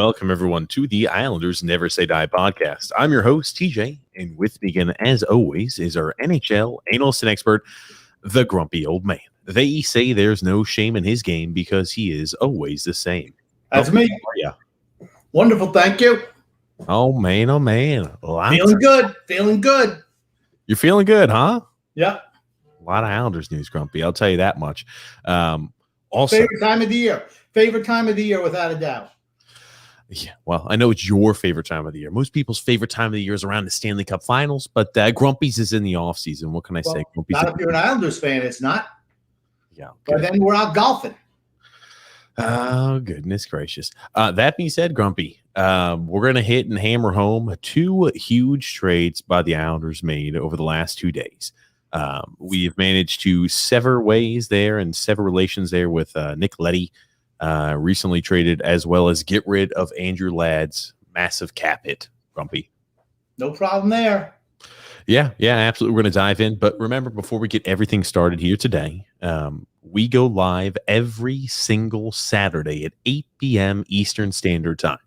welcome everyone to the Islanders Never Say Die podcast. I'm your host, TJ, and with me again, as always, is our NHL analyst and expert, the grumpy old man. They say there's no shame in his game because he is always the same. That's me. Yeah. Wonderful, thank you. Oh, man. Feeling good. You're feeling good, huh? Yeah. A lot of Islanders news, Grumpy. I'll tell you that much. Also, favorite time of the year, without a doubt. Yeah, well, I know it's your favorite time of the year. Most people's favorite time of the year is around the Stanley Cup Finals, but Grumpy's is in the offseason. What can I say? Grumpy's not if you're an Islanders fan, it's not. Yeah. Okay. But then we're out golfing. Oh, goodness gracious. That being said, Grumpy, we're going to hit and hammer home two huge trades by the Islanders made over the last 2 days. We've managed to sever ways there and sever relations there with Nick Leddy. Recently traded, as well as get rid of Andrew Ladd's massive cap hit, Grumpy. No problem there. Yeah, absolutely. We're going to dive in. But remember, before we get everything started here today, we go live every single Saturday at 8 p.m. Eastern Standard Time.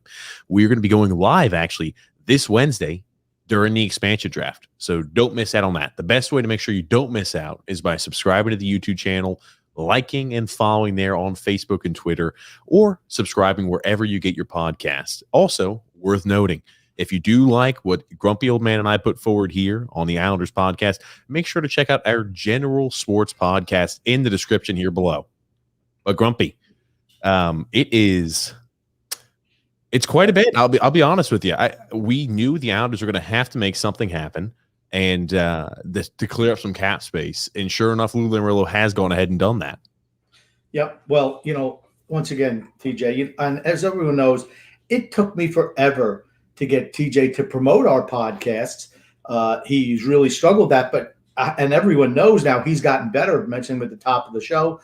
We're going to be going live, actually, this Wednesday during the expansion draft. So don't miss out on that. The best way to make sure you don't miss out is by subscribing to the YouTube channel, liking and following there on Facebook and Twitter, or subscribing wherever you get your podcast. Also, worth noting, if you do like what Grumpy Old Man and I put forward here on the Islanders podcast, make sure to check out our general sports podcast in the description here below. But Grumpy, it's quite a bit. I'll be honest with you. We knew the Islanders were going to have to make something happen and to clear up some cap space. And sure enough, Lou Lamoriello has gone ahead and done that. Yep. Well, once again, TJ, and as everyone knows, it took me forever to get TJ to promote our podcasts. He's really struggled that, and everyone knows now he's gotten better. I mentioned him at the top of the show.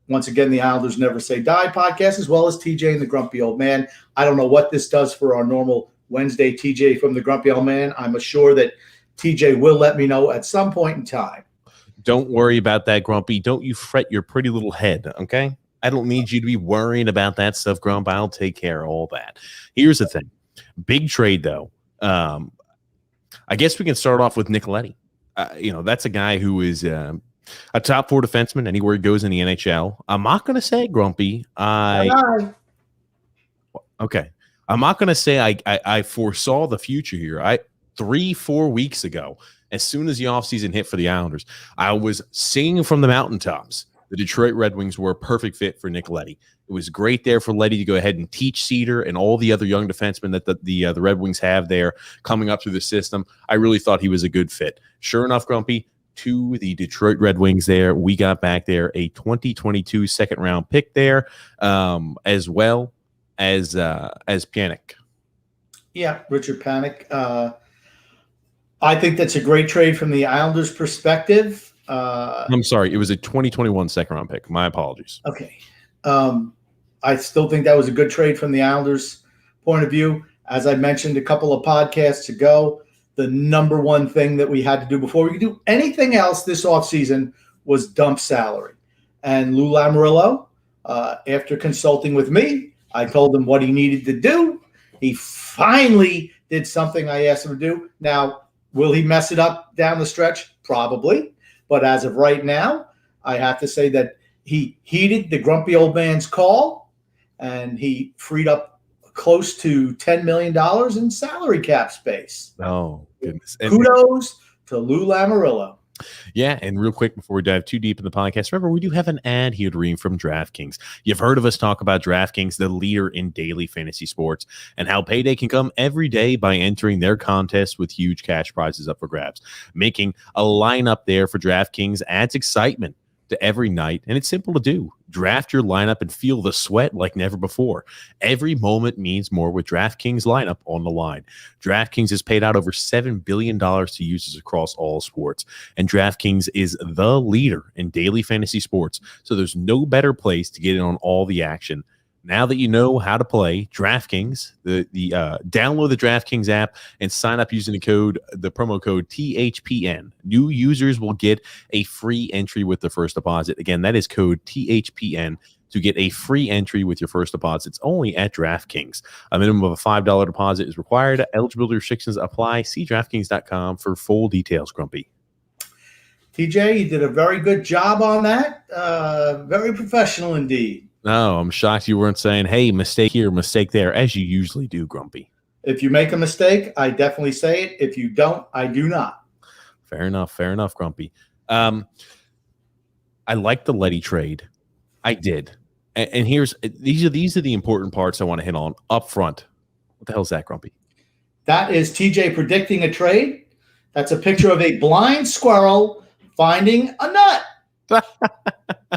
Once again, the Islanders Never Say Die podcast, as well as TJ and the Grumpy Old Man. I don't know what this does for our normal Wednesday TJ from the Grumpy Old Man. I'm sure that TJ will let me know at some point in time. Don't worry about that, Grumpy. Don't you fret your pretty little head, okay? I don't need you to be worrying about that stuff, Grump. I'll take care of all that. Here's the thing. Big trade, though. I guess we can start off with Nick Leddy. That's a guy who is a top four defenseman anywhere he goes in the NHL. I'm not going to say, Grumpy, Okay. I'm not going to say I foresaw the future here. 3-4 weeks ago, as soon as the offseason hit for the Islanders, I was singing from the mountaintops the Detroit Red Wings were a perfect fit for Nick Leddy. It was great there for Leddy to go ahead and teach Cedar and all the other young defensemen that the Red Wings have there coming up through the system. I really thought he was a good fit. Sure enough, Grumpy, to the Detroit Red Wings there, we got back there a 2022 second-round pick there, as well as Panik. Yeah, Richard Panik. I think that's a great trade from the Islanders' perspective. I'm sorry. It was a 2021 second-round pick. My apologies. Okay. I still think that was a good trade from the Islanders' point of view. As I mentioned a couple of podcasts ago, the number one thing that we had to do before we could do anything else this offseason was dump salary. And Lou Lamoriello, after consulting with me, I told him what he needed to do. He finally did something I asked him to do. Now, will he mess it up down the stretch? Probably. But as of right now, I have to say that he heeded the Grumpy Old Man's call, and he freed up close to $10 million in salary cap space. Oh, goodness. Kudos to Lou Lamoriello. Yeah, and real quick before we dive too deep in the podcast, remember, we do have an ad here to read from DraftKings. You've heard of us talk about DraftKings, the leader in daily fantasy sports, and how payday can come every day by entering their contests with huge cash prizes up for grabs. Making a lineup there for DraftKings adds excitement to every night, and it's simple to do. Draft your lineup and feel the sweat like never before. Every moment means more with DraftKings lineup on the line. DraftKings has paid out over $7 billion to users across all sports, and DraftKings is the leader in daily fantasy sports, so there's no better place to get in on all the action. Now that you know how to play DraftKings, download the DraftKings app and sign up using the promo code THPN. New users will get a free entry with the first deposit. Again, that is code THPN. to get a free entry with your first deposit. It's only at DraftKings. A minimum of a $5 deposit is required. Eligibility restrictions apply. See DraftKings.com for full details, Grumpy. TJ, you did a very good job on that. Very professional indeed. No, I'm shocked you weren't saying, hey, mistake here, mistake there, as you usually do, Grumpy. If you make a mistake, I definitely say it. If you don't, I do not. Fair enough, Grumpy. I like the Leddy trade. I did. And these are the important parts I want to hit on up front. What the hell is that, Grumpy? That is TJ predicting a trade. That's a picture of a blind squirrel finding a nut.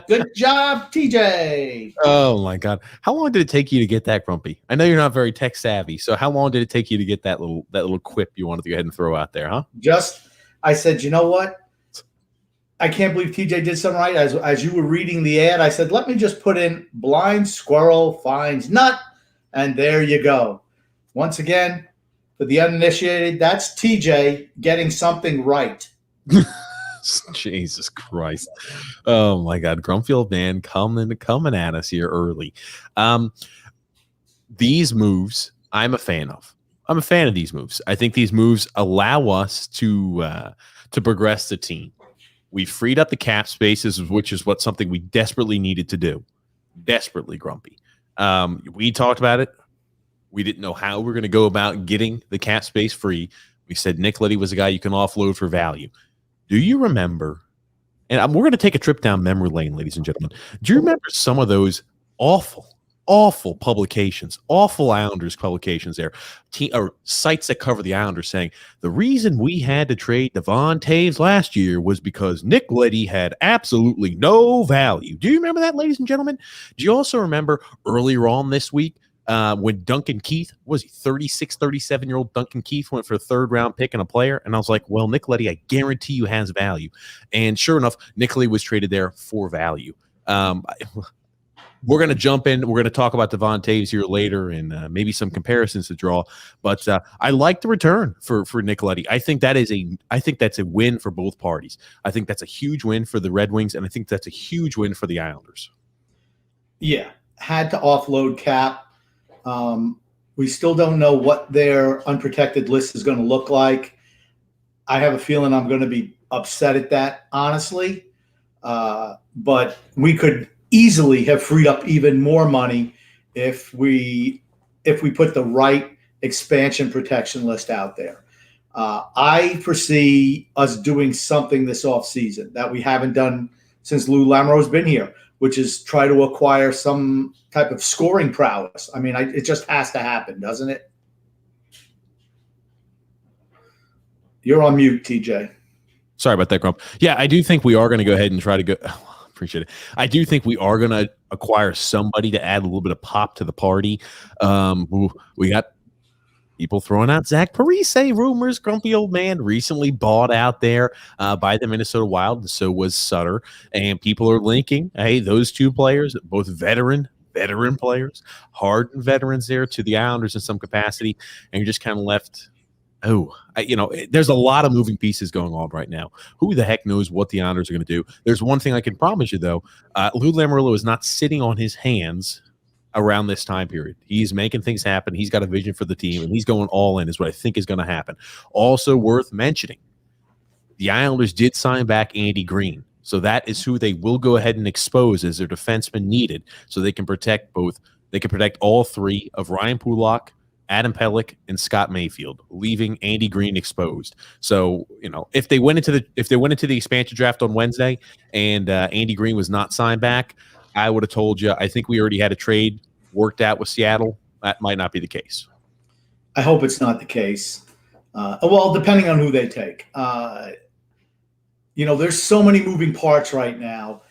Good job, TJ. Oh my God. How long did it take you to get that, Grumpy? I know you're not very tech savvy. So how long did it take you to get that little quip you wanted to go ahead and throw out there, huh? I said, you know what? I can't believe TJ did something right. As you were reading the ad, I said, let me just put in blind squirrel finds nut. And there you go. Once again, for the uninitiated, that's TJ getting something right. Jesus Christ. Oh my God. Grumfield man coming at us here early. These moves I'm a fan of. I'm a fan of these moves. I think these moves allow us to progress the team. We freed up the cap spaces, which is something we desperately needed to do. Desperately, Grumpy. We talked about it. We didn't know how we were going to go about getting the cap space free. We said Nick Leddy was a guy you can offload for value. Do you remember? And we're going to take a trip down memory lane, ladies and gentlemen. Do you remember some of those awful publications, awful Islanders publications there, or sites that cover the Islanders saying the reason we had to trade Devon Toews last year was because Nick Leddy had absolutely no value. Do you remember that, ladies and gentlemen? Do you also remember earlier on this week when Duncan Keith, was he 36, 37-year-old Duncan Keith went for a third-round pick and a player? And I was like, well, Nick Leddy, I guarantee you has value. And sure enough, Nick Leddy was traded there for value. We're going to jump in. We're going to talk about Devon Toews here later and maybe some comparisons to draw. But I like the return for Nick Leddy. I think that's a win for both parties. I think that's a huge win for the Red Wings, and I think that's a huge win for the Islanders. Yeah, had to offload cap. We still don't know what their unprotected list is going to look like. I have a feeling I'm going to be upset at that, honestly. But we could easily have freed up even more money if we put the right expansion protection list out there. I foresee us doing something this offseason that we haven't done since Lou Lamoureux's been here, which is try to acquire some type of scoring prowess. I mean, it just has to happen, doesn't it? You're on mute, TJ. Sorry about that, Grump. Yeah, I do think we are going to go ahead and try to go. Appreciate it. I do think we are going to acquire somebody to add a little bit of pop to the party. We got people throwing out Zach Parise rumors. Grumpy old man recently bought out there by the Minnesota Wild, and so was Sutter. And people are linking, hey, those two players, both veteran players, hardened veterans there, to the Islanders in some capacity, and you're just kind of left. There's a lot of moving pieces going on right now. Who the heck knows what the Islanders are going to do? There's one thing I can promise you, though. Lou Lamoriello is not sitting on his hands around this time period. He's making things happen. He's got a vision for the team, and he's going all in is what I think is going to happen. Also worth mentioning, the Islanders did sign back Andy Green. So that is who they will go ahead and expose as their defenseman needed, so they can protect both. They can protect all three of Ryan Pulock, Adam Pelech, and Scott Mayfield, leaving Andy Green exposed. So, if they went into the expansion draft on Wednesday and Andy Green was not signed back, I would have told you, I think we already had a trade worked out with Seattle. That might not be the case. I hope it's not the case. Well, depending on who they take. There's so many moving parts right now.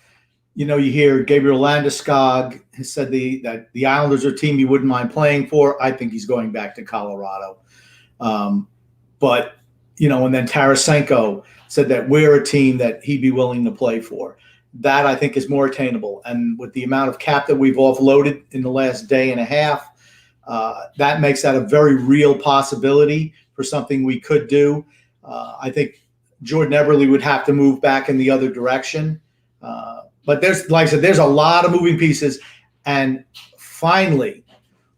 You hear Gabriel Landeskog has said that the Islanders are a team he wouldn't mind playing for. I think he's going back to Colorado. And then Tarasenko said that we're a team that he'd be willing to play for. That, I think, is more attainable. And with the amount of cap that we've offloaded in the last day and a half, that makes that a very real possibility for something we could do. I think Jordan Eberle would have to move back in the other direction. But there's, like I said, there's a lot of moving pieces. And finally,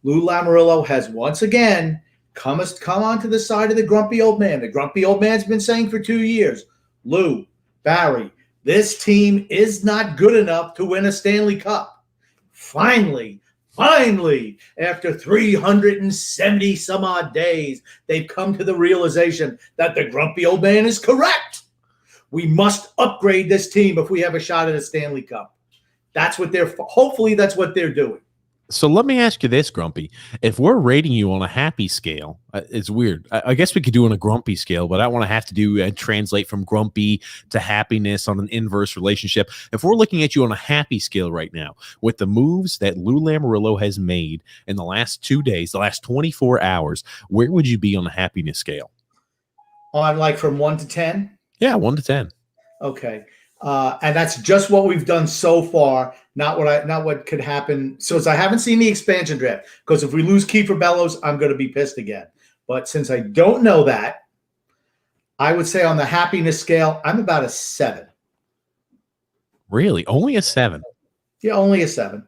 Lou Lamoriello has once again come onto the side of the grumpy old man. The grumpy old man's been saying for 2 years, Lou, Barry, this team is not good enough to win a Stanley Cup. Finally, after 370 some odd days, they've come to the realization that the grumpy old man is correct. We must upgrade this team if we have a shot at a Stanley Cup. Hopefully that's what they're doing. So let me ask you this, Grumpy. If we're rating you on a happy scale, it's weird. I guess we could do on a grumpy scale, but I want to have to do translate from grumpy to happiness on an inverse relationship. If we're looking at you on a happy scale right now, with the moves that Lou Lamoriello has made in the last 2 days, the last 24 hours, where would you be on the happiness scale? On like from 1 to 10? Yeah, 1 to 10. Okay. And that's just what we've done so far, not what could happen. So I haven't seen the expansion draft, because if we lose Kiefer Bellows, I'm going to be pissed again. But since I don't know that, I would say on the happiness scale, I'm about a 7. Really? Only a 7? Yeah, only a 7.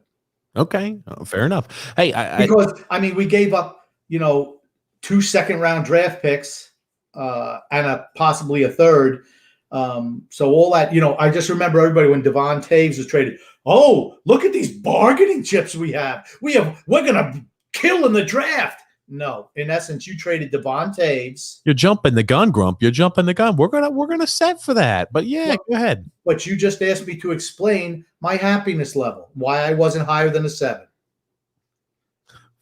Okay, fair enough. Hey, because we gave up, 2 second-round draft picks and possibly a third. So all that, I just remember everybody when Devon Taves was traded. Oh, look at these bargaining chips we have. We're gonna kill in the draft. No, in essence, you traded Devon Taves. You're jumping the gun, Grump. You're jumping the gun. We're gonna set for that. But yeah, go ahead. But you just asked me to explain my happiness level, why I wasn't higher than a 7.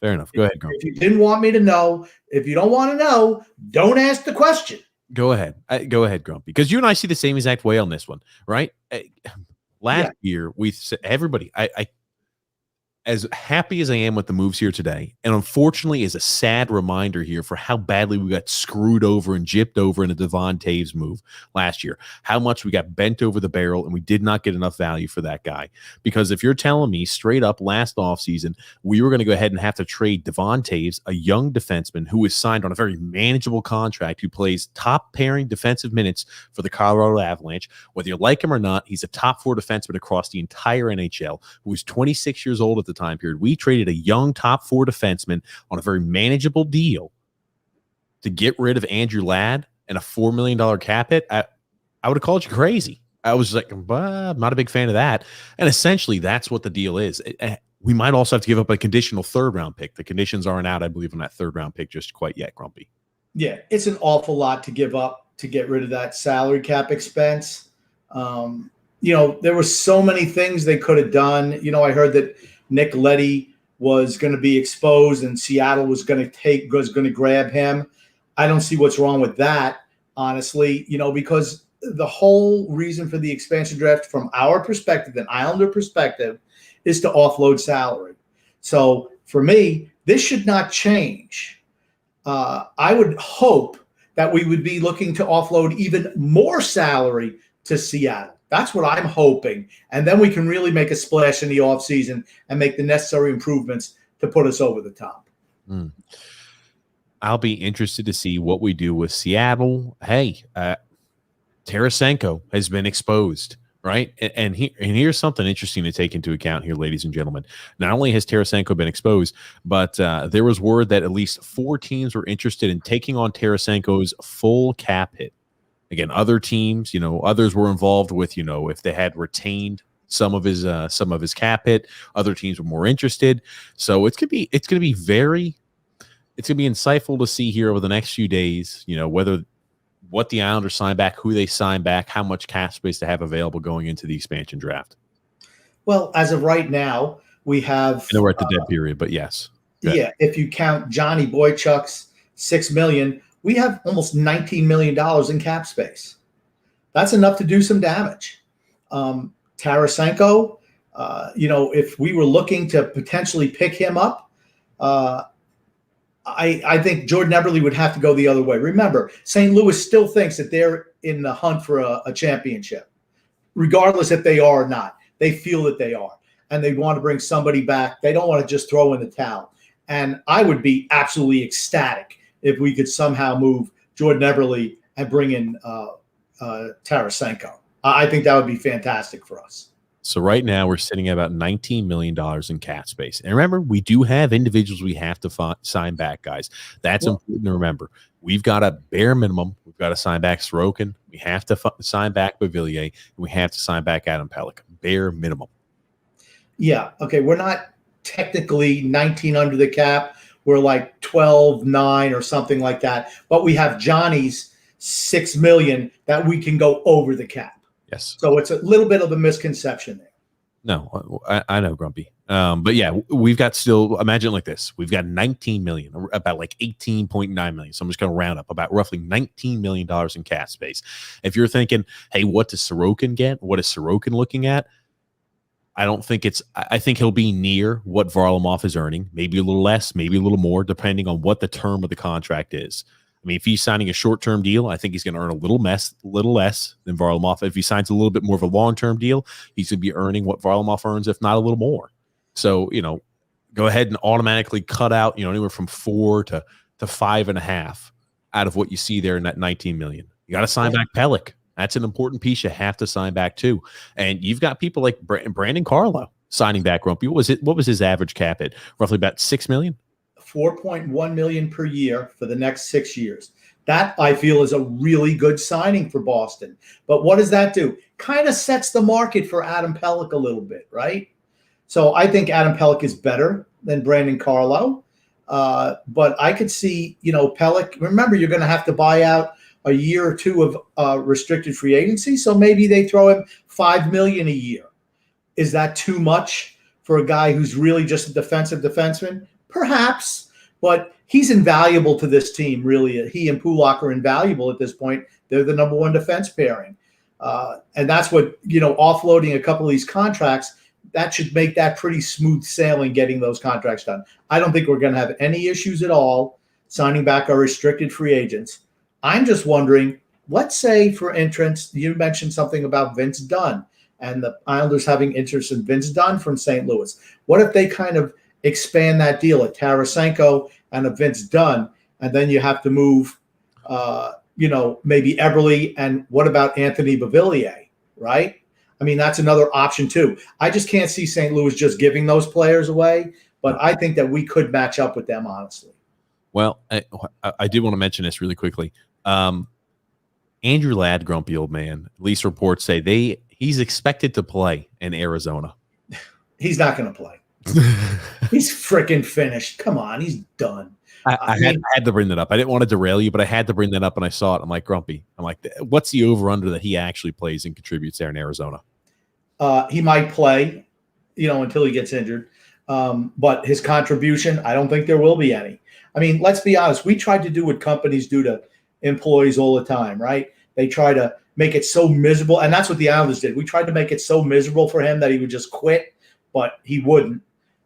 Fair enough. Go ahead, Grump. If you didn't want me to know, if you don't want to know, don't ask the question. Go ahead. Go ahead, Grumpy. Because you and I see the same exact way on this one, right? Last year, we said, everybody, I as happy as I am with the moves here today, and unfortunately is a sad reminder here for how badly we got screwed over and gypped over in a Devon Taves move last year, how much we got bent over the barrel, and we did not get enough value for that guy. Because if you're telling me straight up last offseason, we were going to go ahead and have to trade Devon Taves, a young defenseman who is signed on a very manageable contract, who plays top pairing defensive minutes for the Colorado Avalanche, whether you like him or not, he's a top 4 defenseman across the entire NHL, who is 26 years old at the time period. We traded a young top 4 defenseman on a very manageable deal to get rid of Andrew Ladd and a $4 million cap hit. I would have called you crazy. I was like, I'm not a big fan of that. And essentially, that's what the deal is. We might also have to give up a conditional 3rd round pick. The conditions aren't out, I believe, on that 3rd round pick just quite yet, Grumpy. Yeah, it's an awful lot to give up to get rid of that salary cap expense. There were so many things they could have done. I heard that Nick Leddy was going to be exposed and Seattle was going to grab him. I don't see what's wrong with that, honestly, because the whole reason for the expansion draft from our perspective, an Islander perspective, is to offload salary. So for me, this should not change. I would hope that we would be looking to offload even more salary to Seattle. That's what I'm hoping. And then we can really make a splash in the offseason and make the necessary improvements to put us over the top. I'll be interested to see what we do with Seattle. Hey, Tarasenko has been exposed, right? And here's something interesting to take into account here, ladies and gentlemen. Not only has Tarasenko been exposed, but there was word that at least 4 teams were interested in taking on Tarasenko's full cap hit. Again, other teams, others were involved with, if they had retained some of his cap hit, other teams were more interested. So it's going to be insightful to see here over the next few days, what the Islanders sign back, who they sign back, how much cap space they have available going into the expansion draft. Well, as of right now, we have. I know we're at the dead period, but yes. Yeah, if you count Johnny Boychuk's $6 million. We have almost $19 million in cap space. That's enough to do some damage. Tarasenko, if we were looking to potentially pick him up, I think Jordan Eberle would have to go the other way. Remember, St. Louis still thinks that they're in the hunt for a championship, regardless if they are or not. They feel that they are, and they want to bring somebody back. They don't want to just throw in the towel. And I would be absolutely ecstatic if we could somehow move Jordan Eberle and bring in Tarasenko. I think that would be fantastic for us. So right now we're sitting at about $19 million in cap space. And remember, we do have individuals we have to sign back, guys. That's Well, important to remember. We've got a bare minimum. We've got to sign back Sorokin. We have to sign back Bavillier. And we have to sign back Adam Pelech. Bare minimum. yeah. Okay. We're not technically 19 under the cap. We're like 12.9 or something like that. But we have Johnny's $6 million that we can go over the cap. Yes. So it's a little bit of a misconception there. No, I know, Grumpy. But yeah, we've got still, imagine like this. We've got 19 million, about like 18.9 million. So I'm just going to round up about roughly $19 million in cap space. If you're thinking, hey, what does Sorokin get? What is Sorokin looking at? I think he'll be near what Varlamov is earning, maybe a little less, maybe a little more, depending on what the term of the contract is. I mean, if he's signing a short-term deal, I think he's going to earn a little less than Varlamov. If he signs a little bit more of a long-term deal, he's going to be earning what Varlamov earns, if not a little more. So, go ahead and automatically cut out, anywhere from 4 to 5.5 out of what you see there in that 19 million. You got to sign back Pelech. That's an important piece you have to sign back too. And you've got people like Brandon Carlo signing back. Grumpy, what was his average cap at? Roughly about 6 million. 4.1 million per year for the next 6 years. That I feel is a really good signing for Boston. But what does that do? Kind of sets the market for Adam Pelech a little bit, right? So I think Adam Pelech is better than Brandon Carlo. But I could see, Pelech. Remember, you're going to have to buy out a year or two of restricted free agency. So maybe they throw him $5 million a year. Is that too much for a guy who's really just a defensive defenseman? Perhaps, but he's invaluable to this team, really. He and Pulak are invaluable at this point. They're the number one defense pairing. And that's what, offloading a couple of these contracts, that should make that pretty smooth sailing getting those contracts done. I don't think we're going to have any issues at all signing back our restricted free agents. I'm just wondering, let's say, for entrance, you mentioned something about Vince Dunn and the Islanders having interest in Vince Dunn from St. Louis. What if they kind of expand that deal at Tarasenko and a Vince Dunn, and then you have to move, maybe Eberle, and what about Anthony Bavillier, right? I mean, that's another option too. I just can't see St. Louis just giving those players away, but I think that we could match up with them, honestly. Well, I did want to mention this really quickly. Andrew Ladd, grumpy old man, at least reports say he's expected to play in Arizona. He's not going to play. He's freaking finished. Come on, he's done. I had to bring that up. I didn't want to derail you, but I had to bring that up, and I saw it. I'm like, Grumpy. I'm like, what's the over-under that he actually plays and contributes there in Arizona? He might play, until he gets injured. But his contribution, I don't think there will be any. I mean, let's be honest. We tried to do what companies do to employees all the time, right? They try to make it so miserable, and that's what the Islanders did. We tried to make it so miserable for him that he would just quit, but he wouldn't.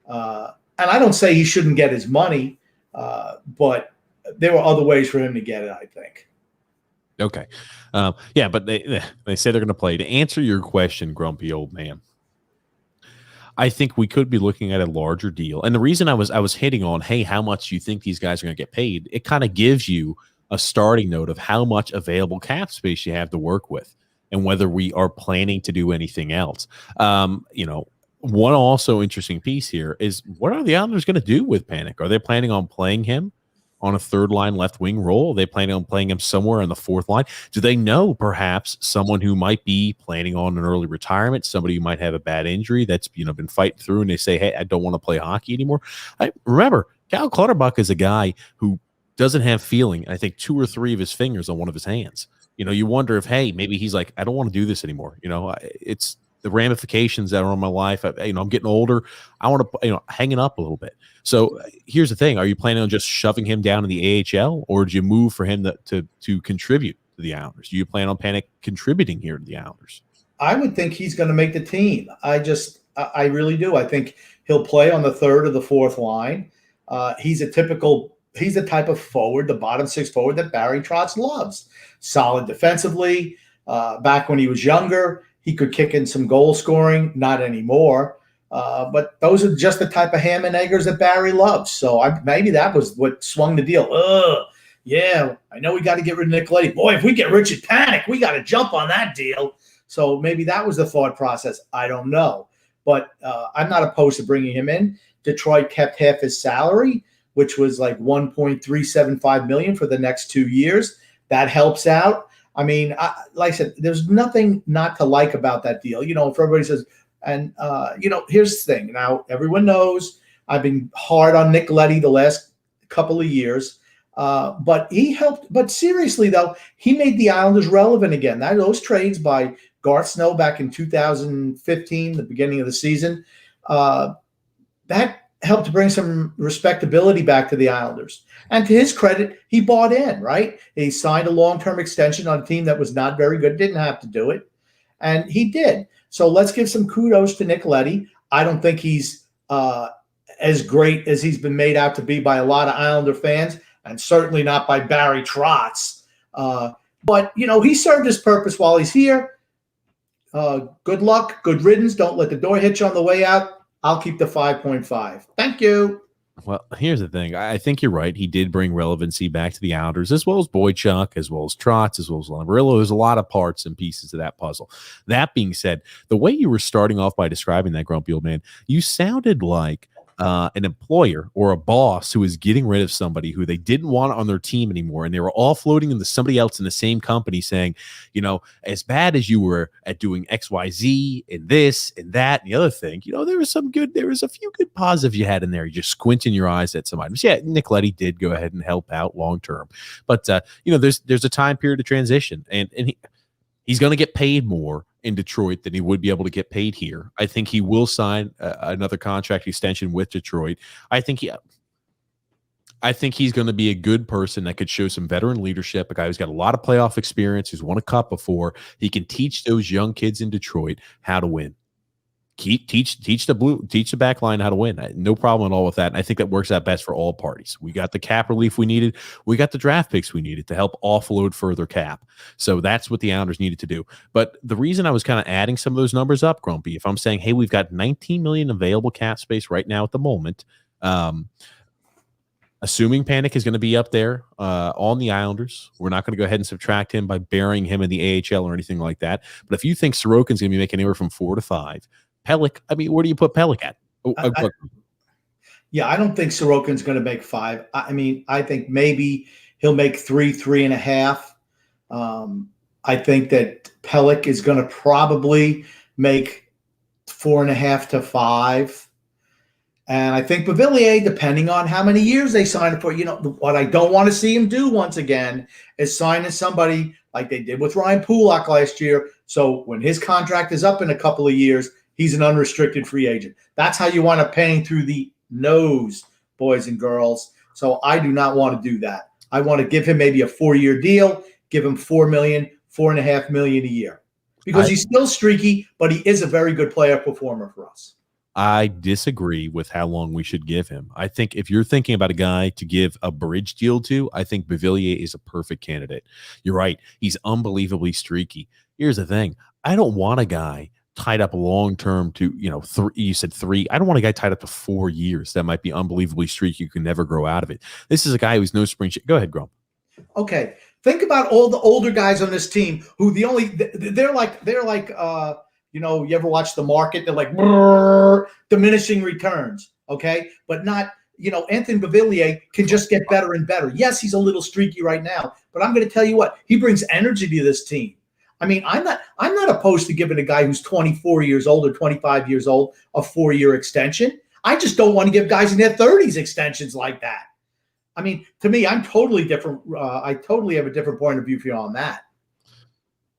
And I don't say he shouldn't get his money, but there were other ways for him to get it, I think. Okay. Yeah, but they say they're going to play. To answer your question, grumpy old man, I think we could be looking at a larger deal. And the reason I was hitting on, hey, how much you think these guys are going to get paid, it kind of gives you a starting note of how much available cap space you have to work with and whether we are planning to do anything else. One also interesting piece here is, what are the Islanders going to do with Panik? Are they planning on playing him on a third line left wing role? Are they planning on playing him somewhere on the fourth line? Do they know perhaps someone who might be planning on an early retirement, somebody who might have a bad injury that's been fighting through, and they say, hey, I don't want to play hockey anymore? Remember, Cal Clutterbuck is a guy who doesn't have feeling, I think, 2 or 3 of his fingers on one of his hands. You wonder if, hey, maybe he's like, I don't want to do this anymore. It's the ramifications that are on my life. I'm getting older. I want to, hang it up a little bit. So here's the thing. Are you planning on just shoving him down in the AHL, or do you move for him to contribute to the Islanders? Do you plan on Panik contributing here to the Islanders? I would think he's going to make the team. I really do. I think he'll play on the third or the fourth line. He's the type of forward, the bottom 6 forward that Barry Trotz loves. Solid defensively. Back when he was younger, he could kick in some goal scoring, not anymore. But those are just the type of ham and eggers that Barry loves. So maybe that was what swung the deal. Yeah, I know we got to get rid of Nick Leddy. Boy, if we get Richard Panik, we got to jump on that deal. So maybe that was the thought process. I don't know. But I'm not opposed to bringing him in. Detroit kept half his salary, which was like $1.375 million for the next 2 years. That helps out. I mean, like I said, there's nothing not to like about that deal. You know, if everybody says, and here's the thing. Now, everyone knows I've been hard on Nick Leddy the last couple of years, but he helped. But seriously, though, he made the Islanders relevant again. Those trades by Garth Snow back in 2015, the beginning of the season, that helped to bring some respectability back to the Islanders. And to his credit, he bought in, right? He signed a long-term extension on a team that was not very good, didn't have to do it, and he did. So let's give some kudos to Nick Leddy. I don't think he's as great as he's been made out to be by a lot of Islander fans, and certainly not by Barry Trotz. But, he served his purpose while he's here. Good luck, good riddance. Don't let the door hit you on the way out. I'll keep the 5.5. Thank you. Well, here's the thing. I think you're right. He did bring relevancy back to the Islanders, as well as Boychuk, as well as Trotz, as well as Lamoriello. There's a lot of parts and pieces to that puzzle. That being said, the way you were starting off by describing that, Grumpy Old Man, you sounded like an employer or a boss who is getting rid of somebody who they didn't want on their team anymore, and they were all floating into somebody else in the same company saying, as bad as you were at doing XYZ and this and that and the other thing, there was a few good positives you had in there. You just squinting your eyes at some items. Yeah, Nick Leddy did go ahead and help out long term, but there's a time period of transition, and he's going to get paid more in Detroit than he would be able to get paid here. I think he will sign another contract extension with Detroit. I think he's going to be a good person that could show some veteran leadership, a guy who's got a lot of playoff experience, who's won a cup before. He can teach those young kids in Detroit how to win. Teach the back line how to win. No problem at all with that. And I think that works out best for all parties. We got the cap relief we needed. We got the draft picks we needed to help offload further cap. So that's what the Islanders needed to do. But the reason I was kind of adding some of those numbers up, Grumpy, if I'm saying, hey, we've got $19 million available cap space right now at the moment, assuming Panic is going to be up there on the Islanders, we're not going to go ahead and subtract him by burying him in the AHL or anything like that. But if you think Sorokin's going to be making anywhere from 4 to 5, Pelech, where do you put Pelech at? I don't think Sorokin's going to make 5. I think maybe he'll make 3.5. I think that Pelech is going to probably make 4.5 to 5. And I think Beauvillier, depending on how many years they sign it for, what I don't want to see him do once again is signing somebody like they did with Ryan Pulock last year. So when his contract is up in a couple of years, he's an unrestricted free agent. That's how you want to pay through the nose, boys and girls. So I do not want to do that. I want to give him maybe a 4-year deal, give him $4 million, $4.5 million a year, because he's still streaky, but he is a very good player performer for us. I disagree with how long we should give him. I think if you're thinking about a guy to give a bridge deal to, I think Beauvillier is a perfect candidate. You're right. He's unbelievably streaky. Here's the thing. I don't want a guy tied up long-term to, you said 3. I don't want a guy tied up to 4 years. That might be unbelievably streaky. You can never grow out of it. This is a guy who's no spring. Go ahead, Grump. Okay. Think about all the older guys on this team who they're like, you ever watch The Market? They're like diminishing returns. Okay. But not, Anthony Beauvillier can just get better and better. Yes, he's a little streaky right now, but I'm going to tell you what, he brings energy to this team. I'm not opposed to giving a guy who's 24 years old or 25 years old a 4-year extension. I just don't want to give guys in their 30s extensions like that. To me, I'm totally different. I totally have a different point of view for you on that.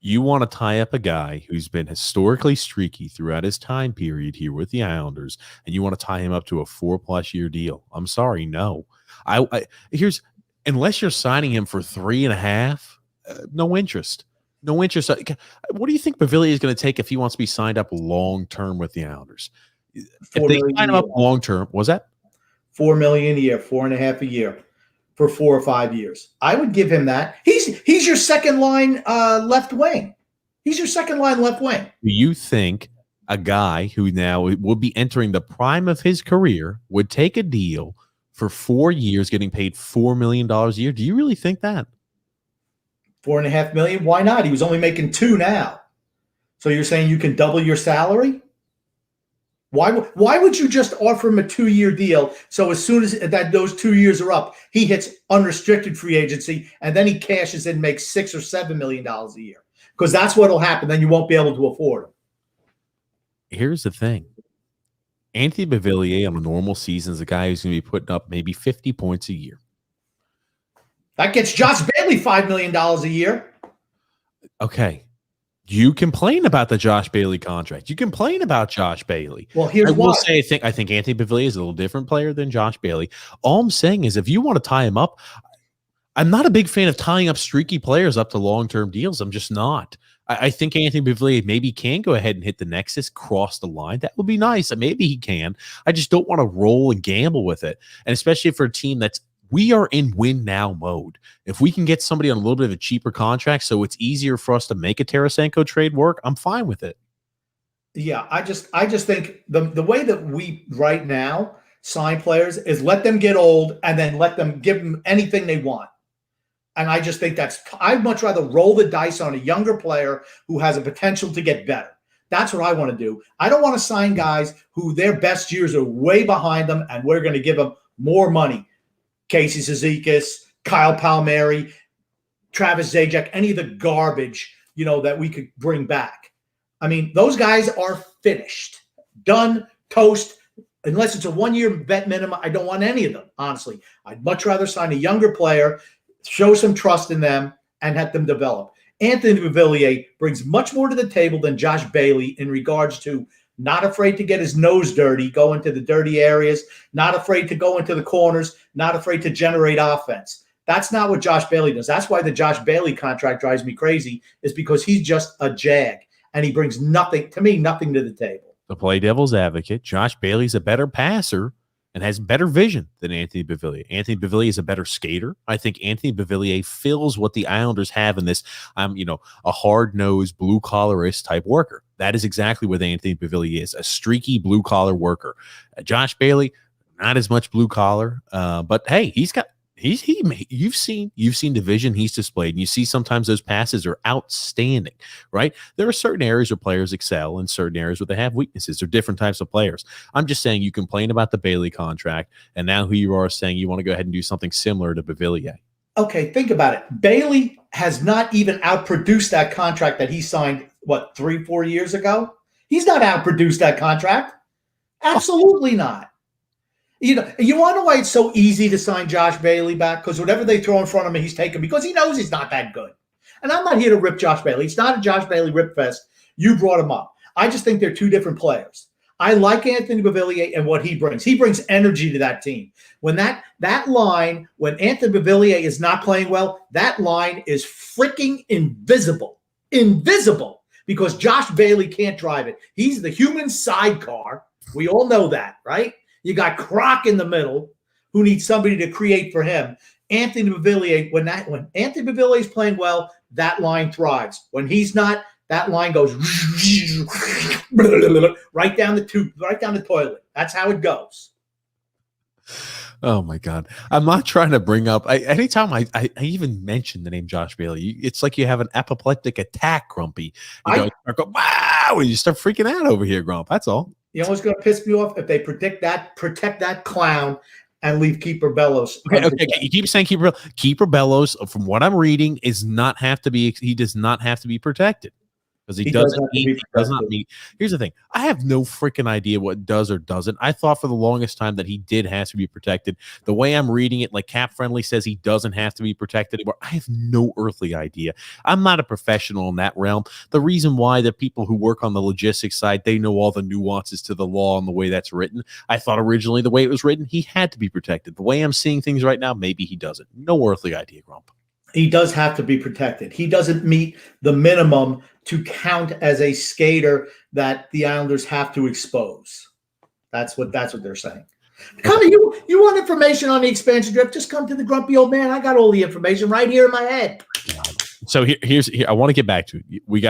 You want to tie up a guy who's been historically streaky throughout his time period here with the Islanders, and you want to tie him up to a 4+ year deal. I'm sorry, no. Unless you're signing him for 3.5, no interest. No interest. What do you think Beauvillier is going to take if he wants to be signed up long-term with the Islanders? If they sign him up long-term, was that? $4 million a year, 4.5 a year for 4 or 5 years. I would give him that. He's your second line left wing. He's your second line left wing. Do you think a guy who now will be entering the prime of his career would take a deal for 4 years getting paid $4 million a year? Do you really think that? $4.5 million? Why not? He was only making 2 now. So you're saying you can double your salary? Why would you just offer him a 2-year deal? So as soon as those 2 years are up, he hits unrestricted free agency, and then he cashes in, makes $6 or $7 million a year. Because that's what'll happen. Then you won't be able to afford him. Here's the thing. Anthony Beauvillier on a normal season is a guy who's going to be putting up maybe 50 points a year. That gets Josh Bailey $5 million a year. Okay. You complain about the Josh Bailey contract. You complain about Josh Bailey. Well, here's I will why. say I think Anthony Beauvillier is a little different player than Josh Bailey. All I'm saying is if you want to tie him up, I'm not a big fan of tying up streaky players up to long-term deals. I'm just not. I think Anthony Beauvillier maybe can go ahead and hit the nexus, cross the line. That would be nice. Maybe he can. I just don't want to roll and gamble with it. And especially for a team we are in win now mode. If we can get somebody on a little bit of a cheaper contract so it's easier for us to make a Tarasenko trade work, I'm fine with it. Yeah, I just think the way that we right now sign players is let them get old and then let them give them anything they want. And I just think I'd much rather roll the dice on a younger player who has a potential to get better. That's what I want to do. I don't want to sign guys who their best years are way behind them and we're going to give them more money. Casey Cizikas, Kyle Palmieri, Travis Zajac, any of the garbage, that we could bring back. I mean, those guys are finished, done, toast. Unless it's a 1-year vet minimum, I don't want any of them, honestly. I'd much rather sign a younger player, show some trust in them, and let them develop. Anthony Beauvillier brings much more to the table than Josh Bailey in regards to not afraid to get his nose dirty, go into the dirty areas, not afraid to go into the corners, not afraid to generate offense. That's not what Josh Bailey does. That's why the Josh Bailey contract drives me crazy, is because he's just a jag, and he brings nothing to the table. To play devil's advocate, Josh Bailey's a better passer and has better vision than Anthony Beauvillier. Anthony Beauvillier is a better skater. I think Anthony Beauvillier fills what the Islanders have in this, a hard-nosed, blue-collarist type worker. That is exactly what Anthony Beauvillier is, a streaky blue-collar worker. Josh Bailey, not as much blue-collar, but hey, you've seen the vision he's displayed, and you see sometimes those passes are outstanding, right? There are certain areas where players excel and certain areas where they have weaknesses. They're different types of players. I'm just saying you complain about the Bailey contract, and now here you are saying you want to go ahead and do something similar to Beauvillier. Okay, think about it. Bailey has not even outproduced that contract that he signed, 3-4 years ago? He's not outproduced that contract. Absolutely not. You want to know why it's so easy to sign Josh Bailey back? Because whatever they throw in front of him, he's taking because he knows he's not that good. And I'm not here to rip Josh Bailey. It's not a Josh Bailey rip fest. You brought him up. I just think they're two different players. I like Anthony Beauvillier and what he brings. He brings energy to that team. When that line, when Anthony Beauvillier is not playing well, that line is freaking invisible. Invisible. Because Josh Bailey can't drive it. He's the human sidecar. We all know that, right? You got Croc in the middle who needs somebody to create for him. Anthony Beauvillier, when Anthony Beauvillier is playing well, that line thrives. When he's not, that line goes right down the tube, right down the toilet. That's how it goes. Oh my God. I'm not trying to bring up anytime I even mention the name Josh Bailey, it's like you have an apoplectic attack, Grumpy. You go, wow, and you start freaking out over here, Grump. That's all. You know what's going to piss me off? If they protect that clown and leave Keeper Bellows. Okay. You keep saying Keeper Bellows, from what I'm reading, he does not have to be protected. Because he does not meet. Here's the thing. I have no freaking idea what does or doesn't. I thought for the longest time that he did have to be protected. The way I'm reading it, like Cap Friendly says he doesn't have to be protected anymore. I have no earthly idea. I'm not a professional in that realm. The reason why the people who work on the logistics side, they know all the nuances to the law and the way that's written. I thought originally the way it was written, he had to be protected. The way I'm seeing things right now, maybe he doesn't. No earthly idea, Grump. He does have to be protected. He doesn't meet the minimum to count as a skater that the Islanders have to expose. That's what they're saying. Come you want information on the expansion draft? Just come to the Grumpy Old Man. I got all the information right here in my head. So here I want to get back to it. We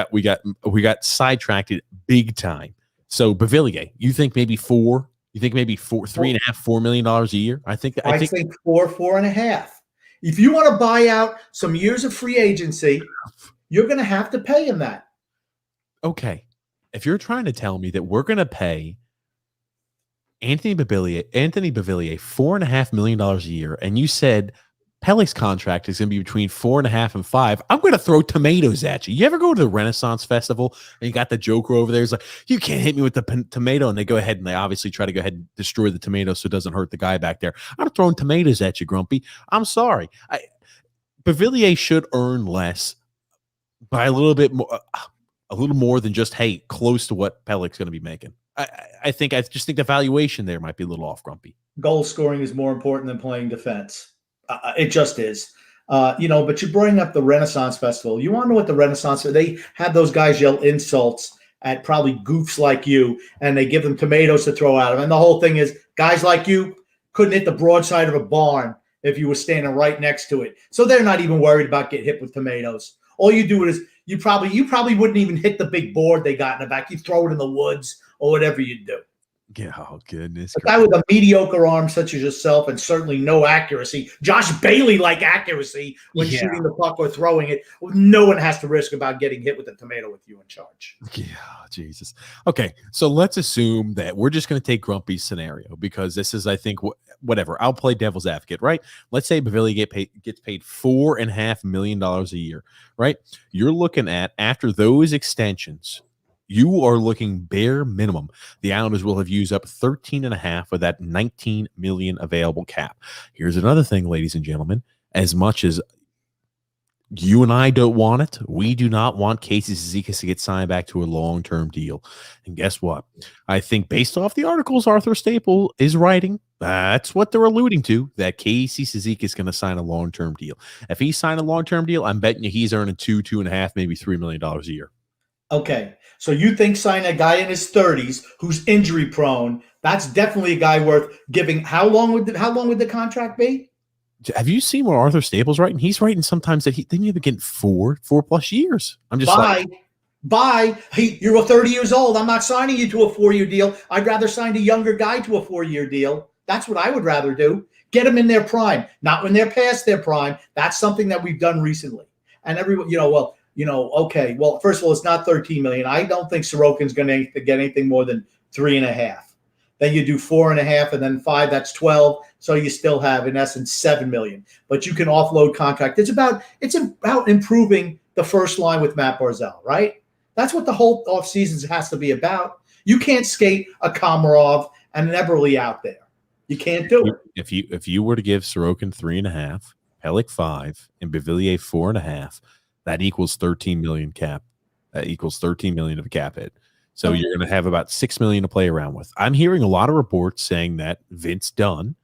got sidetracked big time. So Beauvillier, you think maybe $4 million, $4 million a year? I think 4.5. If you want to buy out some years of free agency, you're going to have to pay him that. Okay. If you're trying to tell me that we're going to pay Anthony Bavillier $4.5 million a year, and you said Pelly's contract is going to be between 4.5 and 5, I'm going to throw tomatoes at you. You ever go to the Renaissance Festival and you got the Joker over there? He's like, you can't hit me with the tomato. And they go ahead and they obviously try to go ahead and destroy the tomato so it doesn't hurt the guy back there. I'm throwing tomatoes at you, Grumpy. I'm sorry. Bavillier should earn less by a little bit more, than just, hey, close to what Pellick's going to be making. I just think the valuation there might be a little off, Grumpy. Goal scoring is more important than playing defense. It just is. But you bring up the Renaissance Festival. You want to know what the Renaissance? They had those guys yell insults at probably goofs like you, and they give them tomatoes to throw at them. And the whole thing is, guys like you couldn't hit the broadside of a barn if you were standing right next to it. So they're not even worried about getting hit with tomatoes. All you do is you probably wouldn't even hit the big board they got in the back. You throw it in the woods or whatever you do. Yeah, oh, goodness. A guy with a mediocre arm such as yourself and certainly no accuracy, Josh Bailey-like accuracy when shooting the puck or throwing it, no one has to risk about getting hit with a tomato with you in charge. Yeah, Jesus. Okay, so let's assume that we're just going to take Grumpy's scenario because this is, I think, whatever. I'll play devil's advocate, right? Let's say Bavillier gets paid $4.5 million a year, right? You're looking at, after those extensions, you are looking bare minimum. The Islanders will have used up 13.5 of that 19 million available cap. Here's another thing, ladies and gentlemen. As much as you and I don't want it, we do not want Casey Cizikas to get signed back to a long-term deal. And guess what? I think based off the articles Arthur Staple is writing, that's what they're alluding to, that Casey Cizikas is going to sign a long-term deal. If he signed a long-term deal, I'm betting you he's earning $2.5, maybe $3 million a year. Okay, so you think sign a guy in his 30s who's injury prone? That's definitely a guy worth giving. How long would the contract be? Have you seen what Arthur Staple's writing? He's writing sometimes that then you begin 4+ years. I'm just Bye. Hey, you're 30 years old. I'm not signing you to a 4-year deal. I'd rather sign a younger guy to a 4-year deal. That's what I would rather do. Get them in their prime, not when they're past their prime. That's something that we've done recently. And everyone, okay. Well, first of all, it's not 13 million. I don't think Sorokin's going to get anything more than 3.5. Then you do 4.5 and then 5. That's 12. So you still have, in essence, 7 million. But you can offload contract. It's about improving the first line with Matt Barzal, right? That's what the whole offseason has to be about. You can't skate a Komarov and an Eberle out there. You can't do it. If you were to give Sorokin 3.5, Pellick 5, and Bavillier 4.5, that equals 13 million cap. That equals 13 million of a cap hit. So you're going to have about 6 million to play around with. I'm hearing a lot of reports saying that Vince Dunn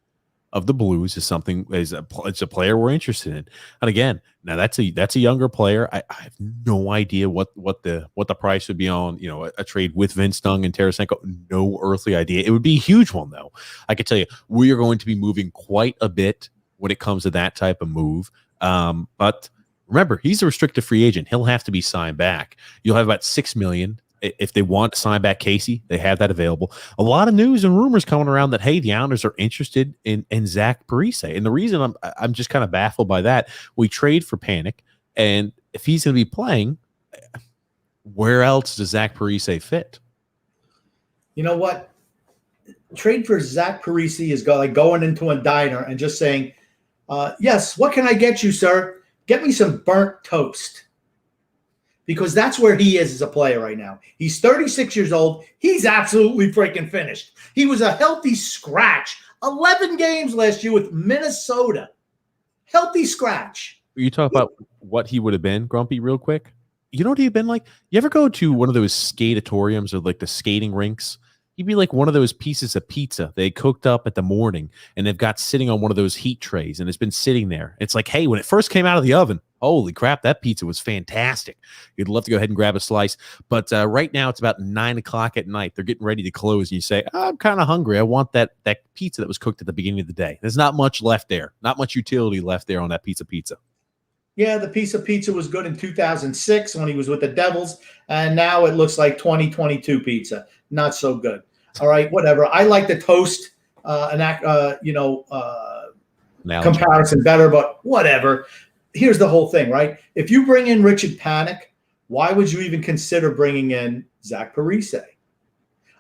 of the Blues is a player we're interested in. And again, now that's a younger player. I have no idea what the price would be on, a trade with Vince Dunn and Tarasenko. No earthly idea. It would be a huge one though. I can tell you, we are going to be moving quite a bit when it comes to that type of move. But remember, he's a restricted free agent. He'll have to be signed back. You'll have about 6 million. If they want to sign back Casey, they have that available. A lot of news and rumors coming around that, hey, the Islanders are interested in Zach Parise. And the reason I'm just kind of baffled by that, we trade for Panic, and if he's going to be playing, where else does Zach Parise fit? You know what? Trade for Zach Parise is like going into a diner and just saying, yes, what can I get you, sir? Get me some burnt toast. Because that's where he is as a player right now. He's 36 years old. He's absolutely freaking finished. He was a healthy scratch. 11 games last year with Minnesota. Healthy scratch. You talk about what he would have been, Grumpy, real quick. You know what he'd been like? You ever go to one of those skatoriums or like the skating rinks? He'd be like one of those pieces of pizza they cooked up at the morning and they've got sitting on one of those heat trays and it's been sitting there. It's like, hey, when it first came out of the oven, holy crap, that pizza was fantastic. You'd love to go ahead and grab a slice. But right now it's about 9 o'clock at night. They're getting ready to close. And you say, I'm kind of hungry. I want that pizza that was cooked at the beginning of the day. There's not much left there. Not much utility left there on that pizza. Yeah, the piece of pizza was good in 2006 when he was with the Devils. And now it looks like 2022 pizza. Not so good. All right, whatever. I like the toast comparison better, but whatever. Here's the whole thing, right? If you bring in Richard Panik why would you even consider bringing in Zach Parise?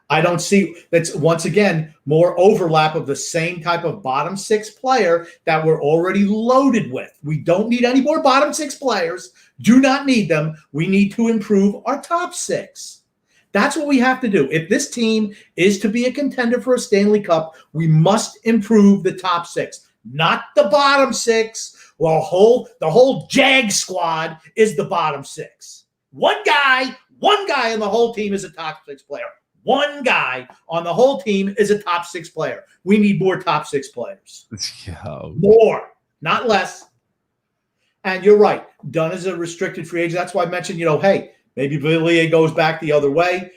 I don't see that's once again more overlap of the same type of bottom six player that we're already loaded with. We don't need any more bottom six players. Do not need them. We need to improve our top six. That's what we have to do. If this team is to be a contender for a Stanley Cup, we must improve the top six, not the bottom six. Well, the whole Jag squad is the bottom six. One guy on the whole team is a top six player. One guy on the whole team is a top six player. We need more top six players. Yeah. More, not less. And you're right. Dunn is a restricted free agent. That's why I mentioned, hey, maybe Villiers goes back the other way.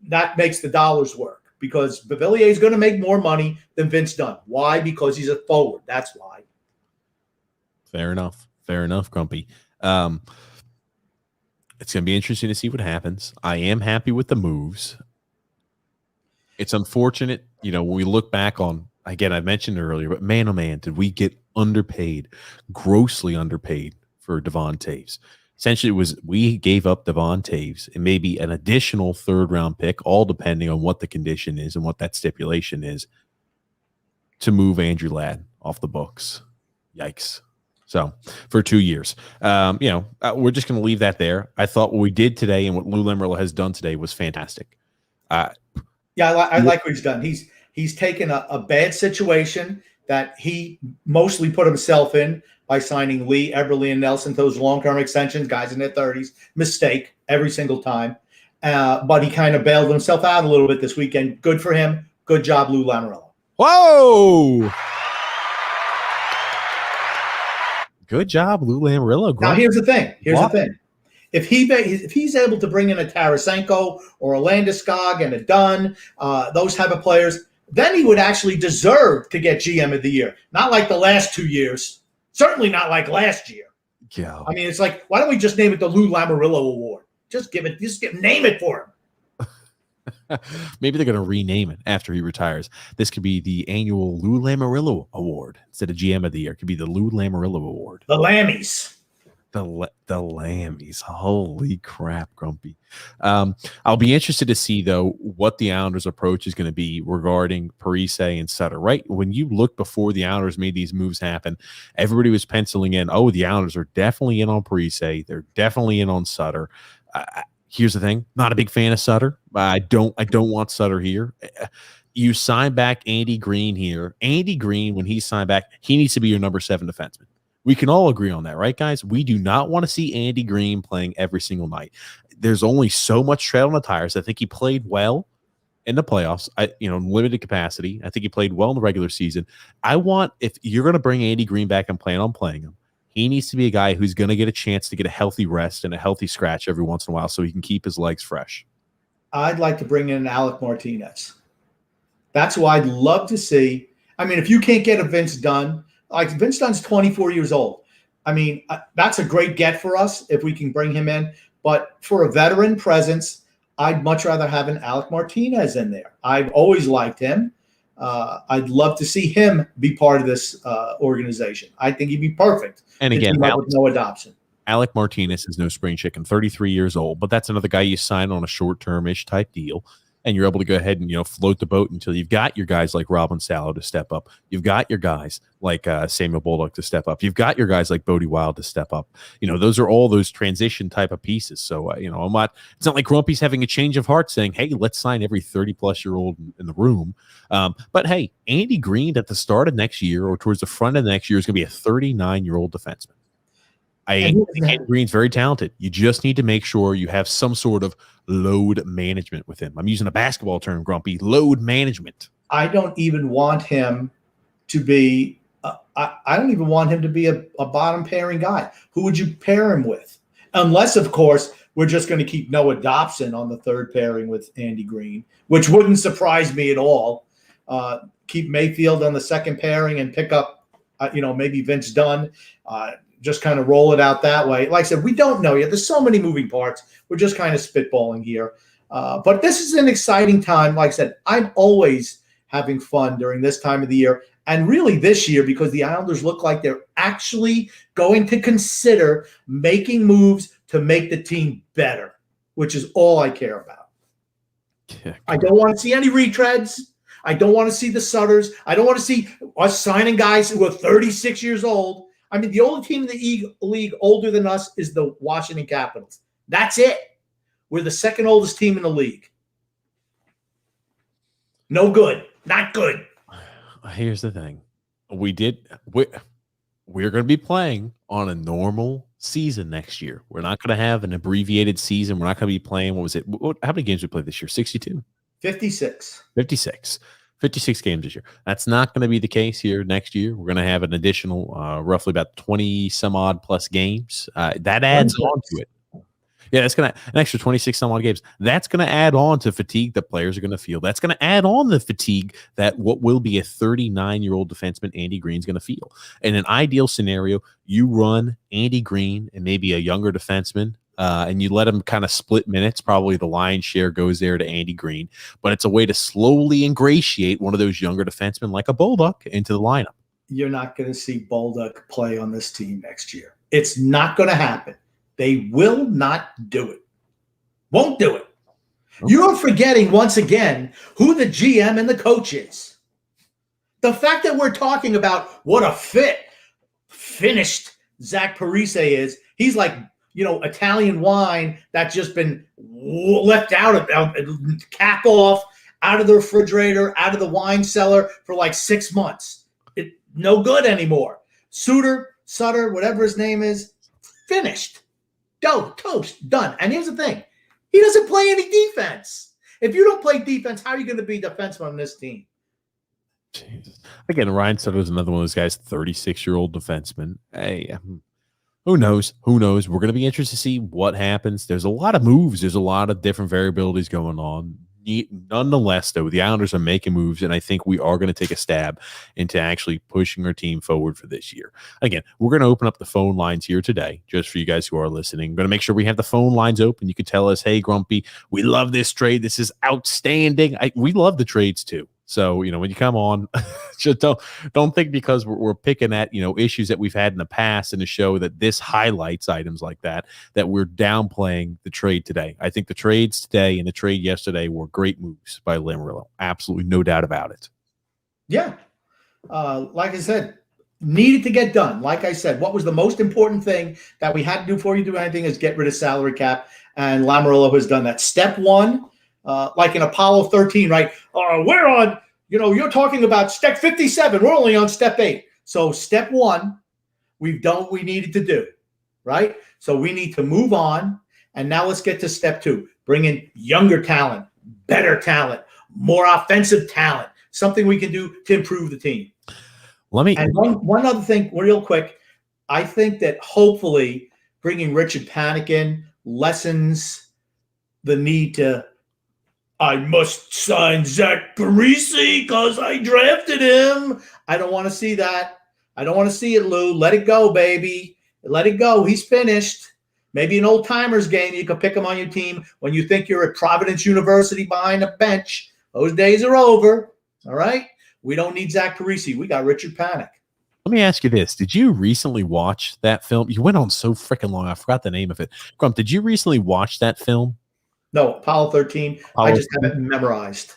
That makes the dollars work because Villiers is going to make more money than Vince Dunn. Why? Because he's a forward. That's why. Fair enough. Fair enough, Grumpy. It's going to be interesting to see what happens. I am happy with the moves. It's unfortunate, when we look back on, again, I mentioned earlier, but man, oh man, did we get underpaid, grossly underpaid for Devon Toews. Essentially, we gave up Devon Toews and maybe an additional third-round pick, all depending on what the condition is and what that stipulation is, to move Andrew Ladd off the books. Yikes. So for 2 years, we're just going to leave that there. I thought what we did today and what Lou Lamoriello has done today was fantastic. I like what he's done. He's taken a bad situation that he mostly put himself in by signing Lee, Eberle, and Nelson to those long-term extensions, guys in their 30s. Mistake every single time. But he kind of bailed himself out a little bit this weekend. Good for him. Good job, Lou Lamoriello. Whoa! Good job, Lou Lamoriello. Now, here's the thing. If he's able to bring in a Tarasenko or a Landeskog and a Dunn, those type of players, then he would actually deserve to get GM of the year. Not like the last 2 years. Certainly not like last year. Yeah. I mean, it's like, why don't we just name it the Lou Lamoriello Award? Name it for him. Maybe they're going to rename it after he retires. This could be the annual Lou Lamoriello Award instead of GM of the year. It could be the Lou Lamoriello Award. The Lammies. The Lammies. Holy crap, Grumpy. I'll be interested to see, though, what the Islanders' approach is going to be regarding Parise and Sutter, right? When you look before the Islanders made these moves happen, everybody was penciling in, the Islanders are definitely in on Parise. They're definitely in on Sutter. Here's the thing. Not a big fan of Sutter. I don't want Sutter here. You sign back Andy Green here. Andy Green, when he signed back, he needs to be your number 7 defenseman. We can all agree on that, right, guys? We do not want to see Andy Green playing every single night. There's only so much tread on the tires. I think he played well in the playoffs, limited capacity. I think he played well in the regular season. If you're going to bring Andy Green back and plan on playing him, he needs to be a guy who's going to get a chance to get a healthy rest and a healthy scratch every once in a while so he can keep his legs fresh. I'd like to bring in Alec Martinez. That's who I'd love to see. I mean, if you can't get a Vince Dunn, like Vince Dunn's 24 years old. I mean, that's a great get for us if we can bring him in. But for a veteran presence, I'd much rather have an Alec Martinez in there. I've always liked him. I'd love to see him be part of this organization. I think he'd be perfect. And again, Noah Dobson. Alec Martinez is no spring chicken, 33 years old, but that's another guy you sign on a short-term-ish type deal, and you're able to go ahead and float the boat until you've got your guys like Robin Salo to step up. You've got your guys like Samuel Bolduc to step up. You've got your guys like Bodie Wild to step up. Those are all those transition type of pieces. So I'm not. It's not like Grumpy's having a change of heart, saying, "Hey, let's sign every 30-plus-year-old in the room." But hey, Andy Green at the start of next year or towards the front of next year is going to be a 39-year-old defenseman. I think Andy Green's very talented. You just need to make sure you have some sort of load management with him. I'm using a basketball term, Grumpy. Load management. I don't even want him to be. I don't even want him to be a bottom pairing guy. Who would you pair him with? Unless, of course, we're just going to keep Noah Dobson on the third pairing with Andy Green, which wouldn't surprise me at all. Keep Mayfield on the second pairing and pick up, maybe Vince Dunn. Just kind of roll it out that way. Like I said, we don't know yet. There's so many moving parts. We're just kind of spitballing here. But this is an exciting time. Like I said, I'm always having fun during this time of the year. And really this year, because the Islanders look like they're actually going to consider making moves to make the team better, which is all I care about. Yeah, I don't want to see any retreads. I don't want to see the Sutters. I don't want to see us signing guys who are 36 years old. I mean, the only team in the league older than us is the Washington Capitals. That's it. We're the second oldest team in the league. No good. Not good. Here's the thing. We're going to be playing on a normal season next year. We're not going to have an abbreviated season. We're not going to be playing, how many games we played this year? 62? 56. 56. 56 games this year. That's not going to be the case here next year. We're going to have an additional roughly about 20 some odd plus games. That adds on to it. Yeah, that's going to an extra 26 some odd games. That's going to add on to fatigue that players are going to feel. That's going to add on the fatigue that what will be a 39-year-old defenseman, Andy Green's going to feel. In an ideal scenario, you run Andy Green and maybe a younger defenseman, and you let him kind of split minutes. Probably the lion's share goes there to Andy Green, but it's a way to slowly ingratiate one of those younger defensemen like a Bolduc into the lineup. You're not going to see Bolduc play on this team next year. It's not going to happen. They will not do it. Won't do it. Okay. You're forgetting once again who the GM and the coach is. The fact that we're talking about what a finished Zach Parise is, he's like, Italian wine that's just been left out of cap off, out of the refrigerator, out of the wine cellar for like 6 months. No good anymore. Sutter, whatever his name is, finished. Toast, done. And here's the thing. He doesn't play any defense. If you don't play defense, how are you going to be defenseman on this team? Jesus. Again, Ryan Sutter was another one of those guys, 36-year-old defenseman. Hey, who knows? We're going to be interested to see what happens. There's a lot of moves. There's a lot of different variabilities going on. Nonetheless, though, the Islanders are making moves, and I think we are going to take a stab into actually pushing our team forward for this year. Again, we're going to open up the phone lines here today, just for you guys who are listening. We're going to make sure we have the phone lines open. You can tell us, hey, Grumpy, we love this trade. This is outstanding. We love the trades, too. So, when you come on, just don't think because we're picking at, issues that we've had in the past in the show that this highlights items like that we're downplaying the trade today. I think the trades today and the trade yesterday were great moves by Lamoriello. Absolutely no doubt about it. Yeah. Like I said, needed to get done. Like I said, what was the most important thing that we had to do before you do anything is get rid of salary cap, and Lamoriello has done that. Step one. Like in Apollo 13, right? We're on, you're talking about step 57. We're only on step 8. So step 1, we've done what we needed to do, right? So we need to move on. And now let's get to step 2. Bring in younger talent, better talent, more offensive talent, something we can do to improve the team. And one other thing real quick. I think that hopefully bringing Richard Panik in lessens the need to I must sign Zach Parise because I drafted him. I don't want to see that. I don't want to see it, Lou. Let it go, baby. Let it go. He's finished. Maybe an old-timers game. You can pick him on your team when you think you're at Providence University behind a bench. Those days are over. All right? We don't need Zach Parise. We got Richard Panik. Let me ask you this. Did you recently watch that film? You went on so freaking long. I forgot the name of it. Grump, did you recently watch that film? No, Apollo 13. I just have it memorized.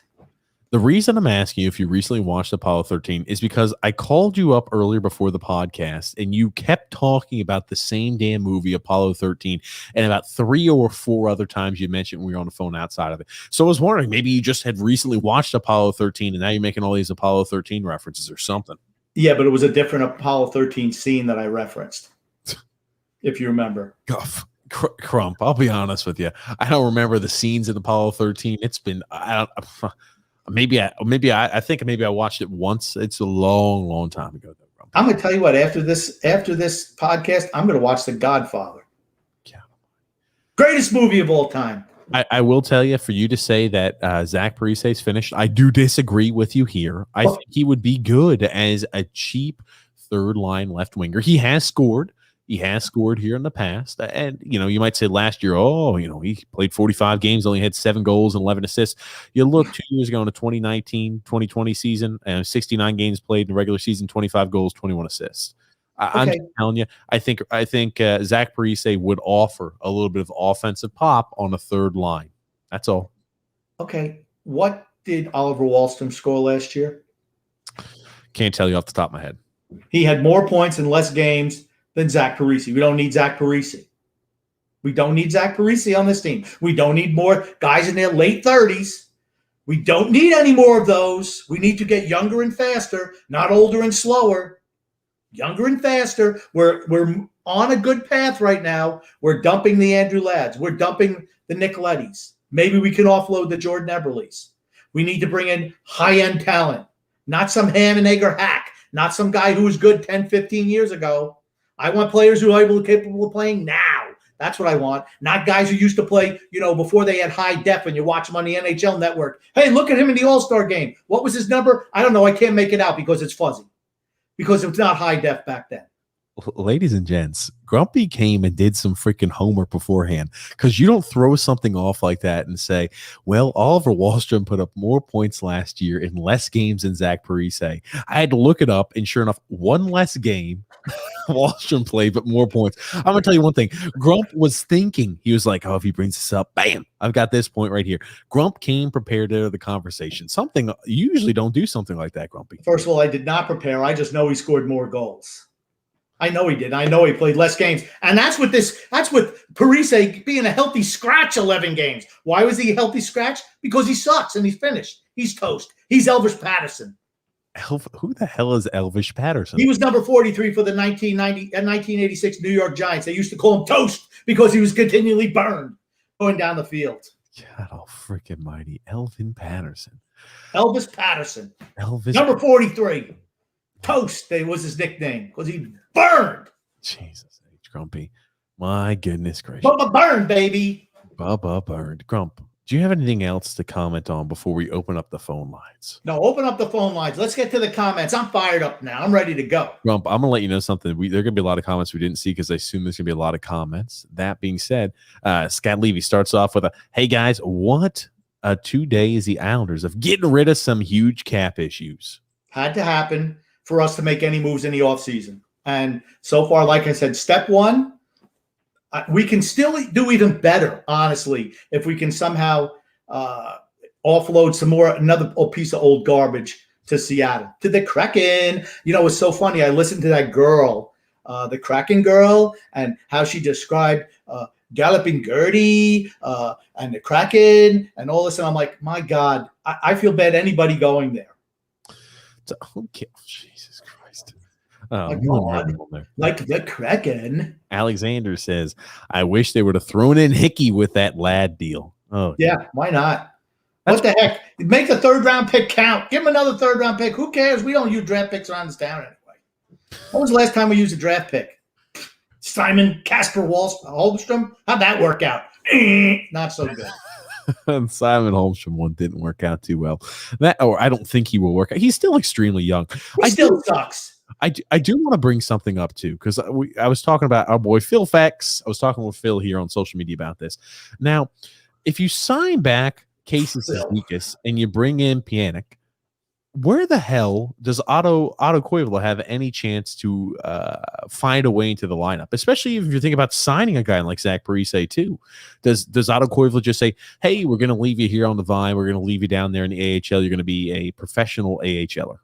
The reason I'm asking you if you recently watched Apollo 13 is because I called you up earlier before the podcast, and you kept talking about the same damn movie, Apollo 13, and about 3 or 4 other times you mentioned when we were on the phone outside of it. So I was wondering, maybe you just had recently watched Apollo 13, and now you're making all these Apollo 13 references or something. Yeah, but it was a different Apollo 13 scene that I referenced, if you remember. Crump, I'll be honest with you. I don't remember the scenes in Apollo 13. It's been I think maybe I watched it once. It's a long time ago. I'm gonna tell you what. After this podcast, I'm gonna watch The Godfather. Yeah, greatest movie of all time. I will tell you, for you to say that Zach Parise is finished, I do disagree with you here. I think he would be good as a cheap third line left winger. He has scored. He has scored here in the past. And, you might say last year, he played 45 games, only had 7 goals and 11 assists. You look 2 years ago in the 2019-2020 season, and 69 games played in the regular season, 25 goals, 21 assists. I'm Okay. just telling you. I think Zach Parise would offer a little bit of offensive pop on a third line. That's all. Okay. What did Oliver Wahlstrom score last year? Can't tell you off the top of my head. He had more points in less games than Zach Parise. We don't need Zach Parise. We don't need Zach Parise on this team. We don't need more guys in their late 30s. We don't need any more of those. We need to get younger and faster, not older and slower. Younger and faster. We're on a good path right now. We're dumping the Andrew Ladds. We're dumping the Nick Leddys. Maybe we can offload the Jordan Eberleys. We need to bring in high-end talent, not some ham and egg or hack, not some guy who was good 10, 15 years ago. I want players who are capable of playing now. That's what I want. Not guys who used to play, before they had high def and you watch them on the NHL network. Hey, look at him in the All-Star game. What was his number? I don't know. I can't make it out because it's fuzzy. Because it's not high def back then. Ladies and gents, Grumpy came and did some freaking homework beforehand, because you don't throw something off like that and say, well, Oliver Wahlstrom put up more points last year in less games than Zach Parise. I had to look it up, and sure enough, one less game Wahlstrom played, but more points. I'm going to tell you one thing. Grump was thinking, he was like, oh, if he brings this up, bam, I've got this point right here. Grump came prepared to the conversation. Something, you usually don't do something like that, Grumpy. First of all, I did not prepare. I just know he scored more goals. I know he did. I know he played less games. And that's with Parise being a healthy scratch 11 games. Why was he a healthy scratch? Because he sucks and he's finished. He's toast. He's Elvis Patterson. Who the hell is Elvis Patterson? He was number 43 for the 1986 New York Giants. They used to call him Toast because he was continually burned going down the field. God, oh, freaking mighty. Elvin Patterson. Elvis Patterson. Elvis. Number 43. Toast was his nickname because he burned. Jesus H. Grumpy. My goodness gracious. Bubba burned, baby. Bubba burned. Grump, do you have anything else to comment on before we open up the phone lines? No, open up the phone lines. Let's get to the comments. I'm fired up now. I'm ready to go. Grump, I'm going to let you know something. There are going to be a lot of comments we didn't see because I assume there's going to be a lot of comments. That being said, Scott Levy starts off with hey, guys, what 2 days the Islanders of getting rid of some huge cap issues? Had to happen for us to make any moves in the offseason. And so far, like I said, step one, we can still do even better, honestly, if we can somehow offload another piece of old garbage to Seattle, to the Kraken. It's so funny. I listened to that girl, the Kraken girl, and how she described Galloping Gertie and the Kraken and all this. And I'm like, my God, I feel bad anybody going there. Okay. Jesus Christ. Like the Kraken. Alexander says, I wish they would have thrown in Hickey with that Ladd deal. Oh, yeah. Why not? What the heck? Make the third-round pick count. Give him another third-round pick. Who cares? We don't use draft picks around this town anyway. When was the last time we used a draft pick? Simon Casper Holmstrom? How'd that work out? Not so good. Simon Holmstrom one didn't work out too well. I don't think he will work out. He's still extremely young. He still sucks. I do want to bring something up too, because I was talking about our boy Phil Fex. I was talking with Phil here on social media about this. Now, if you sign back Casey Cizikas and you bring in Pjanic, where the hell does Otto Koivula have any chance to find a way into the lineup? Especially if you're thinking about signing a guy like Zach Parise too. Does Otto Koivula just say, "Hey, we're going to leave you here on the vine. We're going to leave you down there in the AHL. You're going to be a professional AHLer"?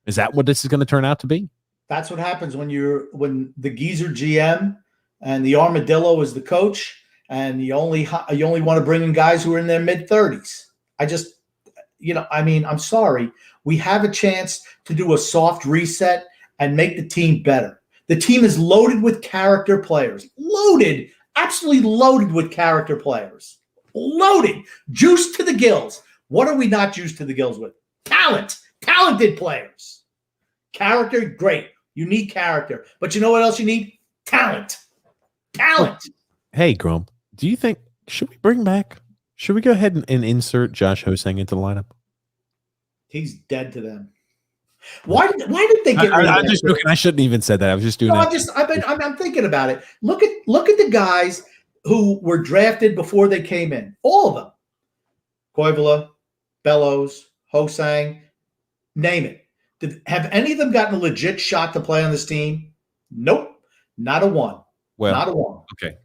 Is that what this is going to turn out to be? That's what happens when the Geezer GM and the Armadillo is the coach, and you only want to bring in guys who are in their mid-30s. I'm sorry. We have a chance to do a soft reset and make the team better. The team is loaded with character players. Loaded. Absolutely loaded with character players. Loaded. Juiced to the gills. What are we not juiced to the gills with? Talent. Talented players. Character, great. You need character. But you know what else you need? Talent. Talent. Hey, Grump, do you think, should we go ahead and insert Josh Hosang into the lineup? He's dead to them. Why did they get rid of him? I'm just joking. I shouldn't even said that. I was just doing that. I'm thinking about it. Look at the guys who were drafted before they came in. All of them. Koivula, Bellows, Hosang, name it. Have any of them gotten a legit shot to play on this team? Nope. Not a one. Well, Not a one. okay.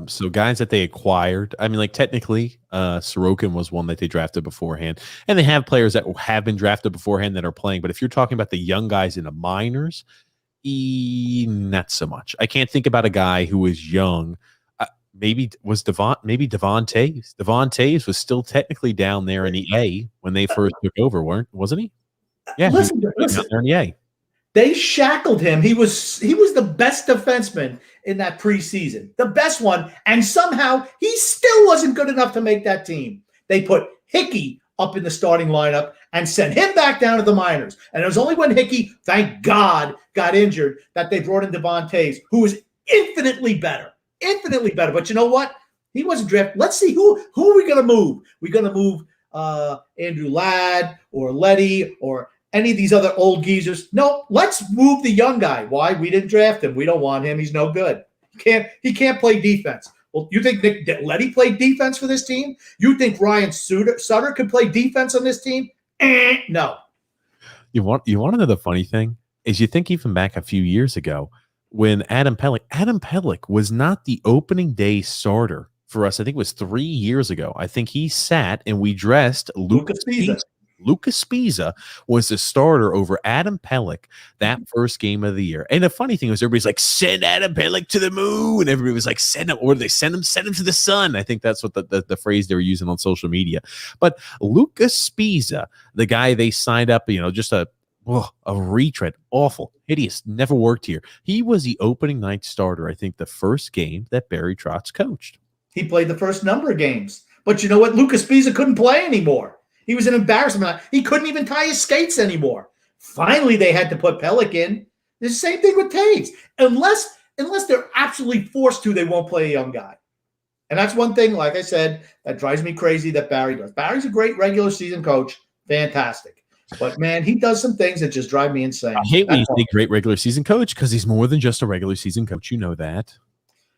So guys that they acquired, I mean, like technically, Sorokin was one that they drafted beforehand, and they have players that have been drafted beforehand that are playing. But if you're talking about the young guys in the minors, not so much. I can't think about a guy who was young. Maybe was maybe Devon Taves. Devon Taves was still technically down there in the A when they first took over, wasn't he? Yeah, Listen. down there in the A. They shackled him. He was the best defenseman in that preseason, the best one, and somehow he still wasn't good enough to make that team. They put Hickey up in the starting lineup and sent him back down to the minors. And it was only when Hickey, thank God, got injured that they brought in Devon Taves, who was infinitely better. But you know what? He wasn't drafted. Let's see who are we going to move? We're going to move Andrew Ladd or Leddy or any of these other old geezers. No, let's move the young guy. Why? We didn't draft him. We don't want him. He's no good. He can't play defense. Well, you think Nick Leddy played defense for this team? You think Ryan Sutter could play defense on this team? No. You want to know the funny thing is you think even back a few years ago when Adam Pellick was not the opening day starter for us. I think it was 3 years ago. I think he sat and we dressed Lucas Spiza. Lucas Spiza was the starter over Adam Pellick that first game of the year. And the funny thing was everybody's like, send Adam Pellick to the moon. And everybody was like, send him, or they send him to the sun. I think that's what the phrase they were using on social media. But Lucas Spiza, the guy they signed up, just a retread, awful, hideous, never worked here. He was the opening night starter, I think, the first game that Barry Trotz coached. He played the first number of games. But you know what? Lucas Spiza couldn't play anymore. He was an embarrassment. He couldn't even tie his skates anymore. Finally, they had to put Pellick in. The same thing with Taves. Unless they're absolutely forced to, they won't play a young guy. And that's one thing, like I said, that drives me crazy that Barry does. Barry's a great regular season coach. Fantastic. But, man, he does some things that just drive me insane. I hate when you say great regular season coach because he's more than just a regular season coach. You know that.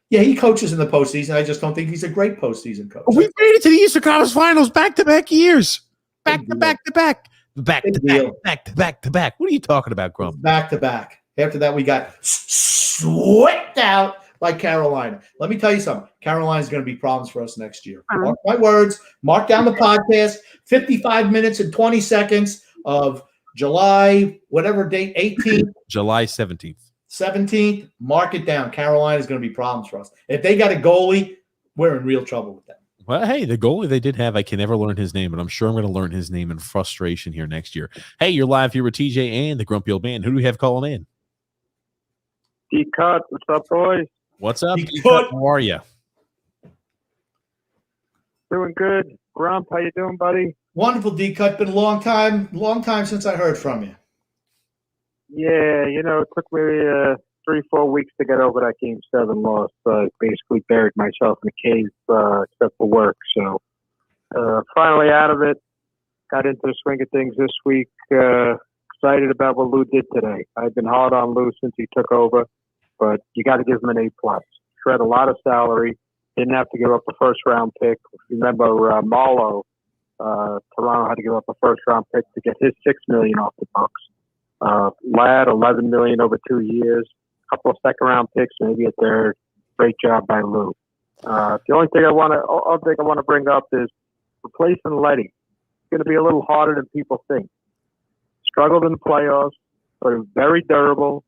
Yeah, he coaches in the postseason. I just don't think he's a great postseason coach. We made it to the Eastern Conference Finals back-to-back years. Back to back. What are you talking about, Grump? Back to back. After that, we got swept out by Carolina. Let me tell you something. Carolina's going to be problems for us next year. Mark my words. Mark down the podcast. 55 minutes and 20 seconds of July, whatever date, 18th. July 17th. 17th. Mark it down. Carolina's going to be problems for us. If they got a goalie, we're in real trouble with them. Well, hey, the goalie they did have, I can never learn his name, but I'm sure I'm going to learn his name in frustration here next year. Hey, you're live here with TJ and the Grumpy Old Man. Who do we have calling in? D-Cut. What's up, boys? What's up, D-Cut? How are you? Doing good. Grump, how you doing, buddy? Wonderful, D-Cut. Been a long time since I heard from you. Yeah, it took me 3-4 weeks to get over that Game 7 loss. I basically buried myself in a cave except for work. So finally out of it, got into the swing of things this week. Excited about what Lou did today. I've been hard on Lou since he took over, but you got to give him an A+. Shred a lot of salary. Didn't have to give up a first-round pick. Remember, Marlowe, Toronto had to give up a first-round pick to get his $6 million off the books. Ladd, $11 million over 2 years. Couple of second-round picks, maybe a third. Great job by Lou. The only thing I want to bring up is replacing Leddy. It's going to be a little harder than people think. Struggled in the playoffs, but very durable.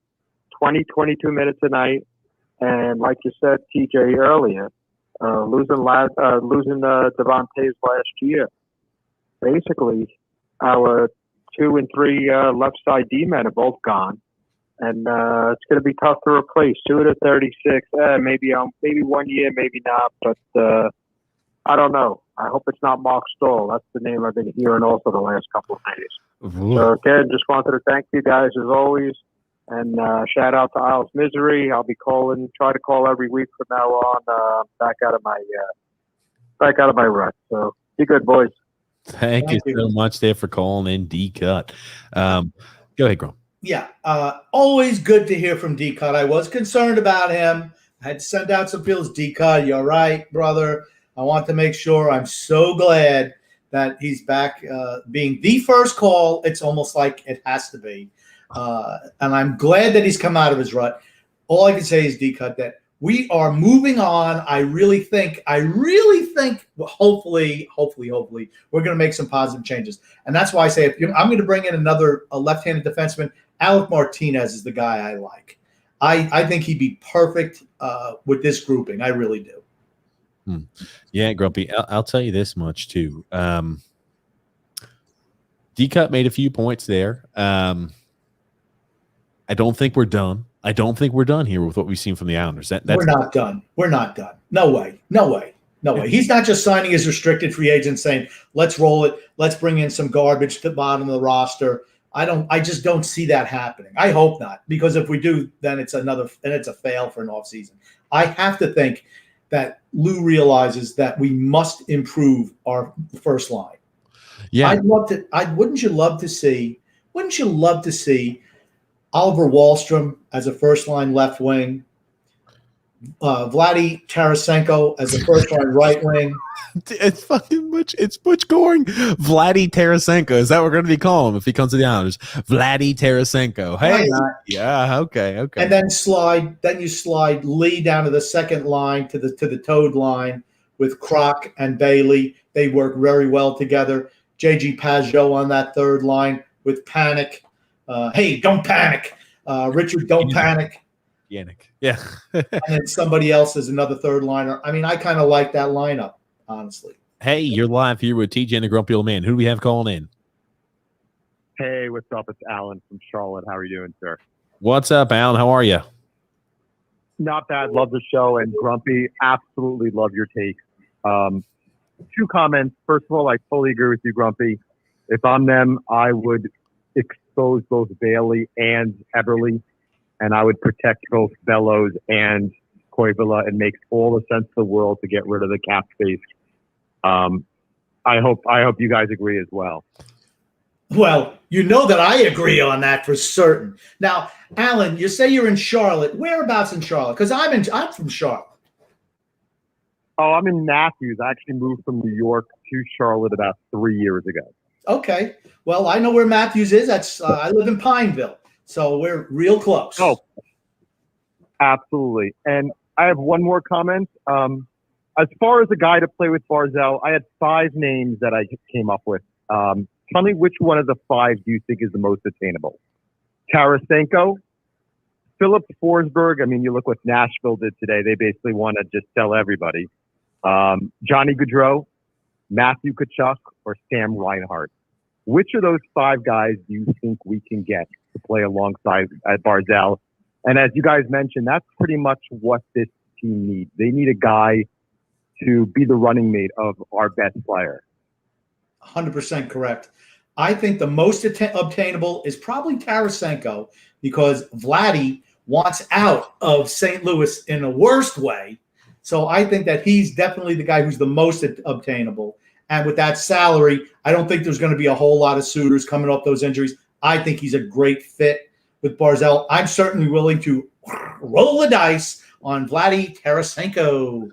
20, 22 minutes a night, and like you said, TJ earlier, losing Devon Taves last year. Basically, our 2 and 3 left side D men are both gone. And it's going to be tough to replace. 2 to 36, maybe 1 year, maybe not. But I don't know. I hope it's not Mark Stoll. That's the name I've been hearing also the last couple of days. Ooh. So again, just wanted to thank you guys as always, and shout out to Isles Misery. I'll be try to call every week from now on. Back out of my rut. So be good, boys. Thank you so much there for calling in, D-Cut. Go ahead, Grom. Yeah, always good to hear from D-Cut. I was concerned about him. I had to send out some feels. D-Cut, you're right, brother. I want to make sure. I'm so glad that he's back being the first call. It's almost like it has to be. And I'm glad that he's come out of his rut. all I can say is, D-Cut, that we are moving on. I really think, hopefully, we're going to make some positive changes. And that's why I say, I'm going to bring in a left-handed defenseman. Alec Martinez is the guy I like. I think he'd be perfect with this grouping. I really do. Yeah, Grumpy, I'll tell you this much too. D-Cut made a few points there. I don't think we're done. I don't think we're done here with what we've seen from the Islanders. We're not done. We're not done. No way. He's not just signing his restricted free agent saying, let's roll it. Let's bring in some garbage to the bottom of the roster. I just don't see that happening. I hope not, because if we do, then it's a fail for an offseason. I have to think that Lou realizes that we must improve our first line. Yeah. Wouldn't you love to see Oliver Wahlstrom as a first line left wing, Vladdy Tarasenko as a first line right wing? It's fucking Butch. It's Butch Goring. Vladdy Tarasenko. Is that what we're going to be calling him if he comes to the Islanders? Vladdy Tarasenko. Hey. Yeah. Okay. And then you slide Lee down to the second line to the toad line with Kroc and Bailey. They work very well together. JG Pajot on that third line with Panic. Hey, don't panic. Richard, don't panic. Yannick. Yeah. And then somebody else is another third liner. I mean, I kind of like that lineup, honestly. Hey, you're live here with TJ and the Grumpy Old Man. Who do we have calling in? Hey, what's up? It's Alan from Charlotte. How are you doing, sir? What's up, Alan? How are you? Not bad. Love the show. And Grumpy, absolutely love your take. Two comments. First of all, I totally agree with you, Grumpy. If I'm them, I would expose both Bailey and Eberle, and I would protect both Bellows and Koivula. It makes all the sense in the world to get rid of the cap space. I hope you guys agree as well. Well, you know that I agree on that for certain. Now, Alan, you say you're in Charlotte. Whereabouts in Charlotte? Because I'm from Charlotte. Oh, I'm in Matthews. I actually moved from New York to Charlotte about 3 years ago. Okay. Well, I know where Matthews is. I live in Pineville, so we're real close. Oh, absolutely. And I have one more comment. As far as a guy to play with Barzal, I had 5 names that I came up with. Tell me which one of the 5 do you think is the most attainable? Tarasenko, Philip Forsberg. I mean, you look what Nashville did today. They basically want to just tell everybody. Johnny Gaudreau, Matthew Tkachuk, or Sam Reinhart. Which of those 5 guys do you think we can get to play alongside at Barzal? And as you guys mentioned, that's pretty much what this team needs. They need a guy to be the running mate of our best player. 100% correct. I think the most obtainable is probably Tarasenko, because Vladdy wants out of St. Louis in a worst way. So I think that he's definitely the guy who's the most obtainable. And with that salary, I don't think there's going to be a whole lot of suitors coming off those injuries. I think he's a great fit with Barzal. I'm certainly willing to roll the dice on Vladdy Tarasenko.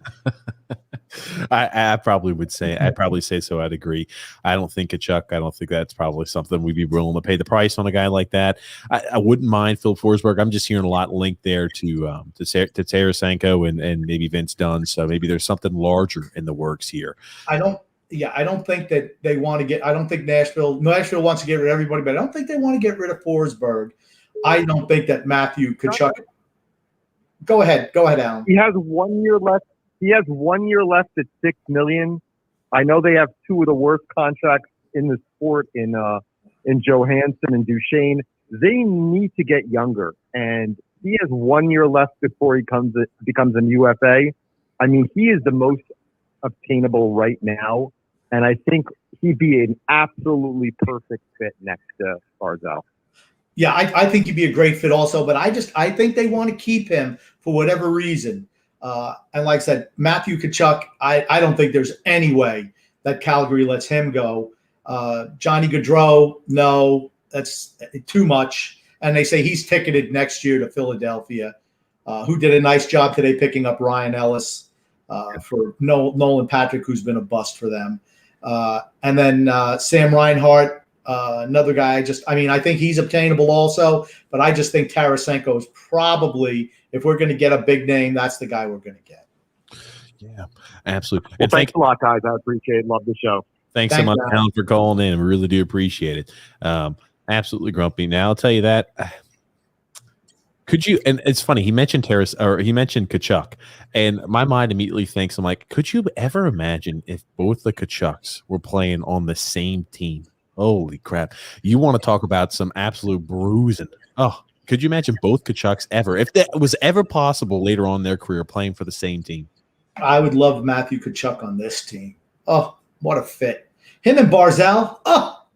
I probably would say, I'd probably say so. I'd agree. I don't think Tkachuk. I don't think that's probably something we'd be willing to pay the price on a guy like that. I wouldn't mind Phil Forsberg. I'm just hearing a lot linked there to Tarasenko and maybe Vince Dunn. So maybe there's something larger in the works here. I don't think that they want to get. I don't think Nashville wants to get rid of everybody, but I don't think they want to get rid of Forsberg. I don't think that Matthew Tkachuk. Go ahead, Alan. He has 1 year left. He has 1 year left at $6 million. I know they have 2 of the worst contracts in the sport in Johansson and Duchesne. They need to get younger, and he has 1 year left before he becomes an UFA. I mean, he is the most obtainable right now, and I think he'd be an absolutely perfect fit next to Barzal. Yeah, I think he'd be a great fit also, but I think they want to keep him for whatever reason. And like I said, Matthew Tkachuk, I don't think there's any way that Calgary lets him go. Johnny Gaudreau, no, that's too much. And they say he's ticketed next year to Philadelphia, who did a nice job today picking up Ryan Ellis for Nolan Patrick, who's been a bust for them. And then Sam Reinhart, Another guy, I think he's obtainable also, but I just think Tarasenko is probably, if we're going to get a big name, that's the guy we're going to get. Yeah, absolutely. Well, thanks a lot, guys. I appreciate it. Love the show. Thanks so much, Alan, for calling in. We really do appreciate it. Absolutely, Grumpy. Now, I'll tell you that. Could you? And it's funny. He mentioned he mentioned Tkachuk, and my mind immediately thinks, I'm like, could you ever imagine if both the Tkachuks were playing on the same team? Holy crap! You want to talk about some absolute bruising? Oh, could you imagine both Tkachuks ever, if that was ever possible later on in their career, playing for the same team? I would love Matthew Tkachuk on this team. Oh, what a fit! Him and Barzal. Oh,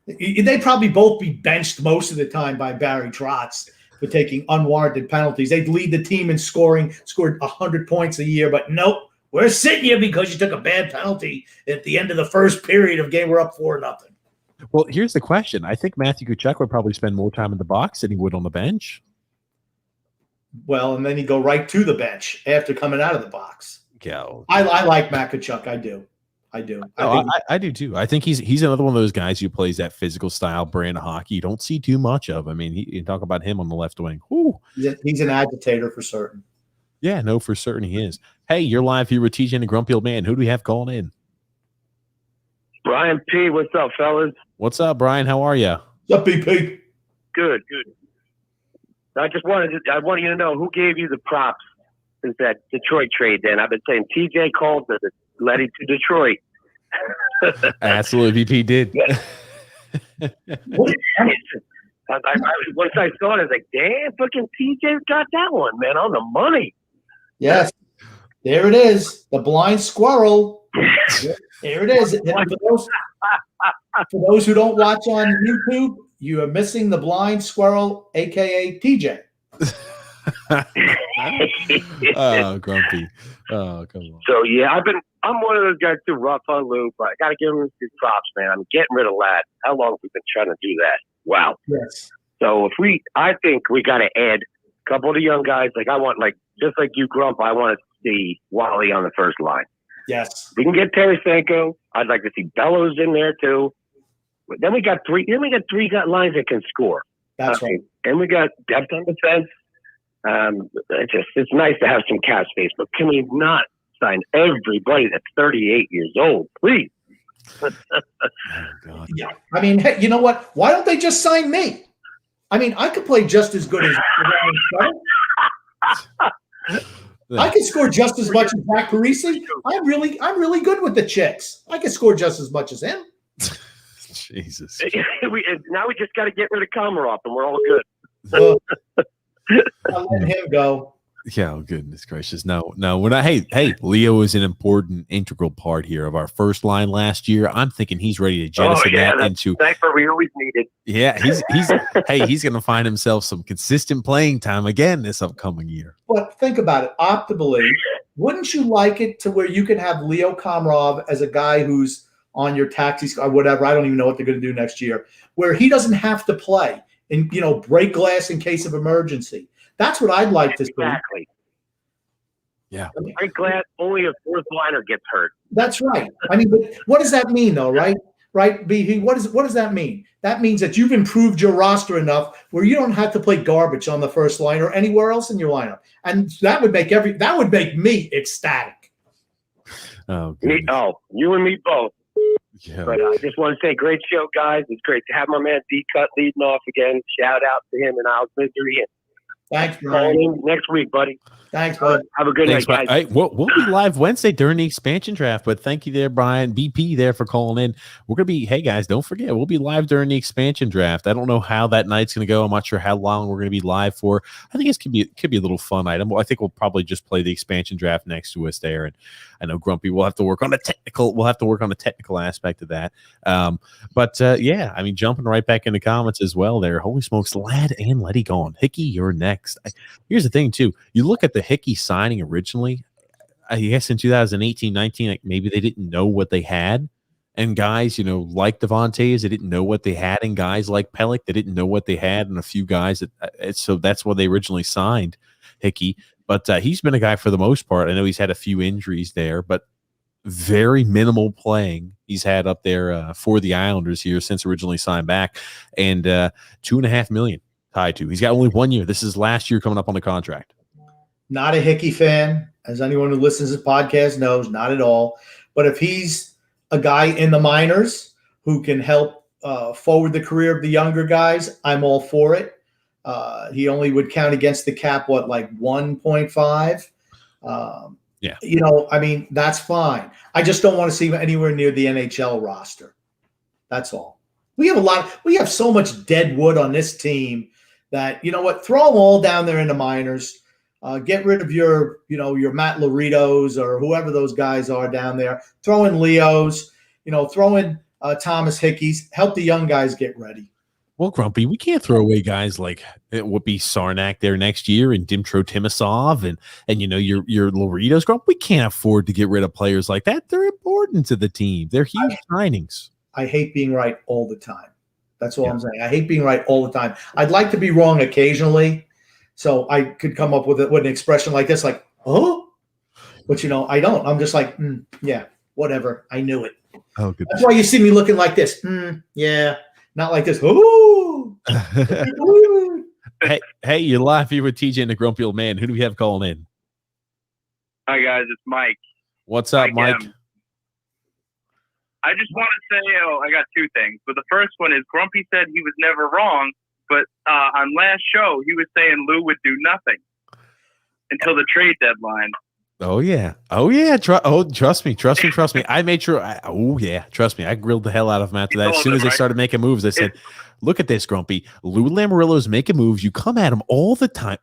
they'd probably both be benched most of the time by Barry Trotz for taking unwarranted penalties. They'd lead the team in scored 100 points a year, but nope, we're sitting you because you took a bad penalty at the end of the first period of game. We're up 4-0. Well, here's the question. I think Matthew Tkachuk would probably spend more time in the box than he would on the bench. Well, and then he'd go right to the bench after coming out of the box. Yeah, I like Matt Tkachuk. I do. I do too. I think he's another one of those guys who plays that physical style brand of hockey you don't see too much of. I mean, you talk about him on the left wing. Whew. He's an agitator for certain. Yeah, no, for certain he is. Hey, you're live here with TJ and the Grumpy Old Man. Who do we have calling in? Brian P. What's up, fellas? What's up, Brian? How are you? What's up, BP? Good. I want you to know who gave you the props since that Detroit trade. Then I've been saying TJ called the Leddy to Detroit. Absolutely, VP did. Once I saw it, I was like, "Damn, fucking TJ's got that one, man, on the money." Yes, there it is, the blind squirrel. There it is. For those who don't watch on YouTube, you are missing the blind squirrel, aka TJ. Oh, Grumpy. Oh, come on. So yeah, I'm one of those guys too, rough on Lou, but I gotta give him his props, man. I'm getting rid of Ladd. How long have we been trying to do that? Wow. Yes. So I think we gotta add a couple of the young guys. Like I want, just like you, Grump, I want to see Wally on the first line. Yes. We can get Tarasenko. I'd like to see Bellows in there too. But then we got three lines that can score. That's right. And we got depth on defense. It's nice to have some cap space, but can we not sign everybody that's 38 years old, please? Oh, God. Yeah. I mean, hey, you know what? Why don't they just sign me? I mean, I could play just as good as I can score just as much as Zach Parise. I'm really good with the chicks. I can score just as much as him. Jesus. Now we just got to get rid of Komarov, and we're all good. I'll let him go. Yeah, oh, goodness gracious. No, we're not. Hey, Leo is an important, integral part here of our first line last year. I'm thinking he's ready to jettison that into. That's what we always needed. Yeah, he's going to find himself some consistent playing time again this upcoming year. But think about it. Optimally, wouldn't you like it to where you can have Leo Komarov as a guy who's on your taxi or whatever? I don't even know what they're going to do next year, where he doesn't have to play and break glass in case of emergency. That's what I'd like to see. Exactly. Yeah. Break glass, only a fourth liner gets hurt. That's right. I mean, but what does that mean, though, right? Right, BP? What does that mean? That means that you've improved your roster enough where you don't have to play garbage on the first line or anywhere else in your lineup, and that would make me ecstatic. Oh, you and me both. Yeah. But I just want to say, great show, guys. It's great to have my man D-Cut leading off again. Shout out to him and Al's Misery. And thanks, Brian. Next week, buddy. Thanks, bud. Have a good night, guys. Hey, we'll be live Wednesday during the expansion draft, but thank you there, Brian. BP there for calling in. We're going to be, hey, guys, don't forget, we'll be live during the expansion draft. I don't know how that night's going to go. I'm not sure how long we're going to be live for. I think it could be a little fun item. Well, I think we'll probably just play the expansion draft next to us there. And I know Grumpy will have to work on the technical aspect of that. Yeah, I mean, jumping right back in the comments as well there. Holy smokes, Ladd and Leddy gone. Hickey, you're next. Here's the thing, too. You look at the Hickey signing originally, I guess in 2018-19, like maybe they didn't know what they had. And guys, like Devontae's, they didn't know what they had. And guys like Pellick, they didn't know what they had. And a few guys, so that's why they originally signed Hickey. But he's been a guy for the most part. I know he's had a few injuries there, but very minimal playing he's had up there for the Islanders here since originally signed back, and $2.5 million tied to. He's got only 1 year. This is last year coming up on the contract. Not a Hickey fan, as anyone who listens to this podcast knows, not at all. But if he's a guy in the minors who can help forward the career of the younger guys, I'm all for it. He only would count against the cap, like 1.5? Yeah. I mean, that's fine. I just don't want to see him anywhere near the NHL roster. That's all. We have so much dead wood on this team that, you know what, throw them all down there in the minors. Get rid of your Matt Laritos or whoever those guys are down there. Throw in Leos, throw in Thomas Hickeys. Help the young guys get ready. Well, Grumpy, we can't throw away guys like it would be Sarnak there next year and Dmytro Timosov and your Laritos. Grump, we can't afford to get rid of players like that. They're important to the team. They're huge signings. I hate being right all the time. That's all I'm saying. I hate being right all the time. I'd like to be wrong occasionally, so I could come up with an expression like this, like, oh, but I don't. I'm just like, yeah, whatever. I knew it. Oh, good. That's why you see me looking like this. Yeah, not like this. Ooh. Hey, you're live here with TJ and the Grumpy Old Man. Who do we have calling in? Hi guys, it's Mike. What's up, Mike? I just want to say, I got two things. But the first one is Grumpy said he was never wrong, but on last show he was saying Lou would do nothing until the trade deadline. Oh yeah. Trust me. I made sure. Trust me. I grilled the hell out of him after that. As soon as they started making moves, I said, "Look at this, Grumpy. Lou Lamoriello's making moves. You come at him all the time,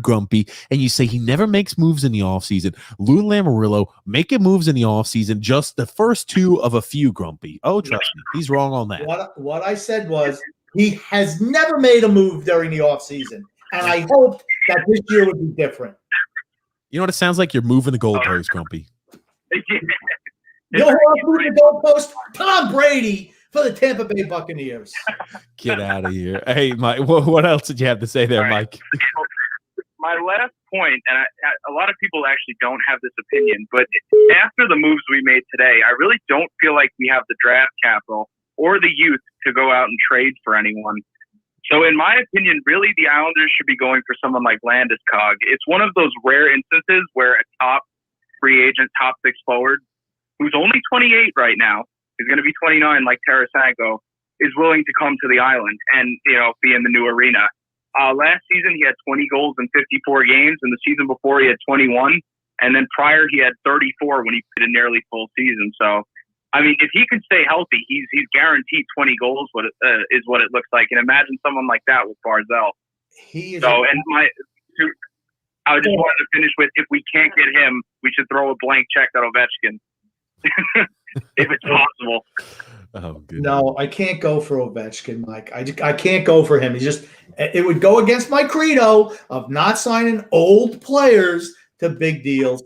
Grumpy, and you say he never makes moves in the offseason. Lou Lamoriello making moves in the offseason, just the first two of a few, Grumpy. Oh, trust me, he's wrong on that. What I said was he has never made a move during the offseason, and I hoped that this year would be different." You know what it sounds like? You're moving the goalpost, Grumpy. You know who else moving the goalpost? Tom Brady for the Tampa Bay Buccaneers. Get out of here. Hey, Mike, what else did you have to say there, Mike? My last point, and a lot of people actually don't have this opinion, but after the moves we made today, I really don't feel like we have the draft capital or the youth to go out and trade for anyone. So in my opinion, really the Islanders should be going for someone like Landeskog. It's one of those rare instances where a top free agent, top six forward, who's only 28 right now, is going to be 29 like Tarasenko, is willing to come to the island and, be in the new arena. Last season, he had 20 goals in 54 games, and the season before he had 21. And then prior, he had 34 when he played a nearly full season. So, I mean, if he can stay healthy, he's guaranteed 20 goals. Is what it looks like. And imagine someone like that with Barzal. I just wanted to finish with, if we can't get him, we should throw a blank check at Ovechkin, if it's possible. Oh, goodness. No, I can't go for Ovechkin, Mike. I can't go for him. It would go against my credo of not signing old players to big deals.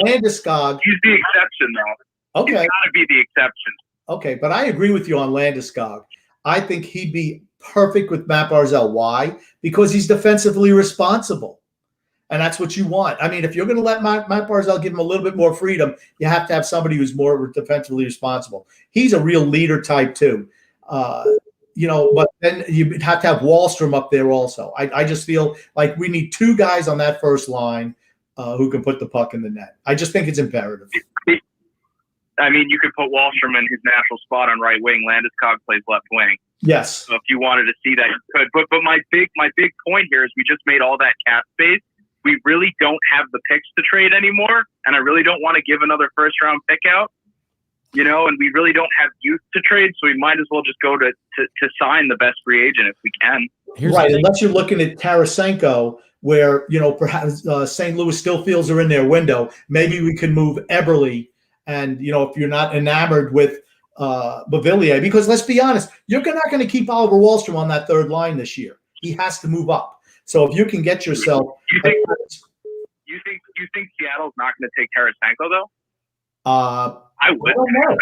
Landeskog. He's the exception, though. Okay. He's got to be the exception. Okay, but I agree with you on Landeskog. I think he'd be perfect with Matt Barzal. Why? Because he's defensively responsible. And that's what you want. I mean, if you're going to let Matt Barzal give him a little bit more freedom, you have to have somebody who's more defensively responsible. He's a real leader type too. But then you have to have Wahlstrom up there also. I just feel like we need two guys on that first line who can put the puck in the net. I just think it's imperative. I mean, you could put Wahlstrom in his natural spot on right wing. Landeskog plays left wing. Yes. So if you wanted to see that, you could. But my big point here is we just made all that cap space. We really don't have the picks to trade anymore, and I really don't want to give another first-round pick out, and we really don't have youth to trade, so we might as well just go to sign the best free agent if we can. Right, unless you're looking at Tarasenko, where, perhaps St. Louis still feels are in their window. Maybe we can move Eberle, and, if you're not enamored with Beauvillier, because let's be honest, you're not going to keep Oliver Wahlstrom on that third line this year. He has to move up. So if you can get yourself, you think Seattle's not going to take Tarasenko though? I would. I don't know.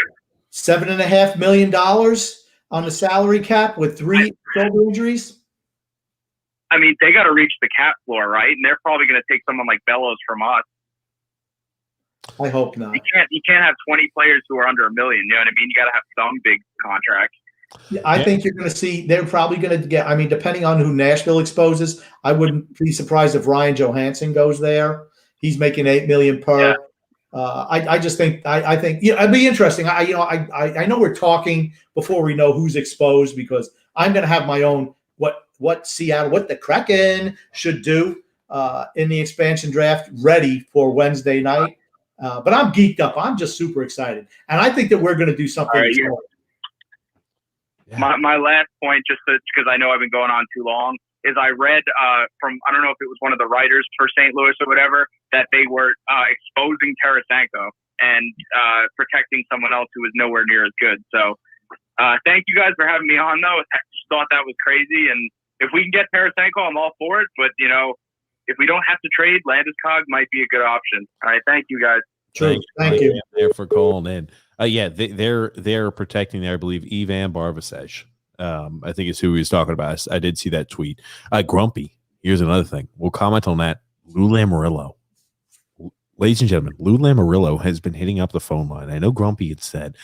$7.5 million on the salary cap with 3 shoulder injuries. I mean, they got to reach the cap floor, right? And they're probably going to take someone like Bellows from us. I hope not. You can't have 20 players who are under $1 million. You know what I mean? You got to have some big contracts. I think you're going to see. They're probably going to get. I mean, depending on who Nashville exposes, I wouldn't be surprised if Ryan Johansson goes there. He's making $8 million per. Yeah. I just think. I think it'd be interesting. I know we're talking before we know who's exposed because I'm going to have my own what Seattle, what the Kraken should do in the expansion draft ready for Wednesday night. But I'm geeked up. I'm just super excited, and I think that we're going to do something. All right, My last point, just because I know I've been going on too long, is I read from, I don't know if it was one of the writers for St. Louis or whatever, that they were exposing Tarasenko and protecting someone else who was nowhere near as good. So thank you guys for having me on, though. I just thought that was crazy. And if we can get Tarasenko, I'm all for it. But, if we don't have to trade, Landeskog might be a good option. All right, thank you guys. True. Thank you. There for calling in. They're protecting there, I believe, Ivan Barbasech. I think is who he was talking about. I did see that tweet. Grumpy. Here's another thing. We'll comment on that. Lou Lamoriello. Ladies and gentlemen, Lou Lamoriello has been hitting up the phone line. I know Grumpy had said,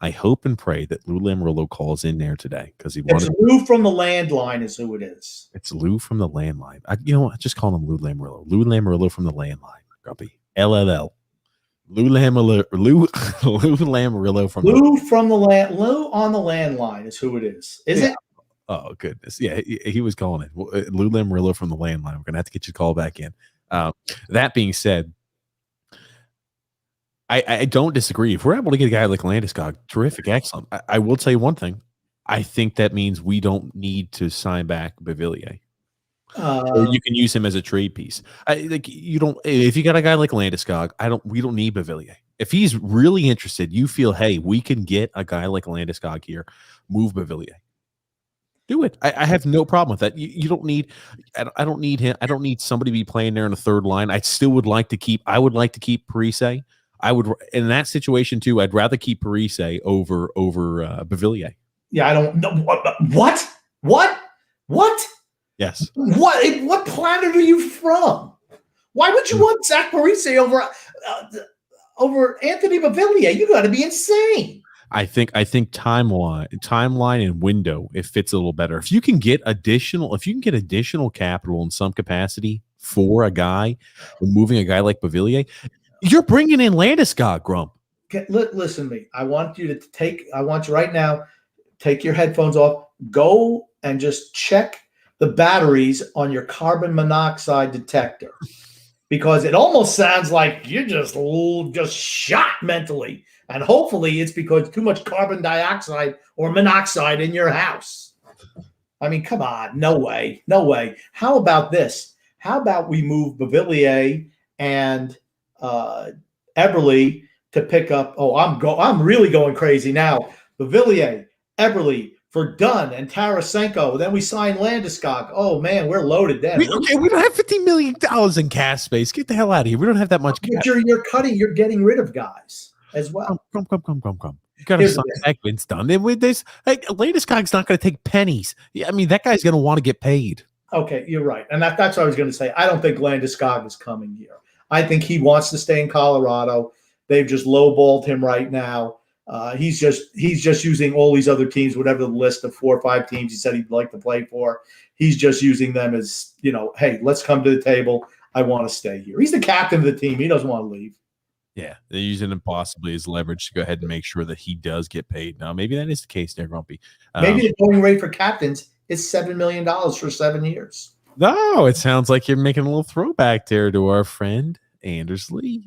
I hope and pray that Lou Lamoriello calls in there today because he wanted. It's Lou from the landline is who it is. It's Lou from the landline. I just call him Lou Lamoriello. Lou Lamoriello from the landline. Grumpy. LLL. Lou Lamoriello from Lou from the land. Lou on the landline is who it is. Is it? Oh goodness, yeah, he was calling it. Lou Lamoriello from the landline. We're gonna have to get you call back in. That being said, I don't disagree. If we're able to get a guy like Landeskog, terrific, excellent. I will tell you one thing. I think that means we don't need to sign back Beauvillier. Or you can use him as a trade piece. You don't. If you got a guy like Landeskog, we don't need Beauvillier. If he's really interested, you feel, hey, we can get a guy like Landeskog here. Move Beauvillier. Do it. I have no problem with that. You don't need. I don't need him. I don't need somebody to be playing there in the third line. I still would like to keep. I would like to keep Parise. I would in that situation too. I'd rather keep Parise over Beauvillier. Yeah, I don't know what. Yes. What planet are you from? Why would you want Zach Parise over Anthony Beauvillier? You got to be insane. I think timeline and window, it fits a little better. If you can get additional capital in some capacity for a guy, moving a guy like Beauvillier, you're bringing in Landeskog, Grump. Okay, listen to me. I want you right now, take your headphones off, go and just check the batteries on your carbon monoxide detector, because it almost sounds like you're just shot mentally, and hopefully it's because too much carbon dioxide or monoxide in your house. I mean, come on, no way. How about this? How about we move Beauvillier and Eberle to pick up? Oh, I'm really going crazy now. Beauvillier, Eberle for Dunn and Tarasenko. Then we sign Landeskog. Oh man, we're loaded then. We don't have $50 million in cash space. Get the hell out of here. We don't have that much cash. You're getting rid of guys as well. Come. You got to sign back Vince Dunn. And with this, Landeskog's not going to take pennies. I mean, that guy's going to want to get paid. Okay, you're right. And that's what I was going to say. I don't think Landeskog is coming here. I think he wants to stay in Colorado. They've just lowballed him right now. He's just using all these other teams, whatever the list of 4 or 5 teams he said he'd like to play for. He's just using them as, hey, let's come to the table. I want to stay here. He's the captain of the team. He doesn't want to leave. Yeah, they're using him possibly as leverage to go ahead and make sure that he does get paid. Now, maybe that is the case there, Grumpy. Maybe the going rate for captains is $7 million for 7 years. No, it sounds like you're making a little throwback there to our friend Anders Lee.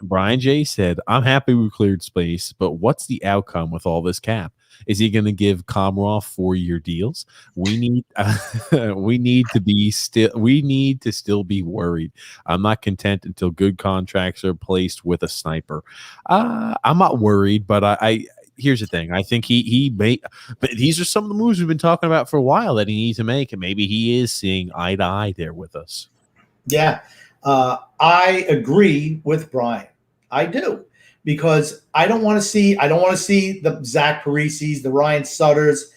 Brian J said, I'm happy we cleared space, but what's the outcome with all this cap? Is he going to give Komarov 4-year deals? We need to still be worried. I'm not content until good contracts are placed with a sniper. I'm not worried, but here's the thing. I think he may, but these are some of the moves we've been talking about for a while that he needs to make, and maybe he is seeing eye to eye there with us. Yeah, I agree with Brian. I do, because I don't want to see the Zach Parises, the Ryan Sutters.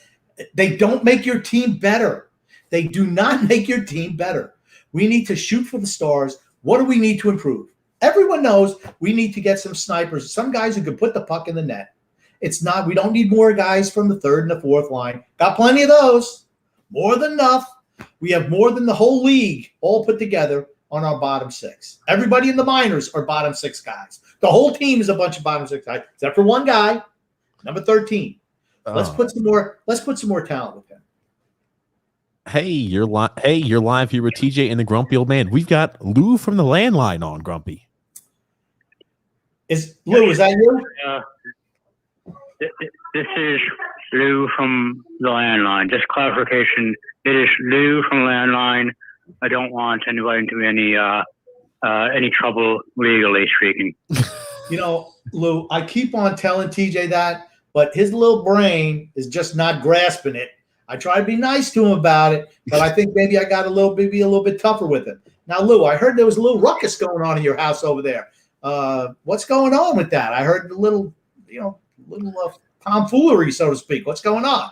They don't make your team better. They do not make your team better. We need to shoot for the stars. What do we need to improve? Everyone knows we need to get some snipers, some guys who can put the puck in the net. We don't need more guys from the third and the fourth line. Got plenty of those. More than enough. We have more than the whole league all put together on our bottom six. Everybody in the minors are bottom six guys. The whole team is a bunch of bottom six guys, except for one guy, number 13. Let's put some more talent with him. Hey, you're live. Hey, you're live here with TJ and the Grumpy Old Man. We've got Lou from the landline on, Grumpy. Is that you? This is Lou from the landline. Just clarification. It is Lou from the landline. I don't want anybody to be any trouble legally speaking. Lou, I keep on telling TJ that, but his little brain is just not grasping it. I try to be nice to him about it, but I think maybe I got a little bit tougher with him. Now, Lou, I heard there was a little ruckus going on in your house over there. What's going on with that? I heard a little tomfoolery, so to speak. What's going on?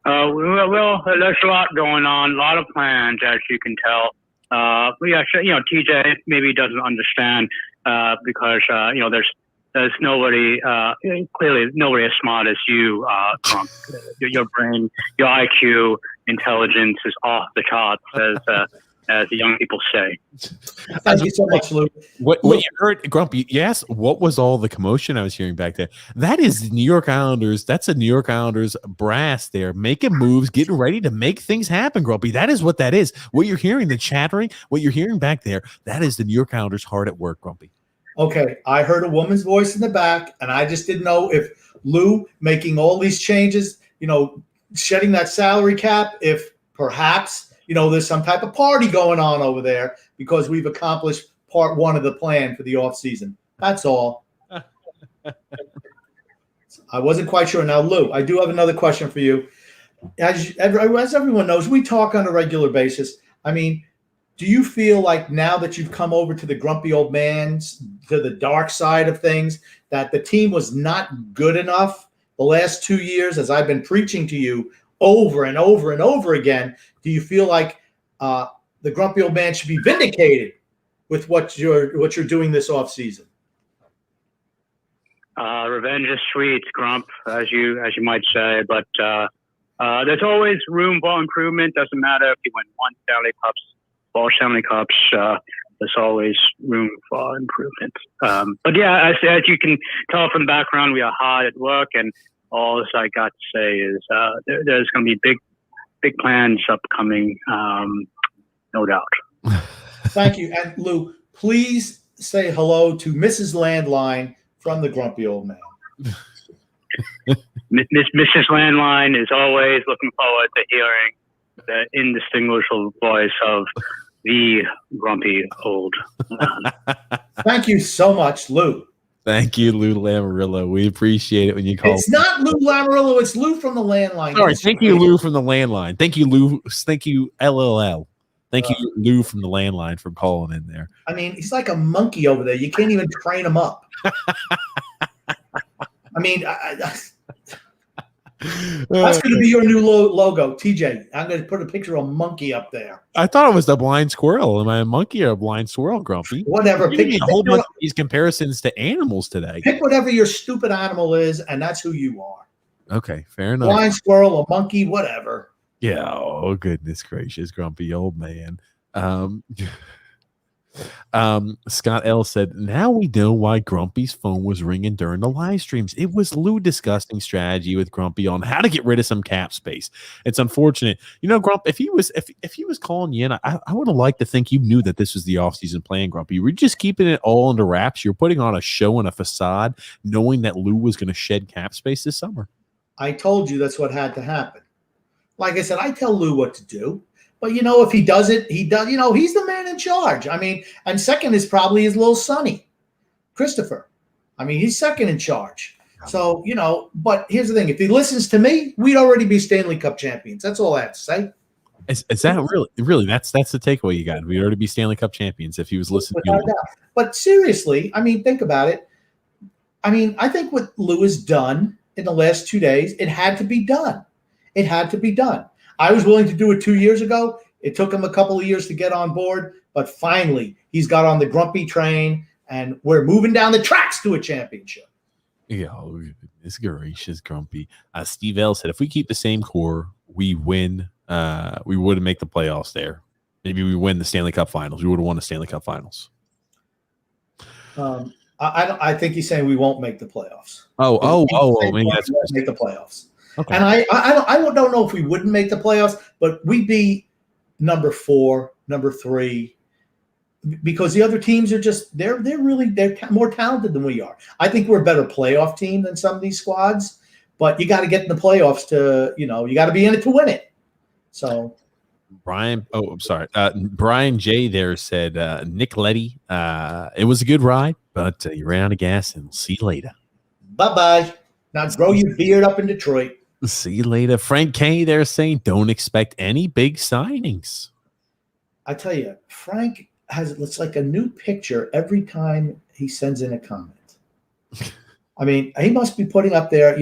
Well, there's a lot going on, a lot of plans, as you can tell. TJ maybe doesn't understand because there's nobody, clearly nobody as smart as you, Trump. Your brain, your IQ, intelligence is off the charts, as the young people say. Thank you so much, Lou. What you heard, Grumpy? Yes. What was all the commotion I was hearing back there? That is the New York Islanders. That's a New York Islanders brass there, making moves, getting ready to make things happen, Grumpy. That is what that is. What you're hearing, the chattering, what you're hearing back there, that is the New York Islanders hard at work, Grumpy. Okay, I heard a woman's voice in the back, and I just didn't know if Lou making all these changes, shedding that salary cap, if perhaps there's some type of party going on over there because we've accomplished part one of the plan for the offseason. That's all. I wasn't quite sure. Now, Lou, I do have another question for you. As everyone knows, we talk on a regular basis. I mean, do you feel like now that you've come over to the Grumpy Old Man's, to the dark side of things, that the team was not good enough the last 2 years, as I've been preaching to you over and over and over again? Do you feel like the Grumpy Old Man should be vindicated with what you're doing this offseason? Revenge is sweet, Grump, as you might say, but there's always room for improvement. Doesn't matter if you win one Stanley Cups, 4 Stanley Cups. There's always room for improvement. But yeah, as you can tell from the background, we are hard at work, and all this I got to say is there's going to be big plans upcoming, no doubt. Thank you. And Lou, please say hello to Mrs. Landline from the Grumpy Old Man. Mrs. Landline is always looking forward to hearing the indistinguishable voice of the Grumpy Old Man. Thank you so much, Lou. Thank you, Lou Lamarillo. We appreciate it when you call. It's not Lou Lamarillo. It's Lou from the landline. All right. Thank you, Lou from the landline. Thank you, Lou. Thank you, LLL. Thank you, Lou from the landline, for calling in there. I mean, he's like a monkey over there. You can't even train him up. I mean, that's going to be your new logo, TJ. I'm going to put a picture of a monkey up there. I thought it was the blind squirrel. Am I a monkey or a blind squirrel, Grumpy? Whatever. Pick a whole bunch of these comparisons to animals today. Pick whatever your stupid animal is, and that's who you are. Okay, fair enough. Blind squirrel, a monkey, whatever. Yeah. Oh, goodness gracious, Grumpy Old Man. Scott L said, now we know why Grumpy's phone was ringing during the live streams. It was Lou discussing strategy with Grumpy on how to get rid of some cap space. It's unfortunate. Grump, if he was calling you in, I would have liked to think you knew that this was the offseason plan, Grumpy. You were just keeping it all under wraps. You're putting on a show and a facade, knowing that Lou was going to shed cap space this summer. I told you that's what had to happen. Like I said, I tell Lou what to do. But, if he does it, he does. He's the man in charge. I mean, and second is probably his little sonny, Christopher. I mean, he's second in charge. So, but here's the thing. If he listens to me, we'd already be Stanley Cup champions. That's all I have to say. Is that really, that's the takeaway you got. We'd already be Stanley Cup champions if he was listening to you. But seriously, I mean, think about it. I mean, I think what Lou has done in the last 2 days, it had to be done. It had to be done. I was willing to do it 2 years ago. It took him a couple of years to get on board, but finally he's got on the Grumpy train, and we're moving down the tracks to a championship. Yeah, it's gracious, Grumpy. Steve L said, if we keep the same core, we win. We wouldn't make the playoffs there. Maybe we win the Stanley Cup Finals. We would have won the Stanley Cup Finals. I think he's saying we won't make the playoffs. Maybe that's make the playoffs. Okay. And I don't know if we wouldn't make the playoffs, but we'd be number 4, number 3, because the other teams are just they're more talented than we are. I think we're a better playoff team than some of these squads, but you got to get in the playoffs to you got to be in it to win it. So. Brian J there said, Nick Leddy, it was a good ride, but you ran out of gas, and see you later. Bye-bye. Now grow your beard up in Detroit. See you later. Frank K there saying, don't expect any big signings. I tell you, Frank it's like a new picture every time he sends in a comment. I mean, he must be putting up there,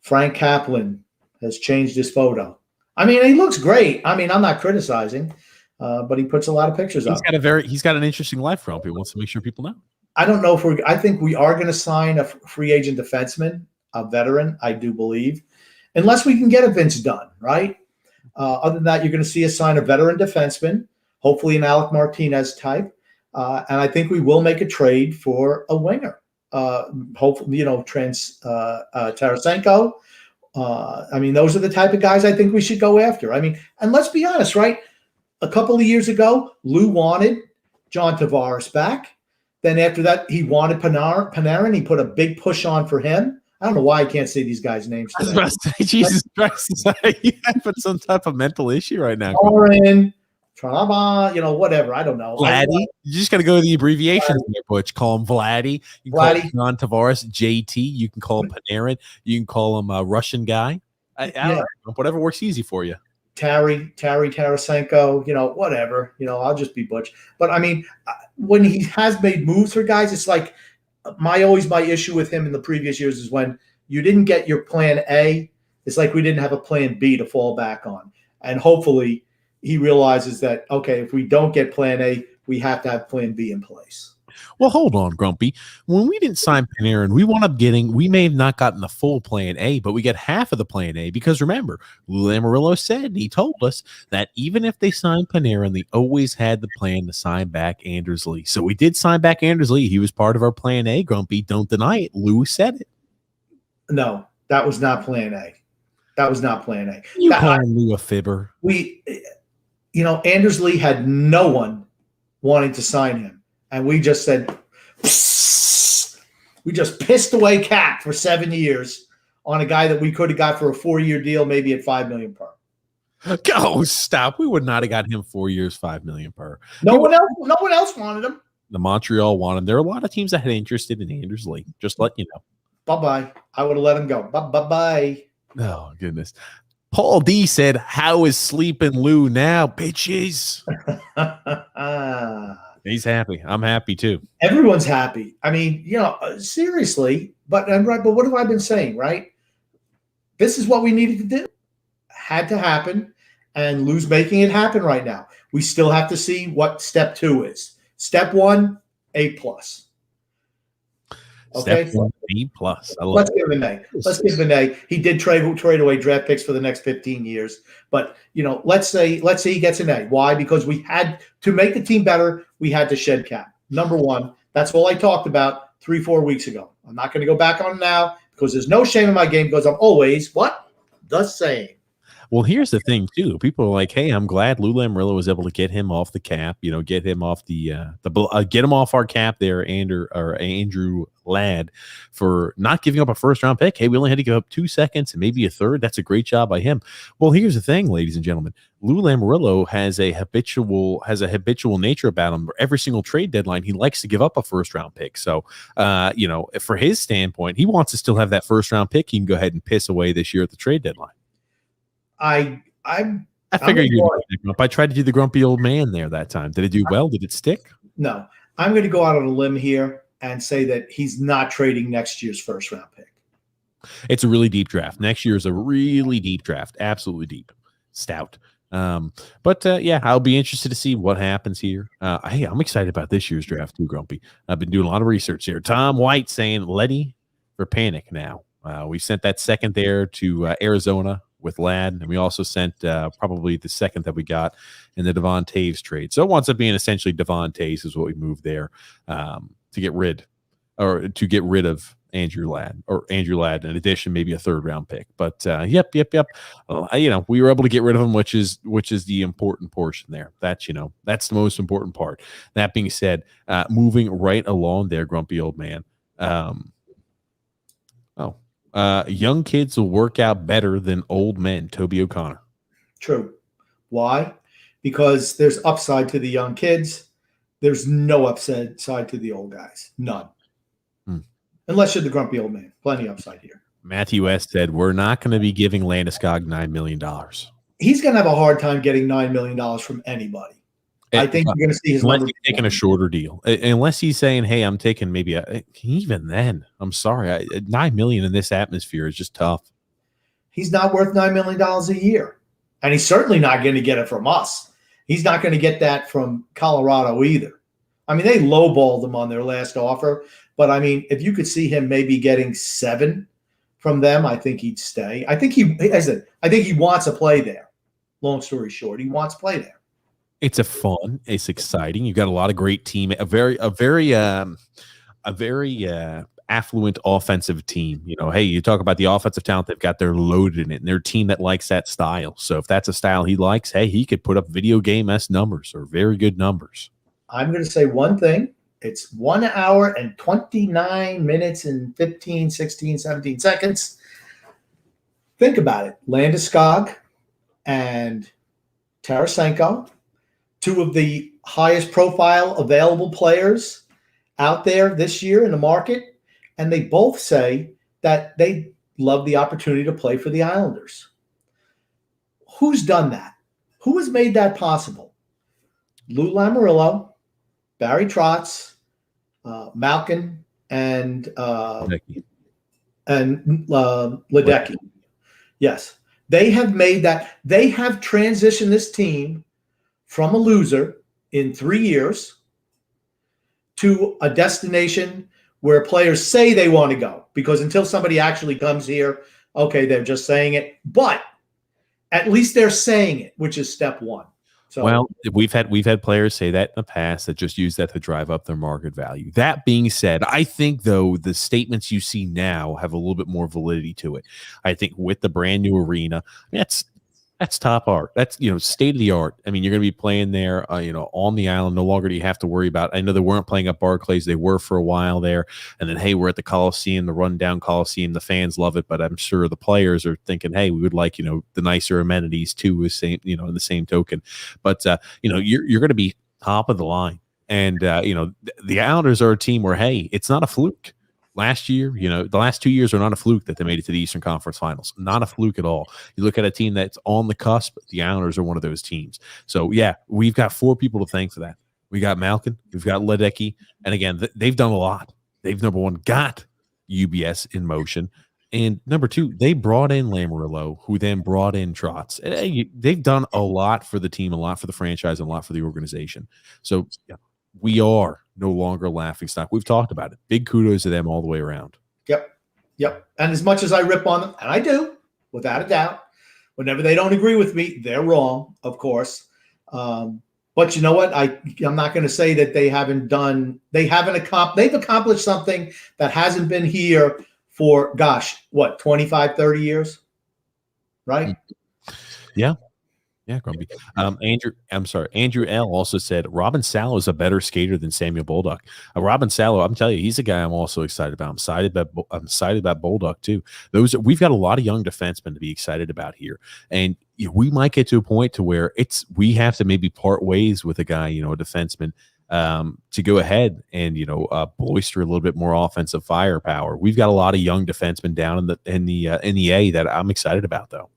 Frank Kaplan has changed his photo. I mean, he looks great. I mean, I'm not criticizing, but he puts a lot of pictures up. He's got an interesting life, Grumpy. He wants to make sure people know. I don't know I think we are going to sign a free agent defenseman, a veteran, I do believe, unless we can get a Vince Dunn, right? Other than that, you're going to see us sign a veteran defenseman, hopefully an Alec Martinez type. And I think we will make a trade for a winger. Hopefully, Tarasenko. I mean, those are the type of guys I think we should go after. I mean, and let's be honest, right? A couple of years ago, Lou wanted John Tavares back. Then after that, he wanted Panarin. He put a big push on for him. I don't know why I can't say these guys' names today. I was about to say, Jesus Christ, you have some type of mental issue right now. Panarin, whatever. I don't know. Vladdy. You just got to go to the abbreviations there, Butch. Call him Vladdy. You can call him John Tavares, JT. You can call him Panarin. You can call him a Russian guy. I don't know, whatever works easy for you. Tarasenko, whatever. I'll just be Butch. But I mean, when he has made moves for guys, it's like my issue with him in the previous years is when you didn't get your plan A, it's like we didn't have a plan B to fall back on. And hopefully he realizes that, okay, if we don't get plan A, we have to have plan B in place. Well, hold on, Grumpy. When we didn't sign Panarin, we may have not gotten the full plan A, but we get half of the plan A because remember, Lou Lamoriello said, he told us that even if they signed Panarin, they always had the plan to sign back Anders Lee. So we did sign back Anders Lee. He was part of our plan A, Grumpy. Don't deny it. Lou said it. No, that was not plan A. That was not plan A. You call Lou a fibber. Anders Lee had no one wanting to sign him. And we just said, we just pissed away Cap for 7 years on a guy that we could have got for a 4-year deal, maybe at $5 million per. Go stop. We would not have got him 4 years, $5 million per. No one else wanted him. The Montreal wanted him. There are a lot of teams that had interested in Anders Lee. Just let you know. Bye-bye. I would have let him go. Bye-bye. Oh, goodness. Paul D said, how is sleeping Lou now, bitches? He's happy. I'm happy too. Everyone's happy. I mean, seriously, but what have I been saying, right? This is what we needed to do. Had to happen, and Lou's making it happen right now. We still have to see what step 2 is. Step 1, A+. Okay, Step 1, B+. Let's give him an A. He did trade away draft picks for the next 15 years. But let's say he gets an A. Why? Because we had to make the team better. We had to shed Cap. Number 1. That's all I talked about 3-4 weeks ago. I'm not going to go back on it now because there's no shame in my game because I'm always the same. Well, here's the thing too. People are like, "Hey, I'm glad Lou Lamoriello was able to get him off the cap. Get him off get him off our cap there, Andrew Ladd, for not giving up a first-round pick. Hey, we only had to give up 2 seconds and maybe a third. That's a great job by him. Well, here's the thing, ladies and gentlemen. Lou Lamoriello has a habitual nature about him. Every single trade deadline, he likes to give up a first-round pick. So, for his standpoint, he wants to still have that first-round pick. He can go ahead and piss away this year at the trade deadline. I figured I tried to do the grumpy old man there that time. Did it do well? Did it stick? No. I'm going to go out on a limb here and say that he's not trading next year's first-round pick. It's a really deep draft. Next year is a really deep draft. Absolutely deep. Stout. Yeah, I'll be interested to see what happens here. Hey, I'm excited about this year's draft too, Grumpy. I've been doing a lot of research here. Tom White saying Leddy for Panic now. We sent that second there to Arizona with Ladd, and we also sent probably the second that we got in the Devon Taves trade. So it winds up being essentially Devon Taves is what we moved there to get rid of Andrew Ladd, in addition, maybe a third-round pick. But yep. We were able to get rid of him, which is the important portion there. That's the most important part. That being said, moving right along there, grumpy old man. Young kids will work out better than old men. Toby O'Connor. True. Why? Because there's upside to the young kids. There's no upside to the old guys. None. Unless you're the grumpy old man. Plenty upside here. Matthew West said, we're not going to be giving Landeskog $9 million. He's going to have a hard time getting $9 million from anybody. I think you're going to see his unless he's taking a shorter deal. Unless he's saying, hey, I'm taking maybe even then, I'm sorry, $9 million in this atmosphere is just tough. He's not worth $9 million a year. And he's certainly not going to get it from us. He's not going to get that from Colorado either. I mean, they lowballed him on their last offer. But, I mean, if you could see him maybe getting $7 million from them, I think he'd stay. I think he wants to play there. Long story short, he wants to play there. It's it's exciting. You've got a lot of great team, a very affluent offensive team. Hey, you talk about the offensive talent they've got, they're loaded in it, and they're a team that likes that style. So if that's a style he likes, hey, he could put up video game-esque numbers or very good numbers. I'm going to say one thing. It's 1 hour and 29 minutes and 15, 16, 17 seconds. Think about it. Landeskog and Tarasenko, two of the highest profile available players out there this year in the market, and they both say that they love the opportunity to play for the Islanders. Who's done that? Who has made that possible? Lou Lamoriello, Barry Trotz, Malkin, and Leddy. Yes, they have made that. They have transitioned this team from a loser in 3 years to a destination where players say they want to go. Because until somebody actually comes here, okay, they're just saying it. But at least they're saying it, which is step one. So, well, we've had players say that in the past that just use that to drive up their market value. That being said, I think, though, the statements you see now have a little bit more validity to it. I think with the brand new arena, that's top art. That's, state of the art. I mean, you're going to be playing there, on the island. No longer do you have to worry about, I know they weren't playing at Barclays. They were for a while there. And then, hey, we're at the Coliseum, the rundown Coliseum. The fans love it, but I'm sure the players are thinking, hey, we would like, the nicer amenities too, in the same token. But, you're going to be top of the line. And, the Islanders are a team where, hey, it's not a fluke. Last year, the last 2 years are not a fluke that they made it to the Eastern Conference Finals. Not a fluke at all. You look at a team that's on the cusp, the Islanders are one of those teams. So, yeah, we've got 4 people to thank for that. We got Malkin, we've got Leddy, and again, they've done a lot. They've, number one, got UBS in motion, and number 2, they brought in Lamoriello, who then brought in Trotz. They've done a lot for the team, a lot for the franchise, and a lot for the organization. So, yeah, we are no longer a laughing stock. We've talked about it. Big kudos to them all the way around. Yep. And as much as I rip on them, and I do, without a doubt, whenever they don't agree with me, they're wrong, of course. But you know what? I'm not going to say that they've accomplished something that hasn't been here for, 25, 30 years? Right? Yeah. Yeah, Grumpy. Andrew L. also said Robin Salo is a better skater than Samuel Bolduc. Robin Salo, I'm telling you, he's a guy I'm also excited about. I'm excited about Bolduc too. We've got a lot of young defensemen to be excited about here, and we might get to a point to where we have to maybe part ways with a guy, a defenseman, to go ahead and bolster a little bit more offensive firepower. We've got a lot of young defensemen down in the A that I'm excited about, though.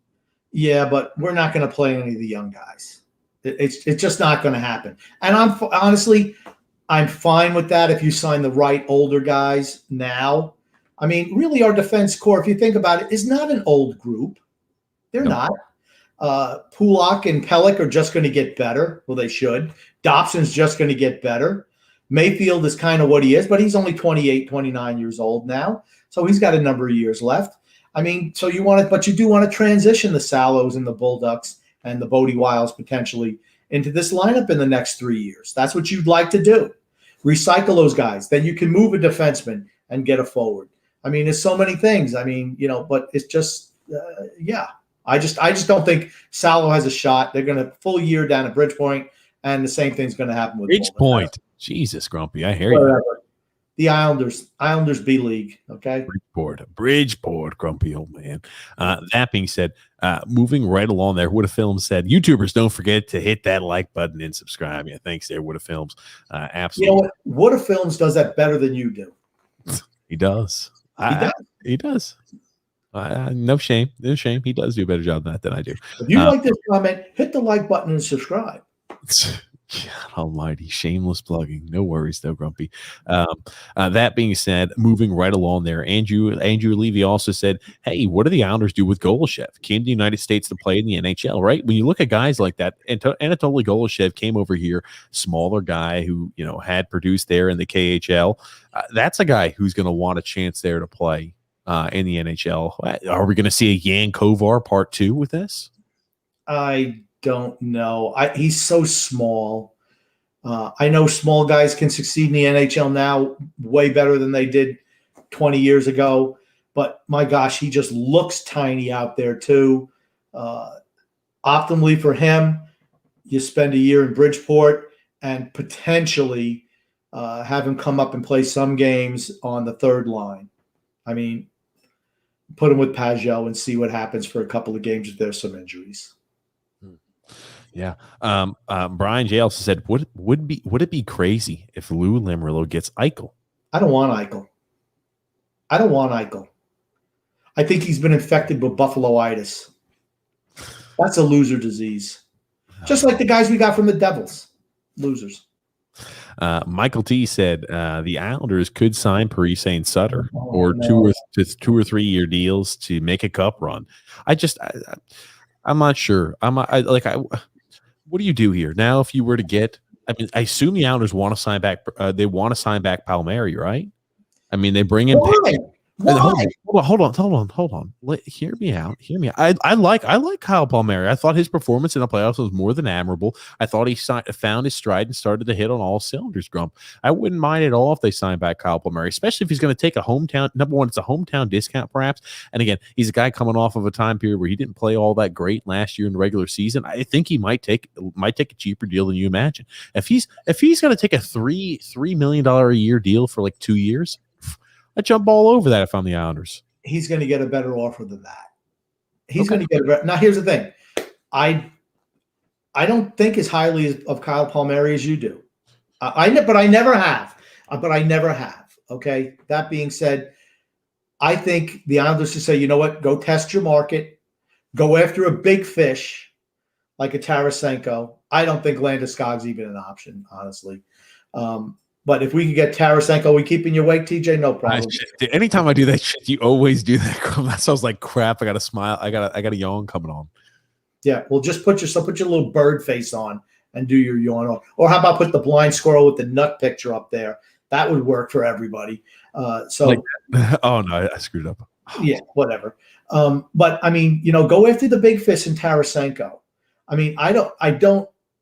Yeah, but we're not going to play any of the young guys. It's just not going to happen. And I'm fine with that if you sign the right older guys now. I mean, really, our defense core, if you think about it, is not an old group. They're not. Pulak and Pellick are just going to get better. Well, they should. Dobson's just going to get better. Mayfield is kind of what he is, but he's only 28, 29 years old now. So he's got a number of years left. I mean, so you want to, but you do want to transition the Salos and the Bullducks and the Bodie Wiles potentially into this lineup in the next 3 years. That's what you'd like to do. Recycle those guys. Then you can move a defenseman and get a forward. I mean, there's so many things. I mean, but it's just, yeah. I just don't think Salo has a shot. They're going to full year down at Bridgepoint, and the same thing's going to happen with Bridgepoint. Jesus, Grumpy, I hear you. The Islanders B League. Okay, Bridgeport, Grumpy old man. That being said, moving right along there, Would a Film said, YouTubers, don't forget to hit that like button and subscribe. Yeah, thanks there, Would a Films. Absolutely. You know what? Would a Films does that better than you do. He does. He does. No shame. No shame. He does do a better job than that than I do. If you like this comment, hit the like button and subscribe. God almighty, shameless plugging. No worries, though, Grumpy. That being said, moving right along there, Andrew Levy also said, hey, what do the Islanders do with Goloshev? Came to the United States to play in the NHL, right? When you look at guys like that, Anatoly Goloshev came over here, smaller guy who, had produced there in the KHL. That's a guy who's going to want a chance there to play in the NHL. Are we going to see a Yan Kovar part 2 with this? I don't know. He's so small. I know small guys can succeed in the NHL now way better than they did 20 years ago. But my gosh, he just looks tiny out there too. Optimally for him, you spend a year in Bridgeport and potentially have him come up and play some games on the third line. I mean, put him with Pajot and see what happens for a couple of games if there's some injuries. Yeah. Brian J. also said, would it be crazy if Lou Lamoriello gets Eichel? I don't want Eichel. I think he's been infected with buffaloitis. That's a loser disease. Just like the guys we got from the Devils. Losers. Michael T said the Islanders could sign Parise and Sutter or 2 or 3 year deals to make a cup run. I'm not sure. What do you do here now? If you were to get, I assume the Islanders want to sign back. They want to sign back Palmieri, right? I mean, they bring in. Why? Hold on. Hear me out. I like Kyle Palmieri. I thought his performance in the playoffs was more than admirable. I thought he found his stride and started to hit on all cylinders. Grump. I wouldn't mind at all if they signed back Kyle Palmieri, especially if he's going to take a hometown. Number one, it's a hometown discount, perhaps. And again, he's a guy coming off of a time period where he didn't play all that great last year in the regular season. I think he might take a cheaper deal than you imagine. If he's going to take a $3 million a year deal for like 2 years. I jump all over that if I'm the Islanders. He's going to get a better offer than that. He's going to get a better. Now, here's the thing. I don't think as highly of Kyle Palmieri as you do. But I never have. Okay. That being said, I think the Islanders should say, you know what? Go test your market. Go after a big fish like a Tarasenko. I don't think Landeskog's even an option, honestly. But if we can get Tarasenko, we keeping you awake, TJ? No problem. Anytime I do that shit, you always do that. That sounds like crap. I got to smile. I got a yawn coming on. Yeah, well, just put your little bird face on and do your yawn on. Or how about put the blind squirrel with the nut picture up there? That would work for everybody. Oh no, I screwed up. Yeah, whatever. But I mean, go after the big fish in Tarasenko. I mean,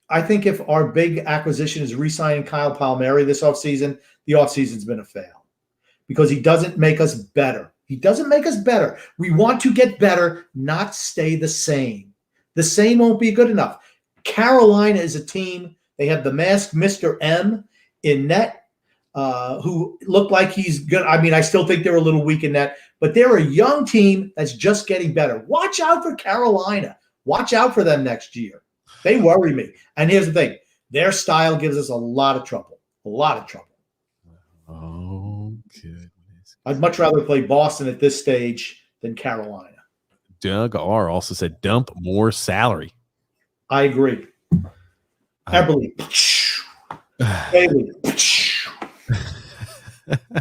I think if our big acquisition is re-signing Kyle Palmieri this offseason, the offseason's been a fail because he doesn't make us better. We want to get better, not stay the same. The same won't be good enough. Carolina is a team. They have the masked Mr. M in net who looked like he's good. I mean, I still think they're a little weak in net, but they're a young team that's just getting better. Watch out for Carolina. Watch out for them next year. They worry me. And here's the thing. Their style gives us a lot of trouble. Oh, goodness. I'd much rather play Boston at this stage than Carolina. Doug R. also said dump more salary. I agree. Eberle. Bailey.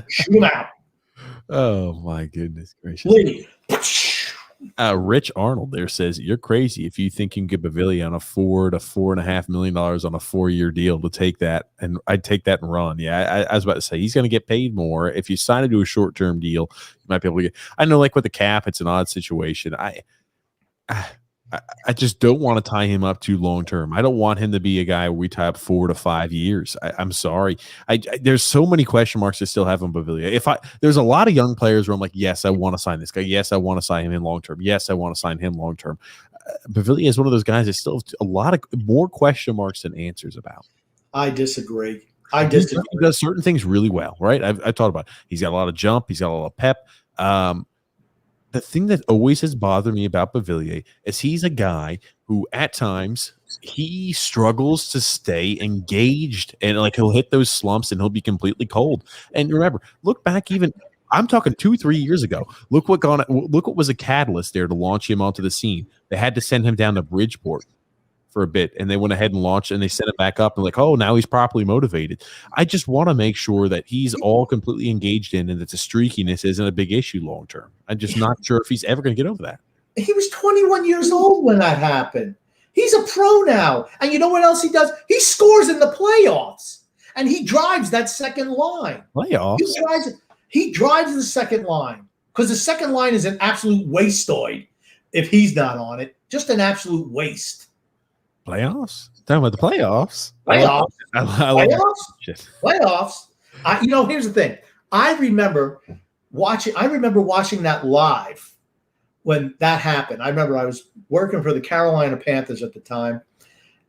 Shoot him out. Oh, my goodness gracious. Lee. Rich Arnold there says you're crazy if you think you can get Bavili on a $4 to $4.5 million on a 4-year deal to take that, and I'd take that and run. Yeah, I was about to say he's going to get paid more if you sign him to a short-term deal. You might be able to get. I know, like with the cap, it's an odd situation. I just don't want to tie him up too long term. I don't want him to be a guy where we tie up 4 to 5 years. I'm sorry. There's so many question marks I still have on Bavili. There's a lot of young players where I'm like, yes, I want to sign this guy. Yes, I want to sign him in long term. Yes, I want to sign him long term. Bavili is one of those guys that still have a lot of more question marks than answers about. I disagree. He does certain things really well, right? I've talked about it. He's got a lot of jump. He's got a lot of pep. The thing that always has bothered me about Bavillier is he's a guy who at times he struggles to stay engaged, and like he'll hit those slumps and he'll be completely cold. And remember, look back, even I'm talking 2-3 years ago. Look what was a catalyst there to launch him onto the scene. They had to send him down to Bridgeport for a bit, and they went ahead and launched, and they sent it back up and like, oh, now he's properly motivated. I just want to make sure that he's all completely engaged in, and that the streakiness isn't a big issue long term. I'm just not sure if he's ever going to get over that. He was 21 years old when that happened. He's a pro now, and you know what else he does? He scores in the playoffs, and he drives that second line. Playoffs? He drives the second line because the second line is an absolute wasteoid if he's not on it. Just an absolute waste. Playoffs? Talking about the playoffs? Playoffs. Playoffs. Here's the thing. I remember watching that live when that happened. I remember I was working for the Carolina Panthers at the time,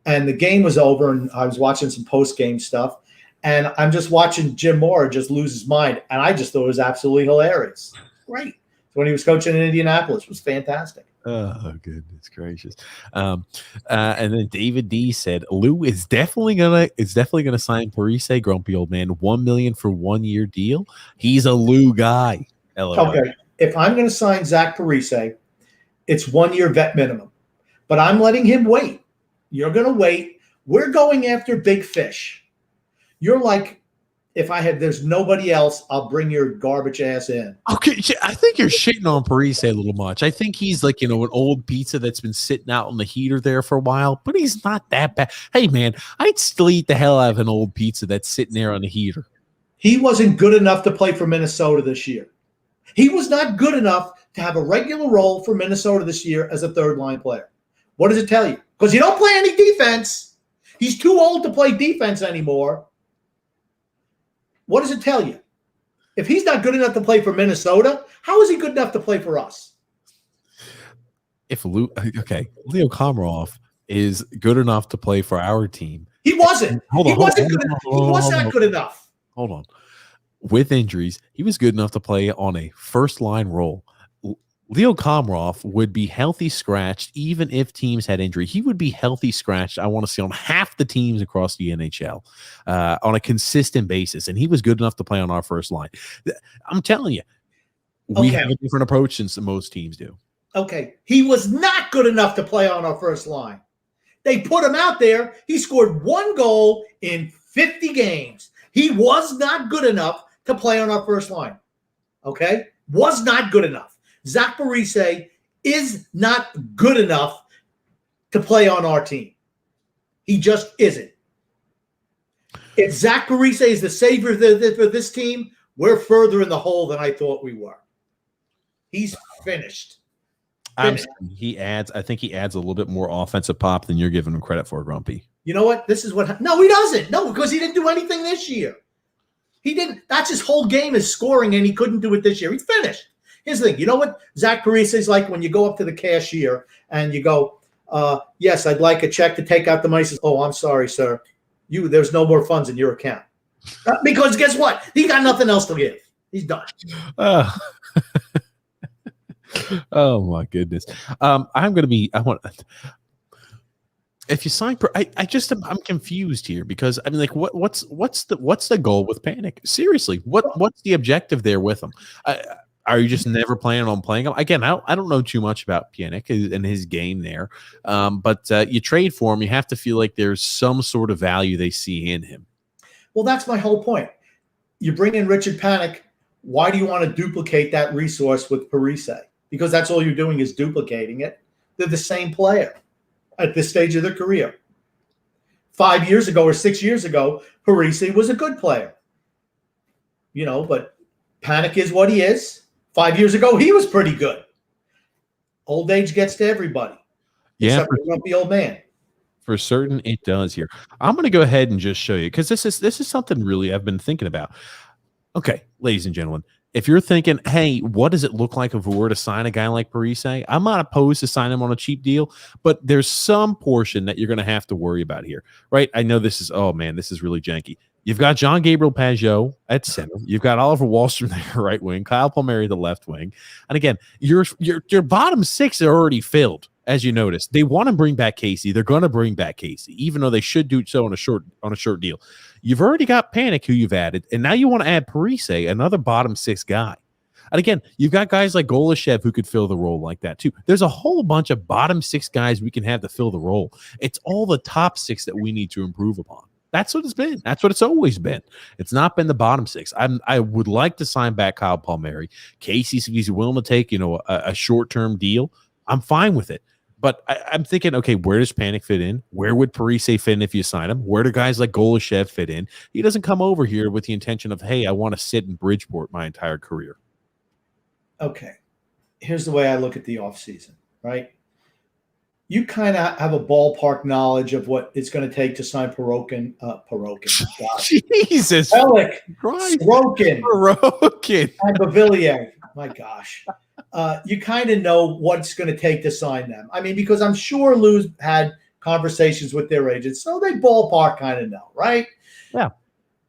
and the game was over, and I was watching some post-game stuff, and I'm just watching Jim Mora just lose his mind, and I just thought it was absolutely hilarious. Great. When he was coaching in Indianapolis, it was fantastic. Oh, goodness gracious! And then David D said Lou is definitely gonna sign Parise, grumpy old man, $1 million for 1 year deal. He's a Lou guy. LOL. Okay, if I'm going to sign Zach Parise, it's 1 year vet minimum, but I'm letting him wait. You're going to wait. We're going after big fish. You're like, there's nobody else, I'll bring your garbage ass in. Okay, I think you're shitting on Parise a little much. I think he's like, an old pizza that's been sitting out on the heater there for a while, but he's not that bad. Hey, man, I'd still eat the hell out of an old pizza that's sitting there on the heater. He wasn't good enough to play for Minnesota this year. He was not good enough to have a regular role for Minnesota this year as a third-line player. What does it tell you? Because you don't play any defense. He's too old to play defense anymore. What does it tell you? If he's not good enough to play for Minnesota, how is he good enough to play for us? Leo Komarov is good enough to play for our team. He wasn't. He wasn't not good enough. Hold on. With injuries, he was good enough to play on a first-line role. Leo Komarov would be healthy scratched even if teams had injury. He would be healthy scratched, I want to see, on half the teams across the NHL on a consistent basis. And he was good enough to play on our first line. I'm telling you, we have a different approach than most teams do. Okay. He was not good enough to play on our first line. They put him out there. He scored 1 goal in 50 games. He was not good enough to play on our first line. Okay? Was not good enough. Zach Parise is not good enough to play on our team. He just isn't. If Zach Parise is the savior for this team, we're further in the hole than I thought we were. He's finished. I think he adds a little bit more offensive pop than you're giving him credit for, Grumpy. You know what? No, he doesn't. No, because he didn't do anything this year. He didn't. That's his whole game is scoring, and he couldn't do it this year. He's finished. Here's the thing. You know what Zach Parise is like when you go up to the cashier and you go, yes, I'd like a check to take out the money. He says, oh, I'm sorry, sir. There's no more funds in your account. Because guess what? He got nothing else to give. He's done. Oh my goodness. If you sign, I'm confused here because I mean, like, what's the goal with Panic? Seriously, what's the objective there with him? Are you just never planning on playing him? Again, I don't know too much about Panic and his game there, but you trade for him, you have to feel like there's some sort of value they see in him. Well, that's my whole point. You bring in Richard Panic. Why do you want to duplicate that resource with Parise? because that's all you're doing is duplicating it. They're the same player at this stage of their career. 5 years ago or 6 years ago, Parise was a good player. But Panic is what he is. 5 years ago, he was pretty good. Old age gets to everybody. Yeah, Except for the grumpy old man. for certain it does here. I'm going to go ahead and just show you, because this is something really I've been thinking about. Okay, ladies and gentlemen, if you're thinking, hey, what does it look like if we were to sign a guy like Parise? I'm not opposed to sign him on a cheap deal, but there's some portion that you're going to have to worry about here, right? I know this is, oh man, this is really janky. You've got John Gabriel Pajot at center. You've got Oliver Wahlstrom there, right wing, Kyle Palmieri, the left wing. And again, your bottom six are already filled, as you notice. They want to bring back Casey. They're going to bring back Casey, even though they should do so on a short deal. You've already got Panic, who you've added, and now you want to add Parise, another bottom six guy. And again, you've got guys like Golashev who could fill the role like that too. There's a whole bunch of bottom six guys we can have to fill the role. It's all the top six that we need to improve upon. That's what it's been. That's what it's always been. It's not been the bottom six. I would like to sign back Kyle Palmieri. Casey, if he's willing to take, a short-term deal, I'm fine with it. But I'm thinking, okay, where does Panic fit in? Where would Parise fit in if you sign him? Where do guys like Golashev fit in? He doesn't come over here with the intention of, hey, I want to sit in Bridgeport my entire career. Okay. Here's the way I look at the offseason, right? You kind of have a ballpark knowledge of what it's going to take to sign Parokin. Jesus Pellick, Christ. Sorokin, and Bavillier. My gosh. You kind of know what it's going to take to sign them. I mean, because I'm sure Lou's had conversations with their agents, so they ballpark kind of know, right? Yeah.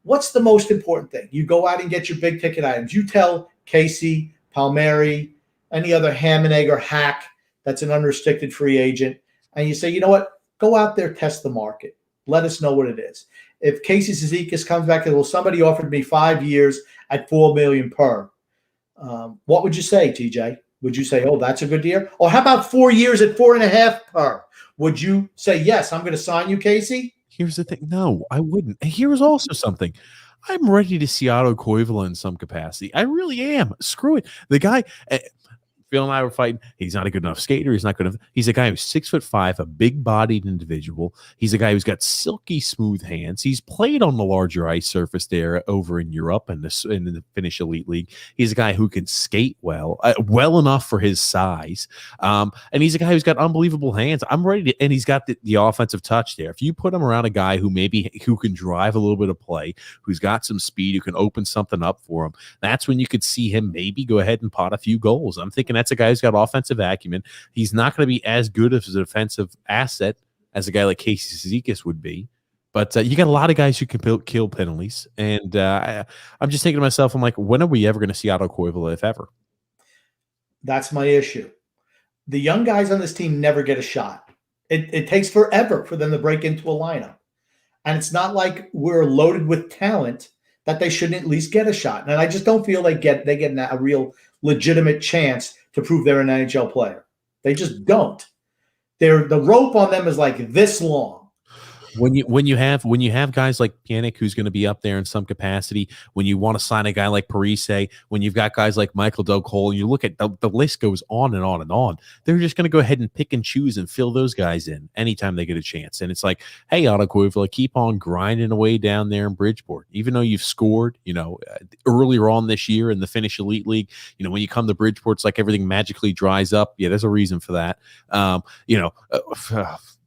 What's the most important thing? You go out and get your big ticket items. You tell Casey, Palmieri, any other ham and egg or hack that's an unrestricted free agent, and you say, you know what? Go out there, test the market. Let us know what it is. If Casey Cizikas comes back and, well, somebody offered me 5 years at $4 million per, what would you say, TJ? Would you say, oh, that's a good deal? Or how about 4 years at 4.5 per? Would you say, yes, I'm going to sign you, Casey? Here's the thing. No, I wouldn't. And here's also something. I'm ready to see Otto Koivula in some capacity. I really am. Screw it. The guy, Phil and I were fighting. He's not a good enough skater. He's not good enough. He's a guy who's 6'5", a big-bodied individual. He's a guy who's got silky smooth hands. He's played on the larger ice surface there over in Europe and in the Finnish Elite League. He's a guy who can skate well enough for his size. And he's a guy who's got unbelievable hands. I'm ready to, and he's got the offensive touch there. If you put him around a guy who can drive a little bit of play, who's got some speed, who can open something up for him, that's when you could see him maybe go ahead and pot a few goals. I'm thinking that's a guy who's got offensive acumen. He's not going to be as good as a defensive asset as a guy like Casey Cizikas would be. But you got a lot of guys who can kill penalties. And I'm just thinking to myself, I'm like, when are we ever going to see Otto Koivula, if ever? That's my issue. The young guys on this team never get a shot. It takes forever for them to break into a lineup. And it's not like we're loaded with talent that they shouldn't at least get a shot. And I just don't feel they get a real legitimate chance to prove they're an NHL player. They just don't. The rope on them is like this long. When you have guys like Panic, who's going to be up there in some capacity, when you want to sign a guy like Parise, when you've got guys like Michael Doug Cole, you look at the list goes on and on and on. They're just going to go ahead and pick and choose and fill those guys in anytime they get a chance. And it's like, hey, Otto Koivula, keep on grinding away down there in Bridgeport. Even though you've scored, earlier on this year in the Finnish Elite League, when you come to Bridgeport, it's like everything magically dries up. Yeah, there's a reason for that.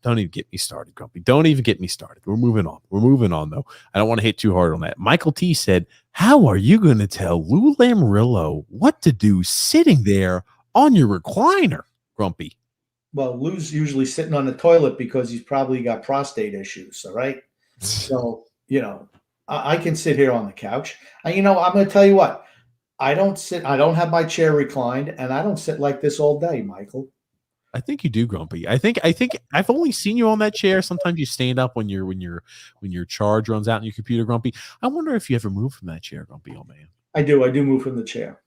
Don't even get me started, Grumpy. Don't even get me started. We're moving on, though. I don't want to hit too hard on that. Michael T said, how are you going to tell Lou Lamoriello what to do sitting there on your recliner, Grumpy? Well, Lou's usually sitting on the toilet because he's probably got prostate issues, all right? So, I can sit here on the couch. And, I'm going to tell you what. I don't have my chair reclined, and I don't sit like this all day, Michael. I think you do, Grumpy. I think I've only seen you on that chair. Sometimes you stand up when your charge runs out in your computer, Grumpy. I wonder if you ever move from that chair, Grumpy, old man. I do move from the chair.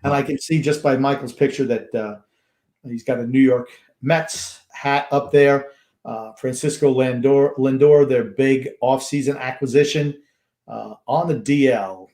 And I can see just by Michael's picture that he's got a New York Mets hat up there. Francisco Lindor, their big offseason acquisition on the DL,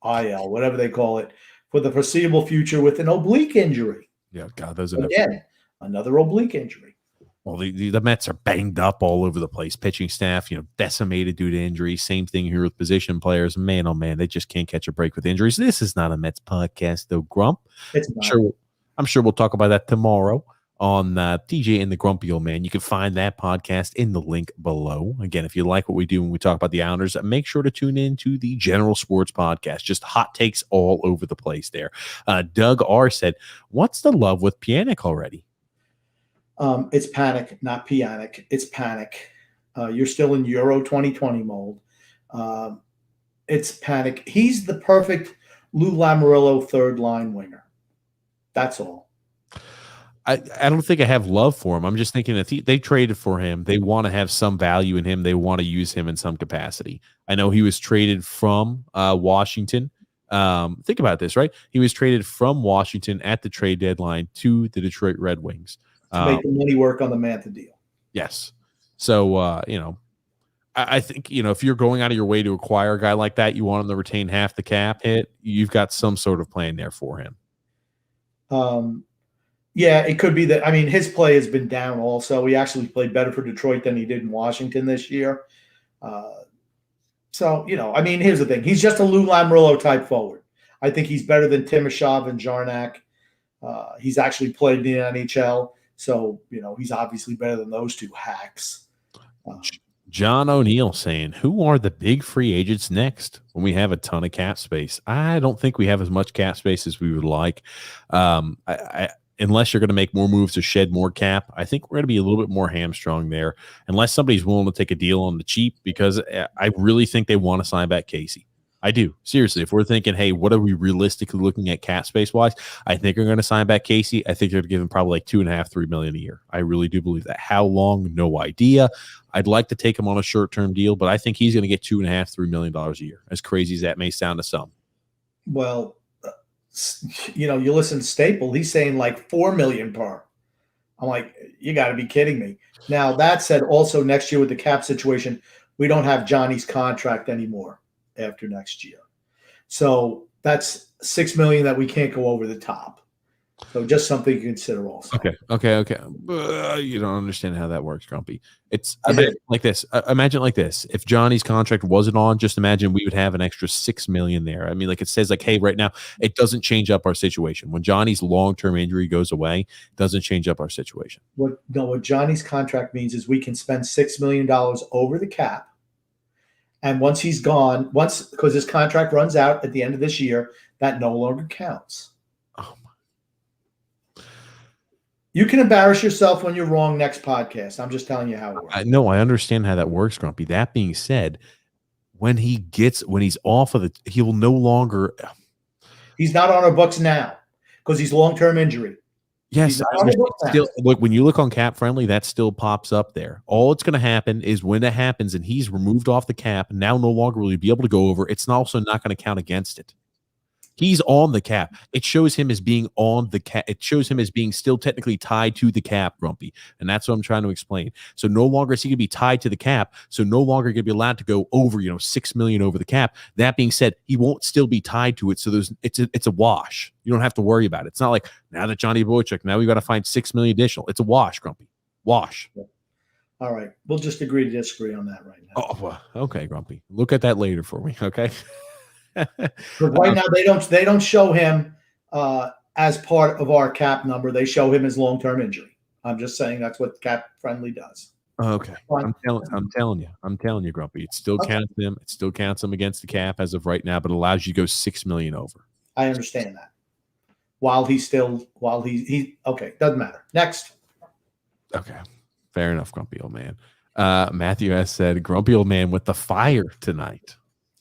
IL, whatever they call it, for the foreseeable future with an oblique injury. Yeah, God, those are Again, another oblique injury. well, the Mets are banged up all over the place. Pitching staff, decimated due to injuries. Same thing here with position players. Man, oh man, they just can't catch a break with injuries. This is not a Mets podcast, though, Grump. It's not. I'm sure we'll talk about that tomorrow on TJ and the Grumpy Old Man. You can find that podcast in the link below. Again, if you like what we do when we talk about the Islanders, make sure to tune in to the General Sports Podcast. Just hot takes all over the place there. Doug R. said, what's the love with Pjanic already? It's panic, not Pjanic. It's panic. You're still in Euro 2020 mold. It's panic. He's the perfect Lou Lamoriello third line winger. That's all. I don't think I have love for him. I'm just thinking that they traded for him. They want to have some value in him. They want to use him in some capacity. I know he was traded from Washington. Think about this, right? He was traded from Washington at the trade deadline to the Detroit Red Wings. To make the money work on the Mantha deal. Yes. So, I think, if you're going out of your way to acquire a guy like that, you want him to retain half the cap hit. You've got some sort of plan there for him. Yeah, it could be that. I mean, his play has been down also. He actually played better for Detroit than he did in Washington this year. So, here's the thing. He's just a Lou Lamoriello type forward. I think he's better than Timashov and Jarnac. He's actually played in the NHL. So, he's obviously better than those two hacks. John O'Neill saying, who are the big free agents next when we have a ton of cap space? I don't think we have as much cap space as we would like. Unless you're going to make more moves to shed more cap, I think we're going to be a little bit more hamstrung there, unless somebody's willing to take a deal on the cheap, because I really think they want to sign back Casey. I do. Seriously, if we're thinking, hey, what are we realistically looking at cap space wise? I think they're going to sign back Casey. I think they're going to give him probably like $2.5-3 million a year. I really do believe that. How long? No idea. I'd like to take him on a short-term deal, but I think he's going to get $2.5-3 million a year. As crazy as that may sound to some. Well, you listen to Staple, he's saying like $4 million per. I'm like, you got to be kidding me. Now, that said, also next year with the cap situation, we don't have Johnny's contract anymore after next year. So that's $6 million that we can't go over the top. So just something to consider also. Okay. You don't understand how that works, Grumpy. It's imagine like this. Imagine like this. If Johnny's contract wasn't on, just imagine we would have an extra $6 million there. I mean, like it says, like, hey, right now it doesn't change up our situation. When Johnny's long-term injury goes away, it doesn't change up our situation. What Johnny's contract means is we can spend $6 million over the cap. And once he's gone, because his contract runs out at the end of this year, that no longer counts. Oh my. You can embarrass yourself when you're wrong next podcast. I'm just telling you how it works. I understand how that works, Grumpy. That being said, when he's off of he will no longer. He's not on our books now because he's long-term injury. Yes, still, look, when you look on Cap Friendly, that still pops up there. All it's going to happen is when that happens and he's removed off the cap, now no longer will he be able to go over. It's also not going to count against it. He's on the cap. It shows him as being on the cap. It shows him as being still technically tied to the cap, Grumpy. And that's what I'm trying to explain. So no longer is he going to be tied to the cap. So no longer going to be allowed to go over, $6 million over the cap. That being said, he won't still be tied to it. So it's a wash. You don't have to worry about it. It's not like now that Johnny Boychuk, now we got to find $6 million additional. It's a wash, Grumpy. Wash. All right. We'll just agree to disagree on that right now. Oh, well, okay, Grumpy. Look at that later for me. Okay. Right now, they don't show him as part of our cap number. They show him as long-term injury. I'm just saying that's what Cap Friendly does. Okay, I'm telling you, Grumpy. It still counts them. It still counts them against the cap as of right now, but allows you to go $6 million over. I understand that. While he's okay, doesn't matter. Next. Okay, fair enough, Grumpy Old Man. Matthew S. said, Grumpy Old Man with the fire tonight.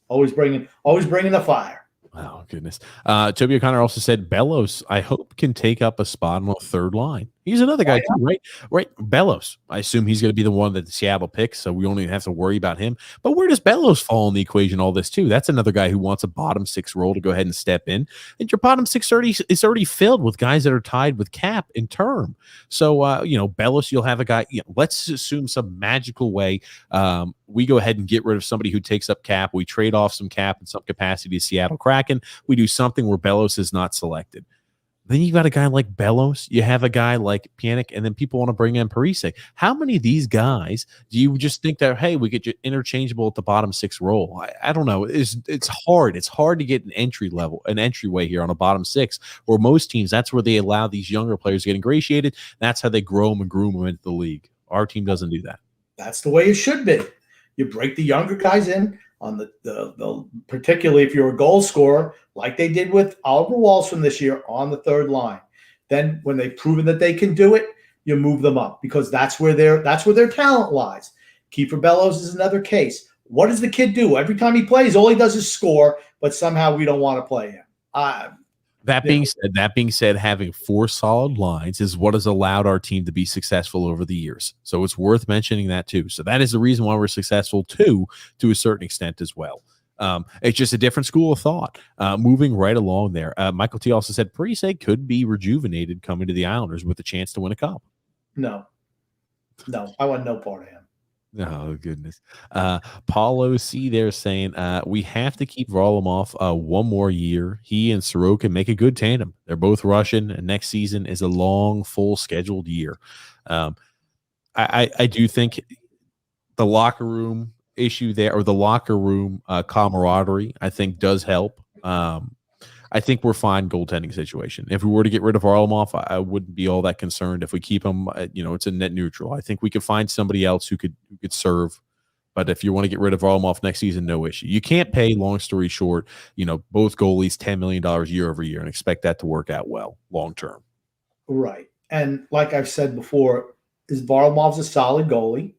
Always bringing the fire. Oh, goodness. Toby O'Connor also said, Bellows, I hope, can take up a spot on the third line. He's another guy, too, right? Right. Bellows. I assume he's going to be the one that the Seattle picks, so we don't even have to worry about him. But where does Bellows fall in the equation, all this, too? That's another guy who wants a bottom six role to go ahead and step in. And your bottom six is already filled with guys that are tied with cap in term. So, Bellows, you'll have a guy. Let's assume some magical way we go ahead and get rid of somebody who takes up cap. We trade off some cap in some capacity to Seattle Kraken. We do something where Bellows is not selected. Then you got a guy like Bellows. You have a guy like Pjanic, and then people want to bring in Parise. How many of these guys do you just think that, hey, we get you interchangeable at the bottom 6 role? I don't know. It's hard. It's hard to get an entryway here on a bottom 6. Where most teams, that's where they allow these younger players to get ingratiated. That's how they grow them and groom them into the league. Our team doesn't do that. That's the way it should be. You break the younger guys in on the particularly if you're a goal scorer, like they did with Oliver Wahlstrom this year on the third line. Then when they've proven that they can do it, you move them up because that's where their talent lies. Kiefer Bellows is another case. What does the kid do? Every time he plays, all he does is score, but somehow we don't want to play him. That being said, having 4 solid lines is what has allowed our team to be successful over the years. So it's worth mentioning that too. So that is the reason why we're successful too, to a certain extent as well. It's just a different school of thought. Moving right along there. Michael T also said Parise could be rejuvenated coming to the Islanders with a chance to win a cup. No, I want no part of him. Oh, goodness. Paulo C there saying we have to keep Varlamov one more year. He and Sorokin make a good tandem. They're both Russian, and next season is a long, full scheduled year. I do think the locker room issue there, or the locker room camaraderie, I think does help. I think we're fine goaltending situation. If we were to get rid of Varlamov, I wouldn't be all that concerned. If we keep him, it's a net neutral. I think we could find somebody else who could serve. But if you want to get rid of Varlamov next season, no issue. You can't pay, long story short, both goalies $10 million year over year and expect that to work out well long term. Right. And like I've said before, Varlamov's a solid goalie.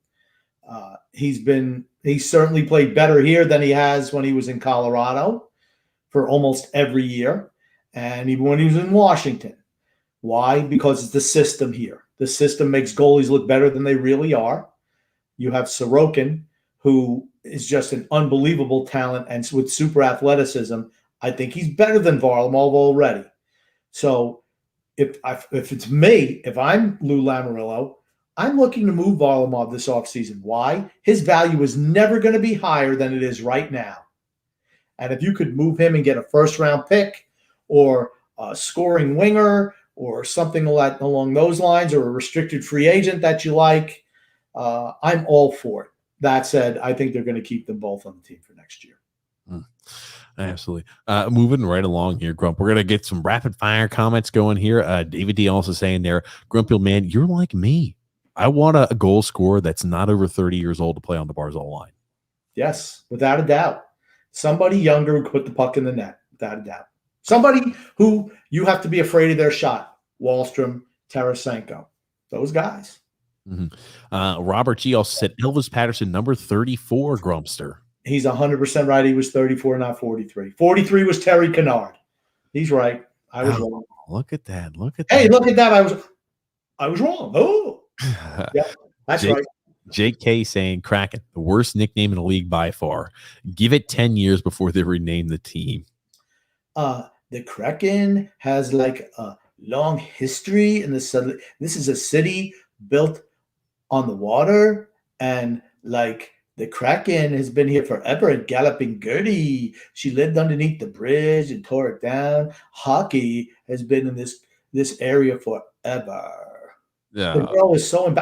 He's certainly played better here than he has when he was in Colorado for almost every year, and even when he was in Washington. Why? Because it's the system here. The system makes goalies look better than they really are. You have Sorokin, who is just an unbelievable talent, and with super athleticism, I think he's better than Varlamov already. So if it's me, if I'm Lou Lamoriello, I'm looking to move Varlamov this offseason. Why? His value is never going to be higher than it is right now. And if you could move him and get a first-round pick or a scoring winger or something along those lines, or a restricted free agent that you like, I'm all for it. That said, I think they're going to keep them both on the team for next year. Absolutely. Moving right along here, Grump. We're going to get some rapid-fire comments going here. David D. also saying there, Grumpy old man, you're like me. I want a goal scorer that's not over 30 years old to play on the Barzal line. Yes, without a doubt. Somebody younger who could put the puck in the net, without a doubt. Somebody who you have to be afraid of their shot. Wahlstrom, Tarasenko, those guys. Mm-hmm. Robert G. also said Elvis Patterson, number 34, Grumpster. He's 100% right. He was 34, not 43. 43 was Terry Kennard. He's right. I was wrong. Look at that. Hey, look at that. I was wrong. Oh, yeah, that's right. Jake K saying Kraken, the worst nickname in the league by far. Give it 10 years before they rename the team. The Kraken has like a long history in this is a city built on the water, and like the Kraken has been here forever. And Galloping Gertie, she lived underneath the bridge and tore it down. Hockey has been in this area forever. Yeah. The girl is so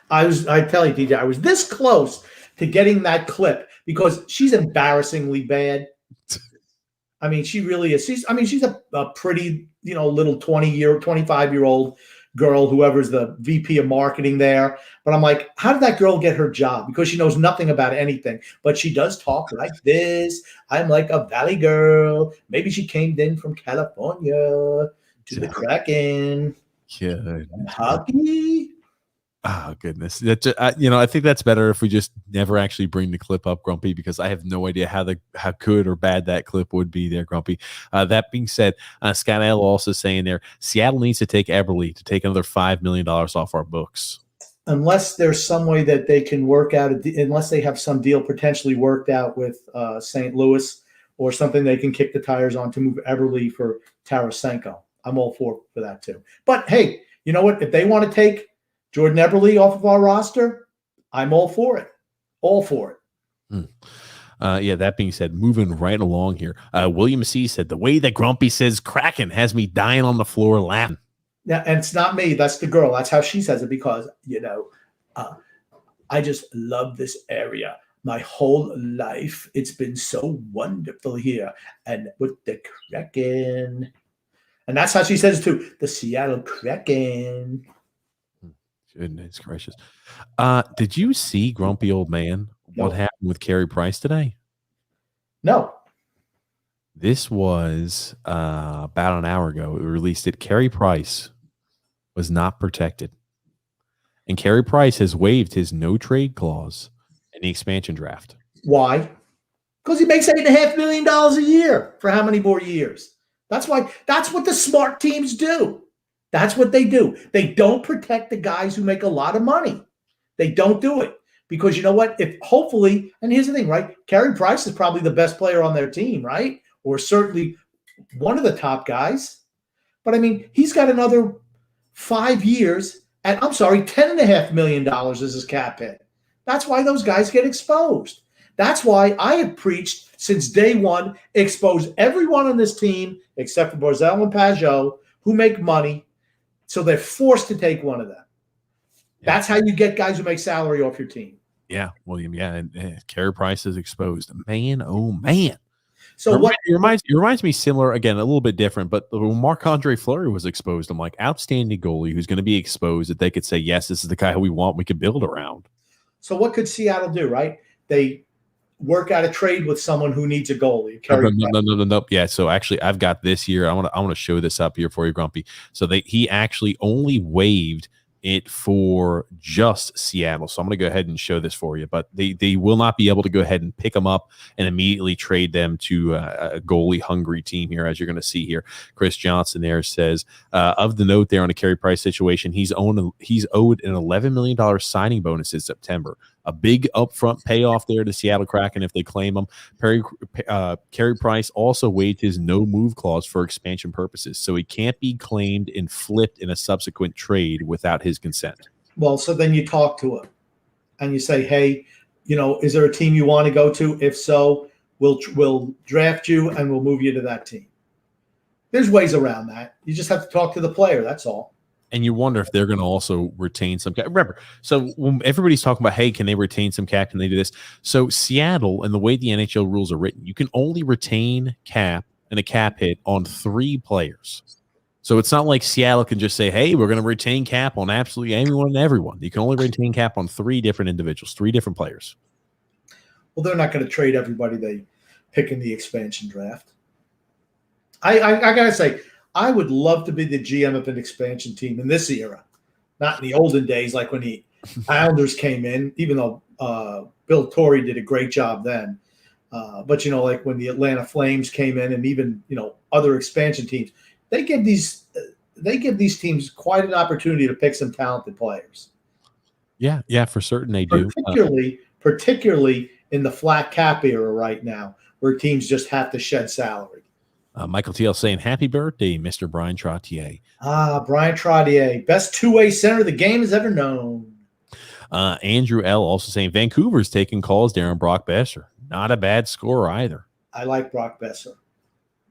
I tell you, DJ, I was this close to getting that clip because she's embarrassingly bad. I mean, she really is. She's a pretty, little 25-year-old girl, whoever's the VP of marketing there. But I'm like, how did that girl get her job? Because she knows nothing about anything, but she does talk like this. I'm like a Valley girl. Maybe she came in from California to the Kraken. Yeah. Hockey. Oh, goodness. I think that's better if we just never actually bring the clip up, Grumpy, because I have no idea how good or bad that clip would be there, Grumpy. That being said, Scott L also saying there, Seattle needs to take Eberle to take another $5 million off our books. Unless there's some way that they can work out, unless they have some deal potentially worked out with St. Louis or something they can kick the tires on to move Eberle for Tarasenko. I'm all for that too. But hey, you know what? If they want to take Jordan Eberle off of our roster, I'm all for it. All for it. Yeah, that being said, moving right along here, William C. said, the way that Grumpy says Kraken has me dying on the floor laughing. Yeah, and it's not me. That's the girl. That's how she says it because, I just love this area. My whole life, it's been so wonderful here. And with the Kraken. And that's how she says it too. The Seattle Kraken. Goodness gracious. Did you see, Grumpy Old Man, what happened with Carey Price today? No. This was about an hour ago. It released it. Carey Price was not protected. And Carey Price has waived his no trade clause in the expansion draft. Why? Because he makes $8.5 million a year for how many more years? That's why. That's what the smart teams do. That's what they do. They don't protect the guys who make a lot of money. They don't do it because you know what? If hopefully, and here's the thing, right? Carey Price is probably the best player on their team, right? Or certainly one of the top guys. But I mean, he's got another 5 years at, $10.5 million is his cap hit. That's why those guys get exposed. That's why I have preached since day one, expose everyone on this team except for Barzell and Pajot who make money. So they're forced to take one of them. Yeah. That's how you get guys who make salary off your team. Yeah, William. Yeah, and Carey Price is exposed. Man, oh man. So it reminds me similar, again, a little bit different, but when Marc-Andre Fleury was exposed, I'm like, outstanding goalie who's going to be exposed that they could say, yes, this is the guy who we want, we could build around. So what could Seattle do, right? They work out a trade with someone who needs a goalie. No. Yeah, so actually I've got this here. I want to show this up here for you, Grumpy. So he actually only waived it for just Seattle. So I'm going to go ahead and show this for you, but they will not be able to go ahead and pick them up and immediately trade them to a goalie hungry team here, as you're going to see here. Chris Johnson there says, of the note there on a Carey Price situation, he's owed an $11 million signing bonus in September. A big upfront payoff there to Seattle Kraken if they claim him. Carey Price also waived his no-move clause for expansion purposes, so he can't be claimed and flipped in a subsequent trade without his consent. Well, so then you talk to him, and you say, hey, is there a team you want to go to? If so, we'll draft you, and we'll move you to that team. There's ways around that. You just have to talk to the player, that's all. And you wonder if they're going to also retain some cap. Remember, so when everybody's talking about, hey, can they retain some cap? Can they do this? So Seattle, and the way the NHL rules are written, you can only retain cap and a cap hit on 3 players. So it's not like Seattle can just say, hey, we're going to retain cap on absolutely anyone and everyone. You can only retain cap on 3 different individuals, 3 different players. Well, they're not going to trade everybody they pick in the expansion draft. I got to say, I would love to be the GM of an expansion team in this era, not in the olden days like when the Islanders came in, even though Bill Torrey did a great job then. But, like when the Atlanta Flames came in and even, other expansion teams, they give these teams quite an opportunity to pick some talented players. Yeah, for certain they do. Particularly in the flat cap era right now where teams just have to shed salary. Michael TL saying, happy birthday, Mr. Brian Trottier. Brian Trottier, best two-way center the game has ever known. Andrew L. also saying, Vancouver's taking calls there on Brock Besser. Not a bad score either. I like Brock Besser.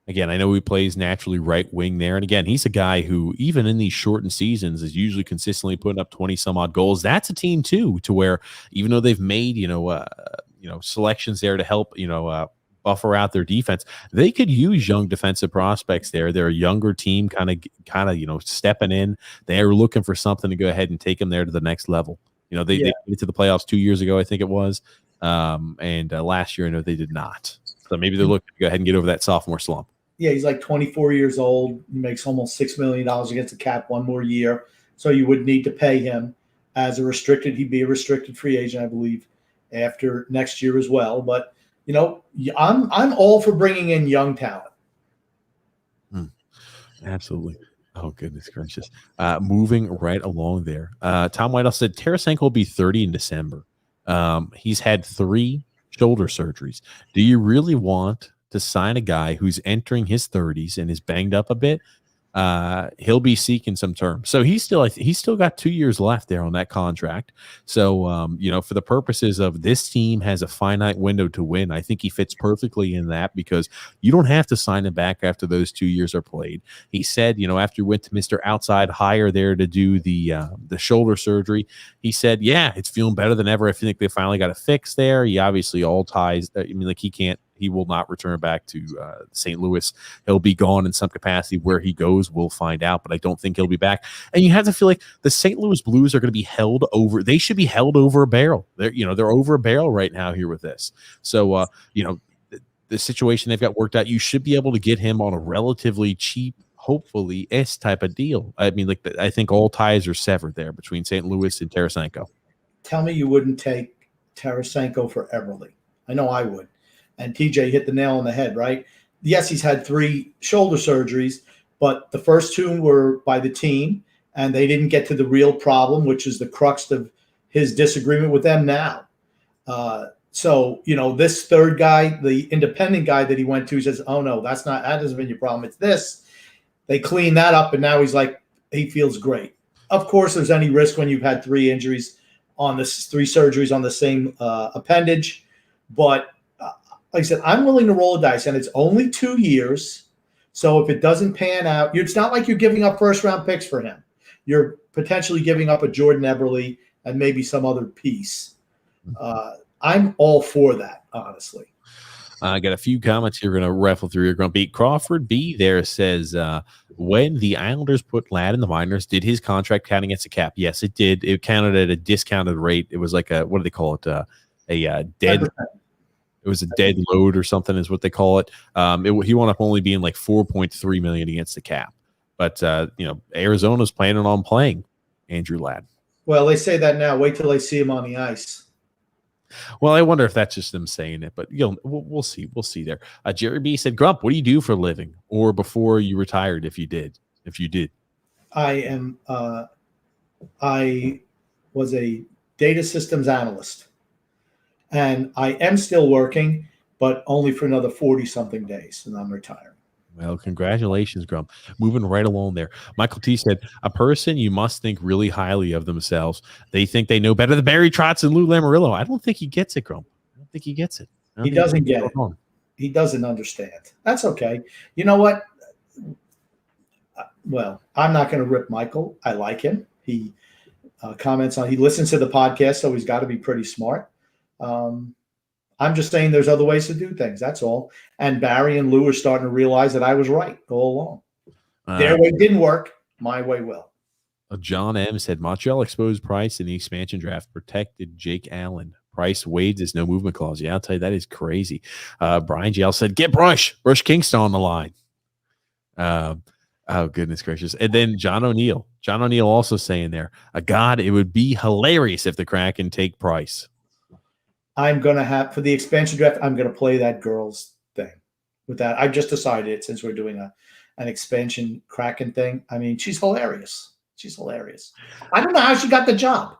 Again, I know he plays naturally right wing there. And again, he's a guy who, even in these shortened seasons, is usually consistently putting up 20-some-odd goals. That's a team, too, to where even though they've made, selections there to help, buffer out their defense, they could use young defensive prospects there. They're a younger team kind of stepping in. They're looking for something to go ahead and take them there to the next level. They made it to the playoffs 2 years ago, I think it was. And last year, I know they did not. So maybe they're looking to go ahead and get over that sophomore slump. Yeah, he's like 24 years old. He makes almost $6 million against the cap one more year. So you would need to pay him as he'd be a restricted free agent, I believe, after next year as well. But I'm all for bringing in young talent. Absolutely. Oh, goodness gracious. Moving right along there. Tom Whitehouse said Tarasenko will be 30 in December. He's had 3 shoulder surgeries. Do you really want to sign a guy who's entering his 30s and is banged up a bit? he'll be seeking some terms. So he's still got 2 years left there on that contract. So for the purposes of this team has a finite window to win, I think he fits perfectly in that because you don't have to sign him back after those 2 years are played. He said, after he went to Mr. Outside Hire there to do the shoulder surgery, he said, yeah, it's feeling better than ever. I think they finally got a fix there. He obviously all ties. He will not return back to St. Louis. He'll be gone in some capacity. Where he goes, we'll find out, but I don't think he'll be back. And you have to feel like the St. Louis Blues are going to be held over. They should be held over a barrel. They're over a barrel right now here with this. So, the situation they've got worked out, you should be able to get him on a relatively cheap, hopefully S type of deal. I think all ties are severed there between St. Louis and Tarasenko. Tell me you wouldn't take Tarasenko for Eberle. I know I would. And TJ hit the nail on the head, right? Yes, he's had 3 shoulder surgeries, but the first 2 were by the team, and they didn't get to the real problem, which is the crux of his disagreement with them now. So this third guy, the independent guy that he went to, says, oh, no, that hasn't been your problem. It's this. They clean that up, and now he's like, he feels great. Of course, there's any risk when you've had 3 injuries on this, 3 surgeries on the same appendage, but like I said, I'm willing to roll the dice, and it's only 2 years. So if it doesn't pan out, it's not like you're giving up first-round picks for him. You're potentially giving up a Jordan Eberle and maybe some other piece. I'm all for that, honestly. I got a few comments here. We're going to raffle through. You're going to beat Crawford B. There says, when the Islanders put Ladd in the minors, did his contract count against the cap? Yes, it did. It counted at a discounted rate. It was like what do they call it? A dead. 10%. It was a dead load or something is what they call it. He wound up only being like $4.3 million against the cap. But, Arizona's planning on playing Andrew Ladd. Well, they say that now. Wait till they see him on the ice. Well, I wonder if that's just them saying it, but we'll see. We'll see there. Jerry B said, Grump, what do you do for a living? Or before you retired, if you did. I was a data systems analyst. And I am still working, but only for another 40-something days, and I'm retiring. Well, congratulations, Grump. Moving right along there. Michael T said, a person you must think really highly of themselves. They think they know better than Barry Trotz and Lou Lamoriello. I don't think he gets it, Grump. I don't think he gets it. He doesn't get it. He doesn't understand. That's okay. You know what? Well, I'm not going to rip Michael. I like him. He he listens to the podcast, so he's got to be pretty smart. I'm just saying there's other ways to do things. That's all. And Barry and Lou are starting to realize that I was right all along. Their way didn't work. My way will. John M. said Montreal exposed Price in the expansion draft, protected Jake Allen. Price waives his no movement clause. Yeah, I'll tell you, that is crazy. Brian GL said, get Brush Kingston on the line. Oh, goodness gracious. And then John O'Neill also saying there, God, it would be hilarious if the Kraken take Price. I'm going to have, for the expansion draft, I'm going to play that girls thing with that. I've just decided it since we're doing an expansion Kraken thing. I mean, she's hilarious. I don't know how she got the job.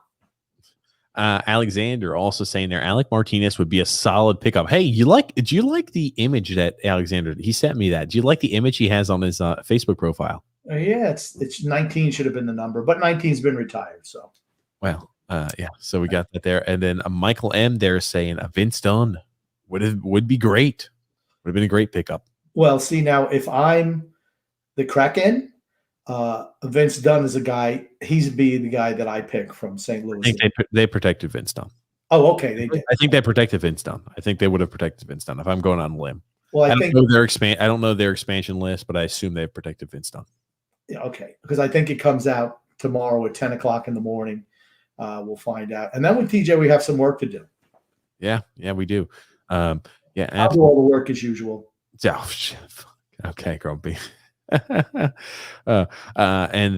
Alexander also saying there, Alec Martinez would be a solid pickup. Hey, do you like the image that Alexander, he sent me that. Do you like the image he has on his Facebook profile? Yeah, it's 19 should have been the number, but 19's been retired. So, well, yeah, so we got that there. And then Michael M there saying Vince Dunn would be great. Would have been a great pickup. Well, see, now if I'm the Kraken, Vince Dunn is a guy, he's be the guy that I pick from St. Louis. I think they protected Vince Dunn. Oh, okay. They did. I think they protected Vince Dunn. I think they would have protected Vince Dunn if I'm going on a limb. Well, I don't know their expansion list, but I assume they've protected Vince Dunn. Yeah, okay. Because I think it comes out tomorrow at 10 o'clock in the morning. We'll find out. And then with TJ, we have some work to do. Yeah, we do. Yeah, I'll do all the work as usual. Oh, shit. Okay, Grumpy. And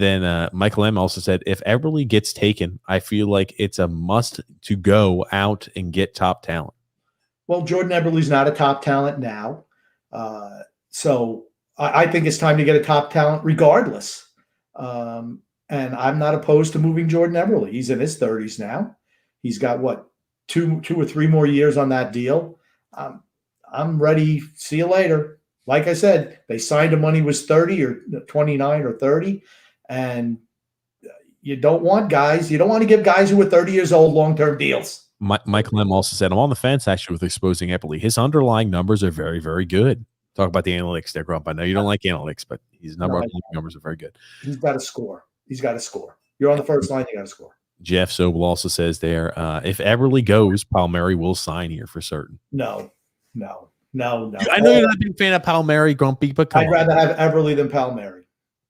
then Michael M also said, if Eberle gets taken, I feel like it's a must to go out and get top talent. Well, Jordan Eberle's not a top talent now. So I think it's time to get a top talent regardless. And I'm not opposed to moving Jordan Eberle. He's in his 30s now. He's got, two or three more years on that deal. I'm ready. See you later. like I said, they signed him when he was 30 or 29 or 30. And you don't want to give guys who are 30 years old long-term deals. Michael M. also said, I'm on the fence actually with exposing Eppley. His underlying numbers are very, very good. Talk about the analytics there, Grump. I know you don't like analytics, but his numbers are very good. He's got to score. You're on the first line, you got to score. Jeff Sobel also says there, if Everly goes, Palmieri will sign here for certain. No. I know you're not a big fan of Palmieri, Grumpy, but I'd rather have Everly than Palmieri.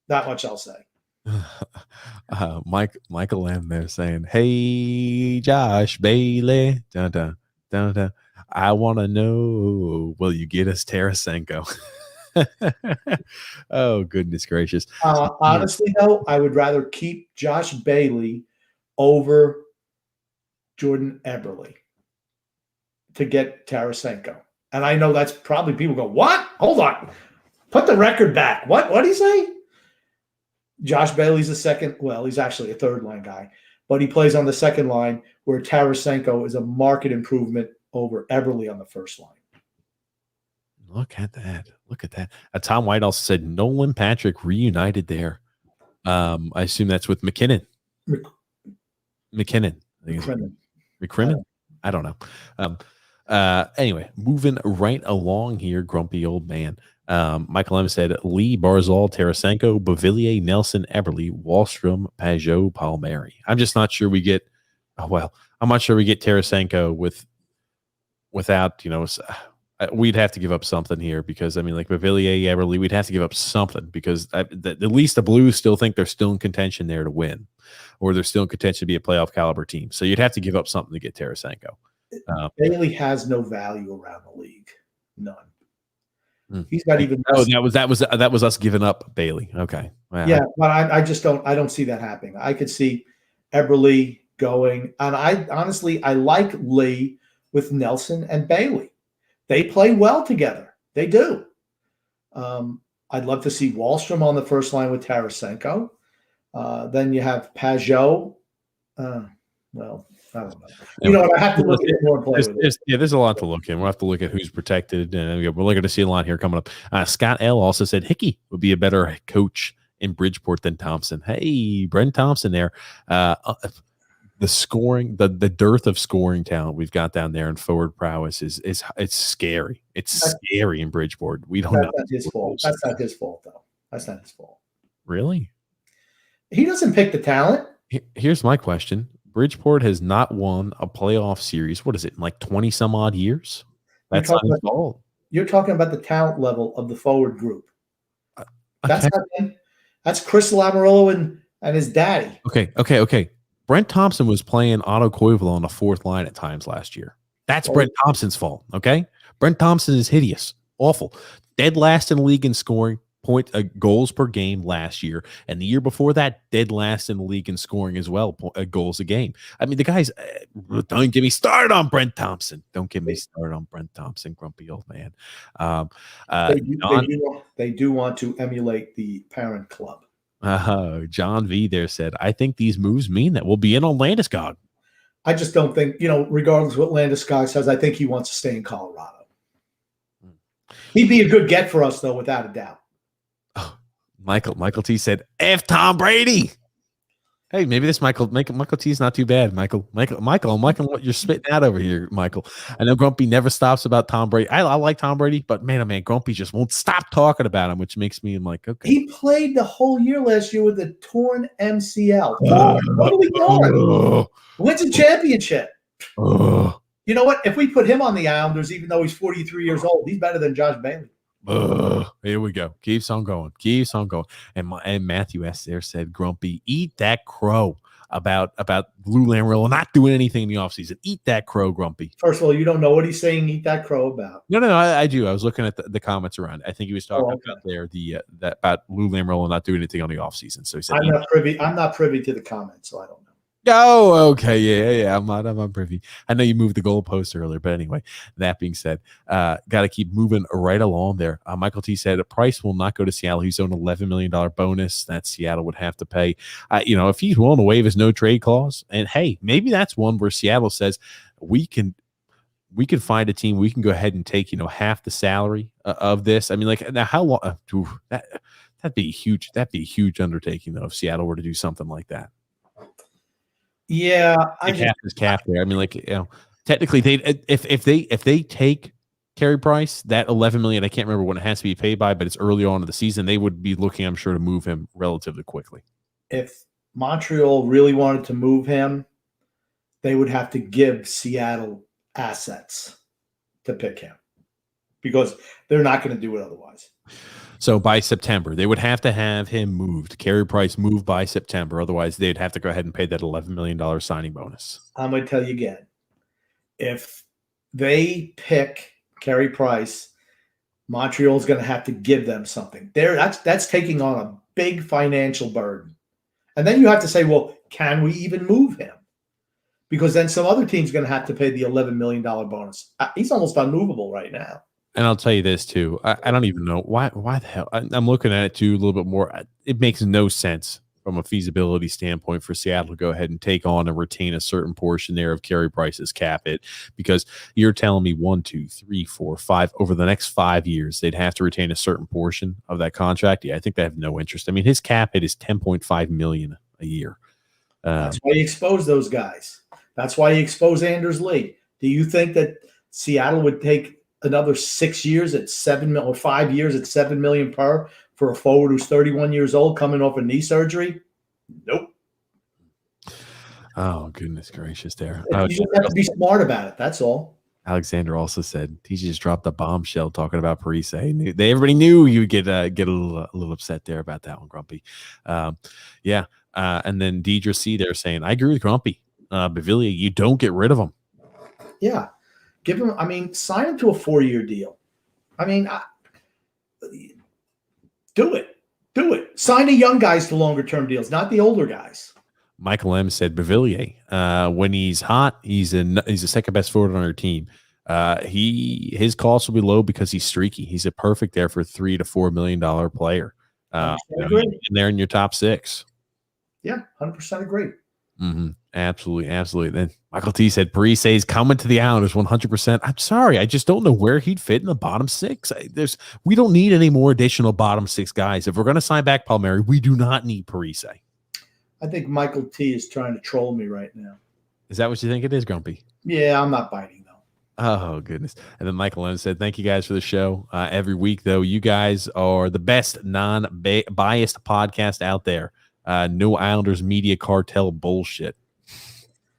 That much I'll say. Michael M. there saying, hey, Josh Bailey, dun, dun, dun, dun. I want to know, will you get us Tarasenko? Oh, goodness gracious. Honestly, though, I would rather keep Josh Bailey over Jordan Eberle to get Tarasenko. And I know that's probably people go, what? Hold on. Put the record back. What did he say? Josh Bailey's a second. Well, he's actually a third line guy, but he plays on the second line where Tarasenko is a marked improvement over Eberle on the first line. Look at that. Tom White also said Nolan Patrick reunited there. I assume that's with McKinnon. McKinnon. I don't know. Anyway, moving right along here, grumpy old man. Michael M. said Lee, Barzal, Tarasenko, Beauvillier, Nelson, Eberle, Wallstrom, Pajot, Palmieri. I'm just not sure we get. I'm not sure we get Tarasenko without, we'd have to give up something here because, like Beauvillier, Eberle, we'd have to give up something because at least the Blues still think they're still in contention there to win, or they're still in contention to be a playoff caliber team. So you'd have to give up something to get Tarasenko. Bailey has no value around the league. None. He's not even. Oh, that was us giving up Bailey. Okay. Wow. Yeah, but I just don't. I don't see that happening. I could see Eberle going, and I like Lee with Nelson and Bailey. They play well together. They do. I'd love to see Wallstrom on the first line with Tarasenko. Then you have Pajot. I don't know. I have to look at it more and play with it. There's a lot to look in. We'll have to look at who's protected. And we're looking to see a lot here coming up. Scott L. also said Hickey would be a better coach in Bridgeport than Thompson. Hey, Brent Thompson there. The scoring, the dearth of scoring talent we've got down there in forward prowess is it's scary. It's scary in Bridgeport. We don't know. That's not his fault. That's not his fault, though. That's not his fault. Really? He doesn't pick the talent. Here's my question. Bridgeport has not won a playoff series. What is it, like 20 some odd years? That's not his fault. You're talking about the talent level of the forward group. That's not him. That's Chris Lamarillo and his daddy. Okay. Brent Thompson was playing Otto Koivula on the fourth line at times last year. That's Brent Thompson's fault. Okay. Brent Thompson is hideous, awful, dead last in the league in scoring. Goals per game last year, and the year before that, dead last in the league in scoring as well, goals a game. The guys, don't get me started on Brent Thompson. Don't get me started on Brent Thompson, grumpy old man. They do want to emulate the parent club. John V there said, I think these moves mean that we'll be in on Landeskog. I just don't think, regardless of what Landeskog says, I think he wants to stay in Colorado. He'd be a good get for us, though, without a doubt. Michael T said, F Tom Brady. Hey, maybe this Michael T is not too bad. Michael, what you're spitting out over here, Michael. I know Grumpy never stops about Tom Brady. I like Tom Brady, but man, Grumpy just won't stop talking about him, which makes me like, okay. He played the whole year last year with a torn MCL. What are we doing? Wins a championship. You know what? If we put him on the Islanders, even though he's 43 years old, he's better than Josh Bailey. Here we go. Keeps on going. And Matthew S. there said, Grumpy, eat that crow about Lou Lamoriello not doing anything in the offseason. Eat that crow, Grumpy. First of all, you don't know what he's saying. Eat that crow about. No, I do. I was looking at the comments around. I think he was talking about there that about Lou Lamoriello not doing anything on the offseason. So he said, I'm not privy to the comments, so I don't know. Oh, okay. Yeah. I'm not privy. I know you moved the goalpost earlier, but anyway, that being said, got to keep moving right along there. Michael T said, Price will not go to Seattle. He's owed an $11 million bonus that Seattle would have to pay. If he's willing to waive his no trade clause, and hey, maybe that's one where Seattle says we can we could find a team. We can go ahead and take, half the salary of this. I mean, like, now how long? That'd be huge. That'd be a huge undertaking, though, if Seattle were to do something like that. Yeah, Take half his cap there. I mean, like, technically, if they take Carey Price, that $11 million, I can't remember when it has to be paid by, but it's early on in the season. They would be looking, I'm sure, to move him relatively quickly. If Montreal really wanted to move him, they would have to give Seattle assets to pick him, because they're not going to do it otherwise. So by September, they would have to have him moved, Carey Price moved by September. Otherwise, they'd have to go ahead and pay that $11 million signing bonus. I'm going to tell you again. If they pick Carey Price, Montreal's going to have to give them something. That's taking on a big financial burden. And then you have to say, well, can we even move him? Because then some other team's going to have to pay the $11 million bonus. He's almost unmovable right now. And I'll tell you this too. I don't even know why the hell. I'm looking at it too a little bit more. It makes no sense from a feasibility standpoint for Seattle to go ahead and take on and retain a certain portion there of Carey Price's cap hit, because you're telling me 1, 2, 3, 4, 5 over the next 5 years they'd have to retain a certain portion of that contract. Yeah, I think they have no interest. I mean, his cap hit is $10.5 million a year. That's why you expose those guys. That's why you expose Anders Lee. Do you think that Seattle would take another 6 years at $7 million, or 5 years at $7 million per for a forward who's 31 years old coming off a knee surgery? Nope. Oh, goodness gracious there. You just have to be smart about it. That's all. Alexander also said he just dropped a bombshell talking about Parise. Everybody knew you'd get a little upset there about that one, Grumpy. And then Deidre C there saying, I agree with Grumpy. Bavillier, you don't get rid of him. Yeah. Give him, sign him to a 4-year deal. Do it. Do it. Sign the young guys to longer-term deals, not the older guys. Michael M. said Bavillier, when he's hot, he's the second best forward on our team. His costs will be low because he's streaky. He's a perfect there for $3 to $4 million player. In there in your top 6. Yeah, 100% agree. Mm-hmm. Absolutely. Then Michael T said Parise is coming to the Islanders 100%. I'm sorry, I just don't know where he'd fit in the bottom 6. We don't need any more additional bottom 6 guys. If we're going to sign back Palmieri, we do not need Parise. I think Michael T is trying to troll me right now. Is that what you think it is, Grumpy? Yeah, I'm not biting though. Oh, goodness. And then Michael M said, thank you guys for the show. Every week, though, you guys are the best non-biased podcast out there. No Islanders media cartel bullshit.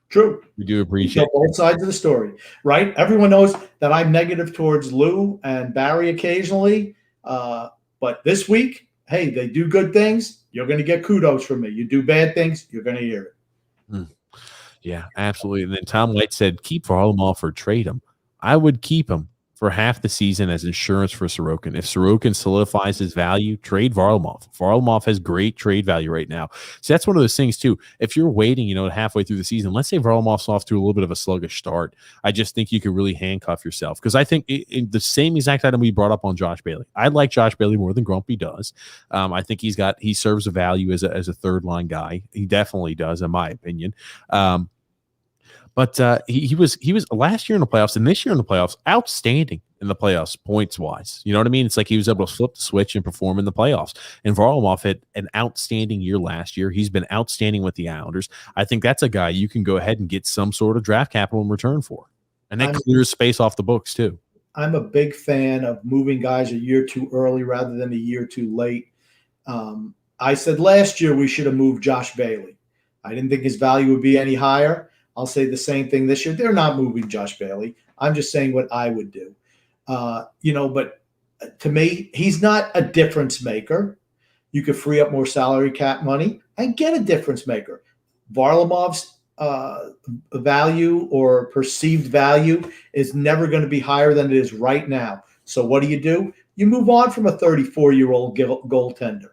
True. We do appreciate both sides of the story, right? Everyone knows that I'm negative towards Lou and Barry occasionally. But this week, hey, they do good things. You're going to get kudos from me. You do bad things, you're going to hear it. Yeah, absolutely. And then Tom White said, keep Varlamov or trade him. I would keep him for half the season as insurance for Sorokin. If Sorokin solidifies his value, trade Varlamov. Varlamov has great trade value right now. So that's one of those things too. If you're waiting, halfway through the season, let's say Varlamov's off to a little bit of a sluggish start. I just think you could really handcuff yourself, because I think in the same exact item we brought up on Josh Bailey. I like Josh Bailey more than Grumpy does. I think he serves a value as a third line guy. He definitely does, in my opinion. But he was last year in the playoffs and this year in the playoffs outstanding in the playoffs points wise. You know what I mean? It's like he was able to flip the switch and perform in the playoffs. And Varlamov had an outstanding year last year. He's been outstanding with the Islanders. I think that's a guy you can go ahead and get some sort of draft capital in return for. And that clears space off the books too. I'm a big fan of moving guys a year too early rather than a year too late. I said last year we should have moved Josh Bailey. I didn't think his value would be any higher. I'll say the same thing this year. They're not moving Josh Bailey. I'm just saying what I would do. But to me, he's not a difference maker. You could free up more salary cap money and get a difference maker. Varlamov's value or perceived value is never going to be higher than it is right now. So what do? You move on from a 34-year-old goaltender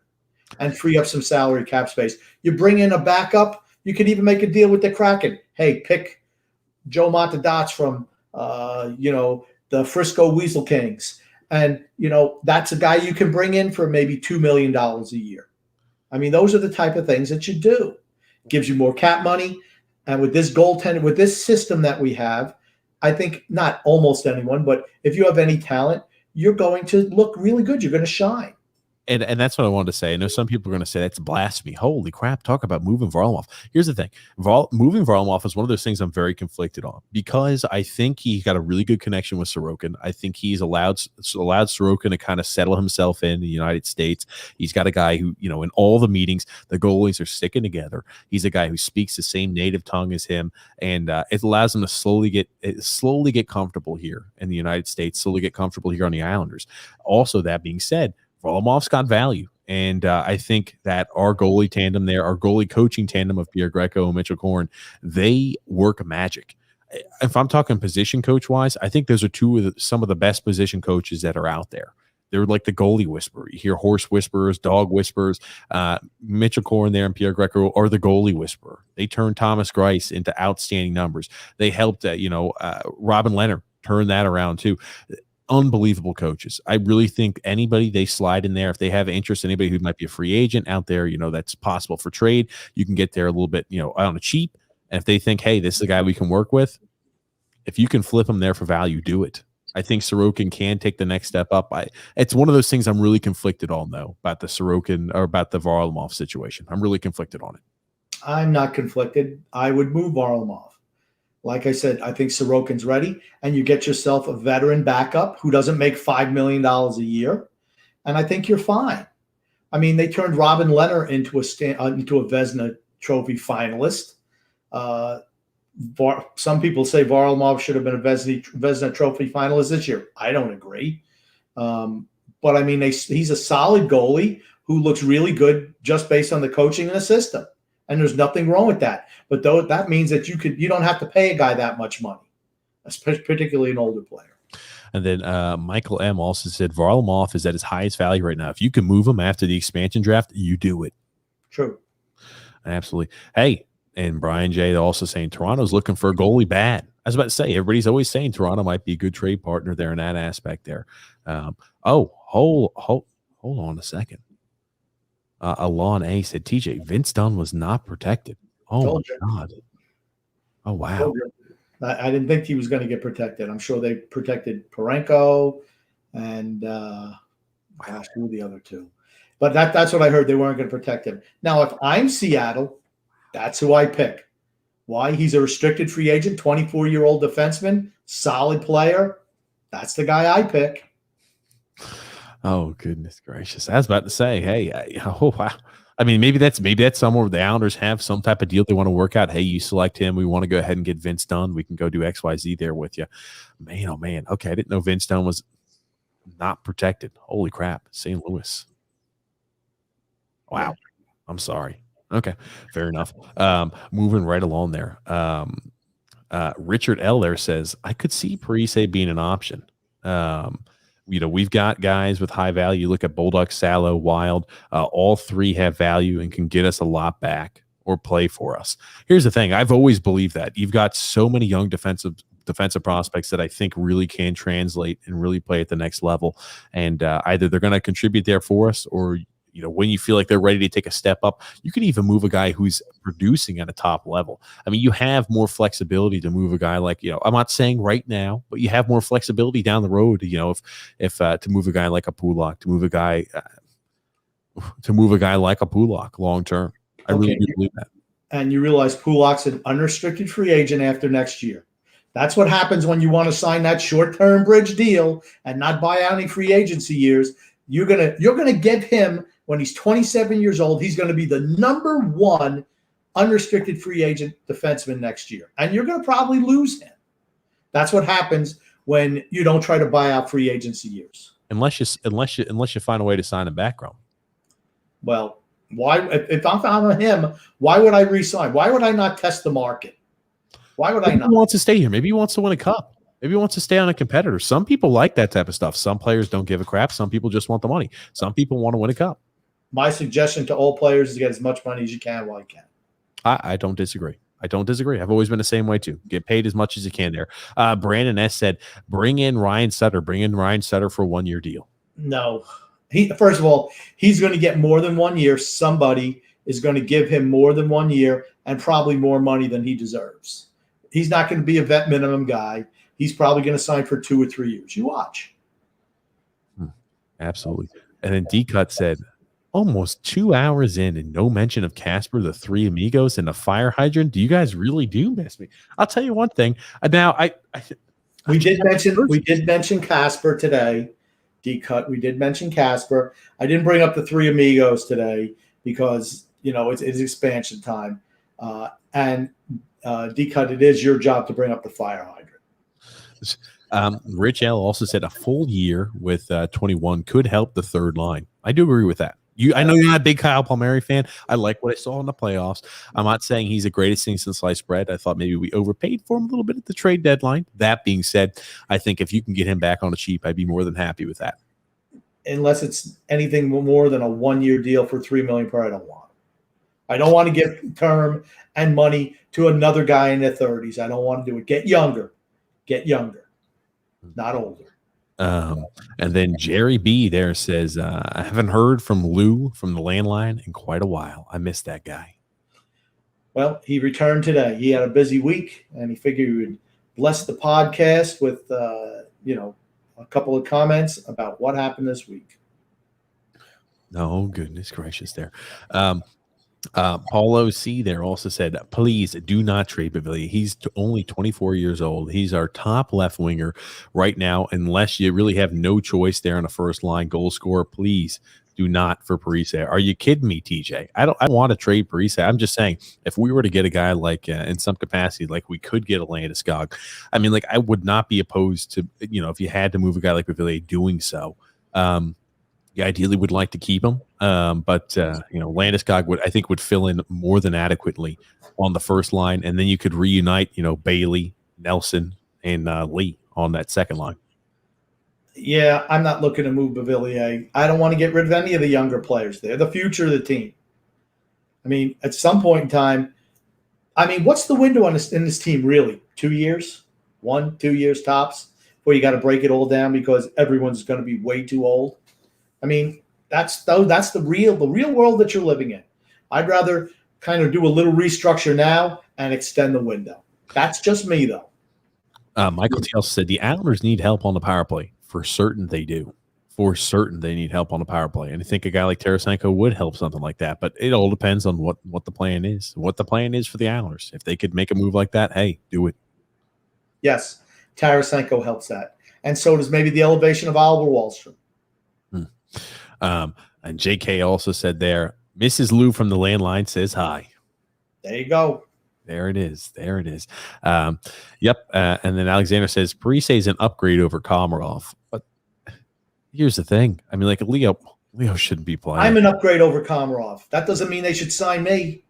and free up some salary cap space. You bring in a backup. You could even make a deal with the Kraken. Hey, pick Joe Montadots from, the Frisco Weasel Kings. And, that's a guy you can bring in for maybe $2 million a year. I mean, those are the type of things that you do. Gives you more cap money. And with this goaltender, with this system that we have, I think not almost anyone, but if you have any talent, you're going to look really good. You're going to shine. And that's what I wanted to say. I know some people are going to say that's blasphemy. Holy crap! Talk about moving Varlamov. Here's the thing: moving Varlamov is one of those things I'm very conflicted on because I think he got a really good connection with Sorokin. I think he's allowed Sorokin to kind of settle himself in the United States. He's got a guy who, you know, in all the meetings, the goalies are sticking together. He's a guy who speaks the same native tongue as him, and it allows him to slowly get comfortable here in the United States, slowly get comfortable here on the Islanders. Also, that being said, Varlamov's got value. And I think that our goalie tandem there, our goalie coaching tandem of Pierre Greco and Mitchell Korn, they work magic. If I'm talking position coach wise, I think those are some of the best position coaches that are out there. They're like the goalie whisperer. You hear horse whisperers, dog whisperers. Mitchell Korn there and Pierre Greco are the goalie whisperer. They turned Thomas Greiss into outstanding numbers. They helped, Robin Leonard turn that around too. Unbelievable coaches. I really think anybody they slide in there, if they have interest, anybody who might be a free agent out there, you know, that's possible for trade, you can get there a little bit, you know, on a cheap. And if they think, hey, this is a guy we can work with, if you can flip him there for value, do it. I think Sorokin can take the next step up. It's one of those things I'm really conflicted on, though, about the Sorokin or about the Varlamov situation. I'm really conflicted on it. I'm not conflicted. I would move Varlamov. Like I said, I think Sorokin's ready, and you get yourself a veteran backup who doesn't make $5 million a year, and I think you're fine. I mean, they turned Robin Leonard into a Vezina Trophy finalist. Some people say Varlamov should have been a Vezina Trophy finalist this year. I don't agree. But I mean, he's a solid goalie who looks really good just based on the coaching and the system. And there's nothing wrong with that. But though that means that you don't have to pay a guy that much money, particularly an older player. And then Michael M. also said Varlamov is at his highest value right now. If you can move him after the expansion draft, you do it. True. Absolutely. Hey, and Brian J. also saying Toronto's looking for a goalie bad. I was about to say, everybody's always saying Toronto might be a good trade partner there in that aspect there. Hold on a second. Alon A said, TJ, Vince Dunn was not protected. Oh, my God. Oh, wow. I didn't think he was going to get protected. I'm sure they protected Parenko and who were the other two. But that's what I heard. They weren't going to protect him. Now, if I'm Seattle, that's who I pick. Why? He's a restricted free agent, 24-year-old defenseman, solid player. That's the guy I pick. Oh, goodness gracious. I was about to say, hey, oh, wow. I mean, maybe that's somewhere where the Islanders have some type of deal they want to work out. Hey, you select him. We want to go ahead and get Vince Dunn. We can go do XYZ there with you. Man, oh, man. Okay, I didn't know Vince Dunn was not protected. Holy crap. St. Louis. Wow. I'm sorry. Okay, fair enough. Moving right along there. Richard L. there says, I could see Parise being an option. We've got guys with high value. Look at Bolduc, Salo, Wild. All three have value and can get us a lot back or play for us. Here's the thing. I've always believed that. You've got so many young defensive prospects that I think really can translate and really play at the next level. And either they're going to contribute there for us, or when you feel like they're ready to take a step up, you can even move a guy who's producing at a top level. I mean, you have more flexibility to move a guy like, I'm not saying right now, but you have more flexibility down the road, if to move a guy like a Pulak, to move a guy like a Pulak long term. I really do believe that. And you realize Pulak's an unrestricted free agent after next year. That's what happens when you want to sign that short-term bridge deal and not buy out any free agency years. You're gonna get him when he's 27 years old. He's going to be the number one unrestricted free agent defenseman next year, and you're going to probably lose him. That's what happens when you don't try to buy out free agency years. Unless you find a way to sign him back, Ron. Well, why? If I'm on him, why would I re-sign? Why would I not test the market? Why would I not? He wants to stay here. Maybe he wants to win a cup. Maybe he wants to stay on a competitor. Some people like that type of stuff. Some players don't give a crap. Some people just want the money. Some people want to win a cup. My suggestion to all players is to get as much money as you can while you can. I don't disagree. I've always been the same way too. Get paid as much as you can there. Brandon S. said, bring in Ryan Sutter. Bring in Ryan Sutter for a 1-year deal. No. First of all, he's going to get more than 1 year. Somebody is going to give him more than 1 year and probably more money than he deserves. He's not going to be a vet minimum guy. he's probably going to sign for 2 or 3 years. You watch. Absolutely. And then D-Cut said, almost 2 hours in and no mention of Casper, the Three Amigos, and the fire hydrant. Do you guys really do miss me? I'll tell you one thing. Now, we did mention Casper today. D-Cut. We did mention Casper. I didn't bring up the Three Amigos today because it's expansion time. And D-Cut, it is your job to bring up the fire hydrant. Rich L also said a full year with 21 could help the third line. I do agree with that. I know you're not a big Kyle Palmieri fan. I like what I saw in the playoffs. I'm not saying he's the greatest thing since sliced bread. I thought maybe we overpaid for him a little bit at the trade deadline. That being said, I think if you can get him back on the cheap, I'd be more than happy with that. Unless it's anything more than a 1-year deal for $3 million per, I don't want. I don't want to give term and money to another guy in their 30s. I don't want to do it. Get younger, not older. And then Jerry B there says, I haven't heard from Lou from the landline in quite a while. I missed that guy. Well, he returned today. He had a busy week, and he figured he would bless the podcast with, a couple of comments about what happened this week. Oh, goodness gracious there. Paulo C there also said, please do not trade Bavilla. He's only 24 years old. He's our top left winger right now, unless you really have no choice there on a first line goal scorer. Please do not for Parise. Are you kidding me, TJ? I don't want to trade Parise. I'm just saying, if we were to get a guy like in some capacity, like we could get a Landeskog, I mean, like I would not be opposed to, if you had to move a guy like Bavilla, doing so. You ideally would like to keep him, but Landeskog would fill in more than adequately on the first line, and then you could reunite Bailey, Nelson, and Lee on that second line. Yeah, I'm not looking to move Bavilla. I don't want to get rid of any of the younger players. They're the future of the team. I mean, at some point in time, what's the window in this team really? 2 years? 1, 2 years tops, where you got to break it all down because everyone's going to be way too old. That's the real world that you're living in. I'd rather kind of do a little restructure now and extend the window. That's just me, though. Michael T. also said the Islanders need help on the power play. For certain they do. For certain they need help on the power play. And I think a guy like Tarasenko would help something like that. But it all depends on what the plan is. What the plan is for the Islanders. If they could make a move like that, hey, do it. Yes, Tarasenko helps that. And so does maybe the elevation of Oliver Wahlstrom. And JK also said there, Mrs. Lou from the landline says hi. There you go. There it is. Yep. And then Alexander says Parise is an upgrade over Komarov. But here's the thing. Leo shouldn't be playing. I'm an upgrade over Komarov. That doesn't mean they should sign me.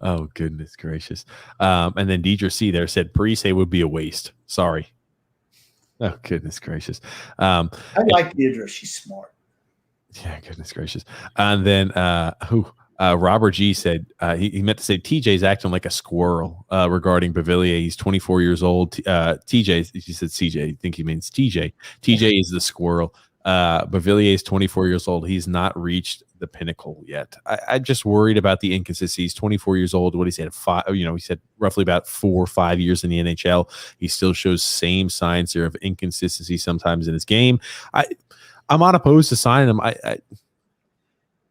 Oh, goodness gracious. And then Deidre C there said Parise would be a waste. Sorry. Oh, goodness gracious. I like Deidre. She's smart. Yeah, goodness gracious. And then Robert G said he meant to say TJ's acting like a squirrel regarding Bavilla. He's 24 years old. TJ, he said CJ. I think he means TJ. TJ is the squirrel. Bavilla is 24 years old. He's not reached the pinnacle yet. I'm just worried about the inconsistency. He's 24 years old. What he said, he said roughly about 4 or 5 years in the NHL. He still shows same signs here of inconsistency sometimes in his game. I'm not opposed to signing him.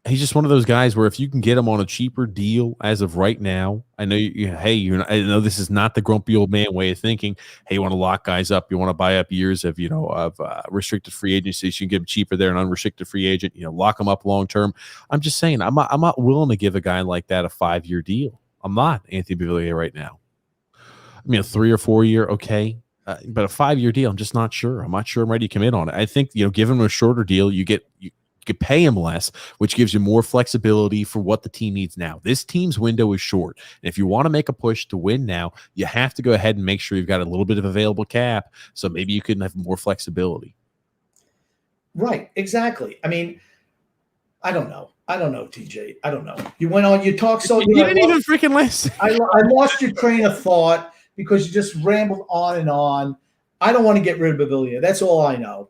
He's just one of those guys where if you can get him on a cheaper deal as of right now, I know I know this is not the grumpy old man way of thinking. Hey, you want to lock guys up, you want to buy up years of restricted free agency, so you can get him cheaper there, an unrestricted free agent, lock them up long term. I'm just saying, I'm not willing to give a guy like that a 5-year deal. I'm not Anthony Bavilla right now. A 3 or 4 year, okay. But a 5-year deal, I'm just not sure. I'm not sure I'm ready to commit on it. I think, give him a shorter deal, you could pay him less, which gives you more flexibility for what the team needs now. This team's window is short. And if you want to make a push to win now, you have to go ahead and make sure you've got a little bit of available cap. So maybe you can have more flexibility. Right. Exactly. I don't know, TJ. I don't know. You went on, you talked so good. You didn't even freaking listen. I lost your train of thought because you just rambled on and on. I don't want to get rid of Bavilla. That's all I know.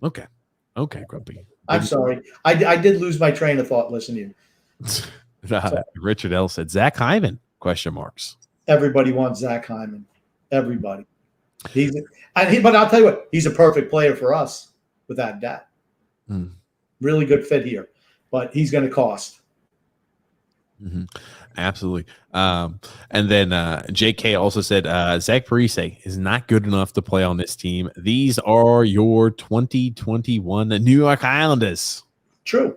Okay, Grumpy. I'm sorry. I did lose my train of thought listening to you. Richard L said Zach Hyman ? Everybody wants Zach Hyman. Everybody. But I'll tell you what, he's a perfect player for us without that. Really good fit here, but he's going to cost. Mm-hmm. Absolutely. And then JK also said Zach Parise is not good enough to play on this team. These are your 2021 New York Islanders. True.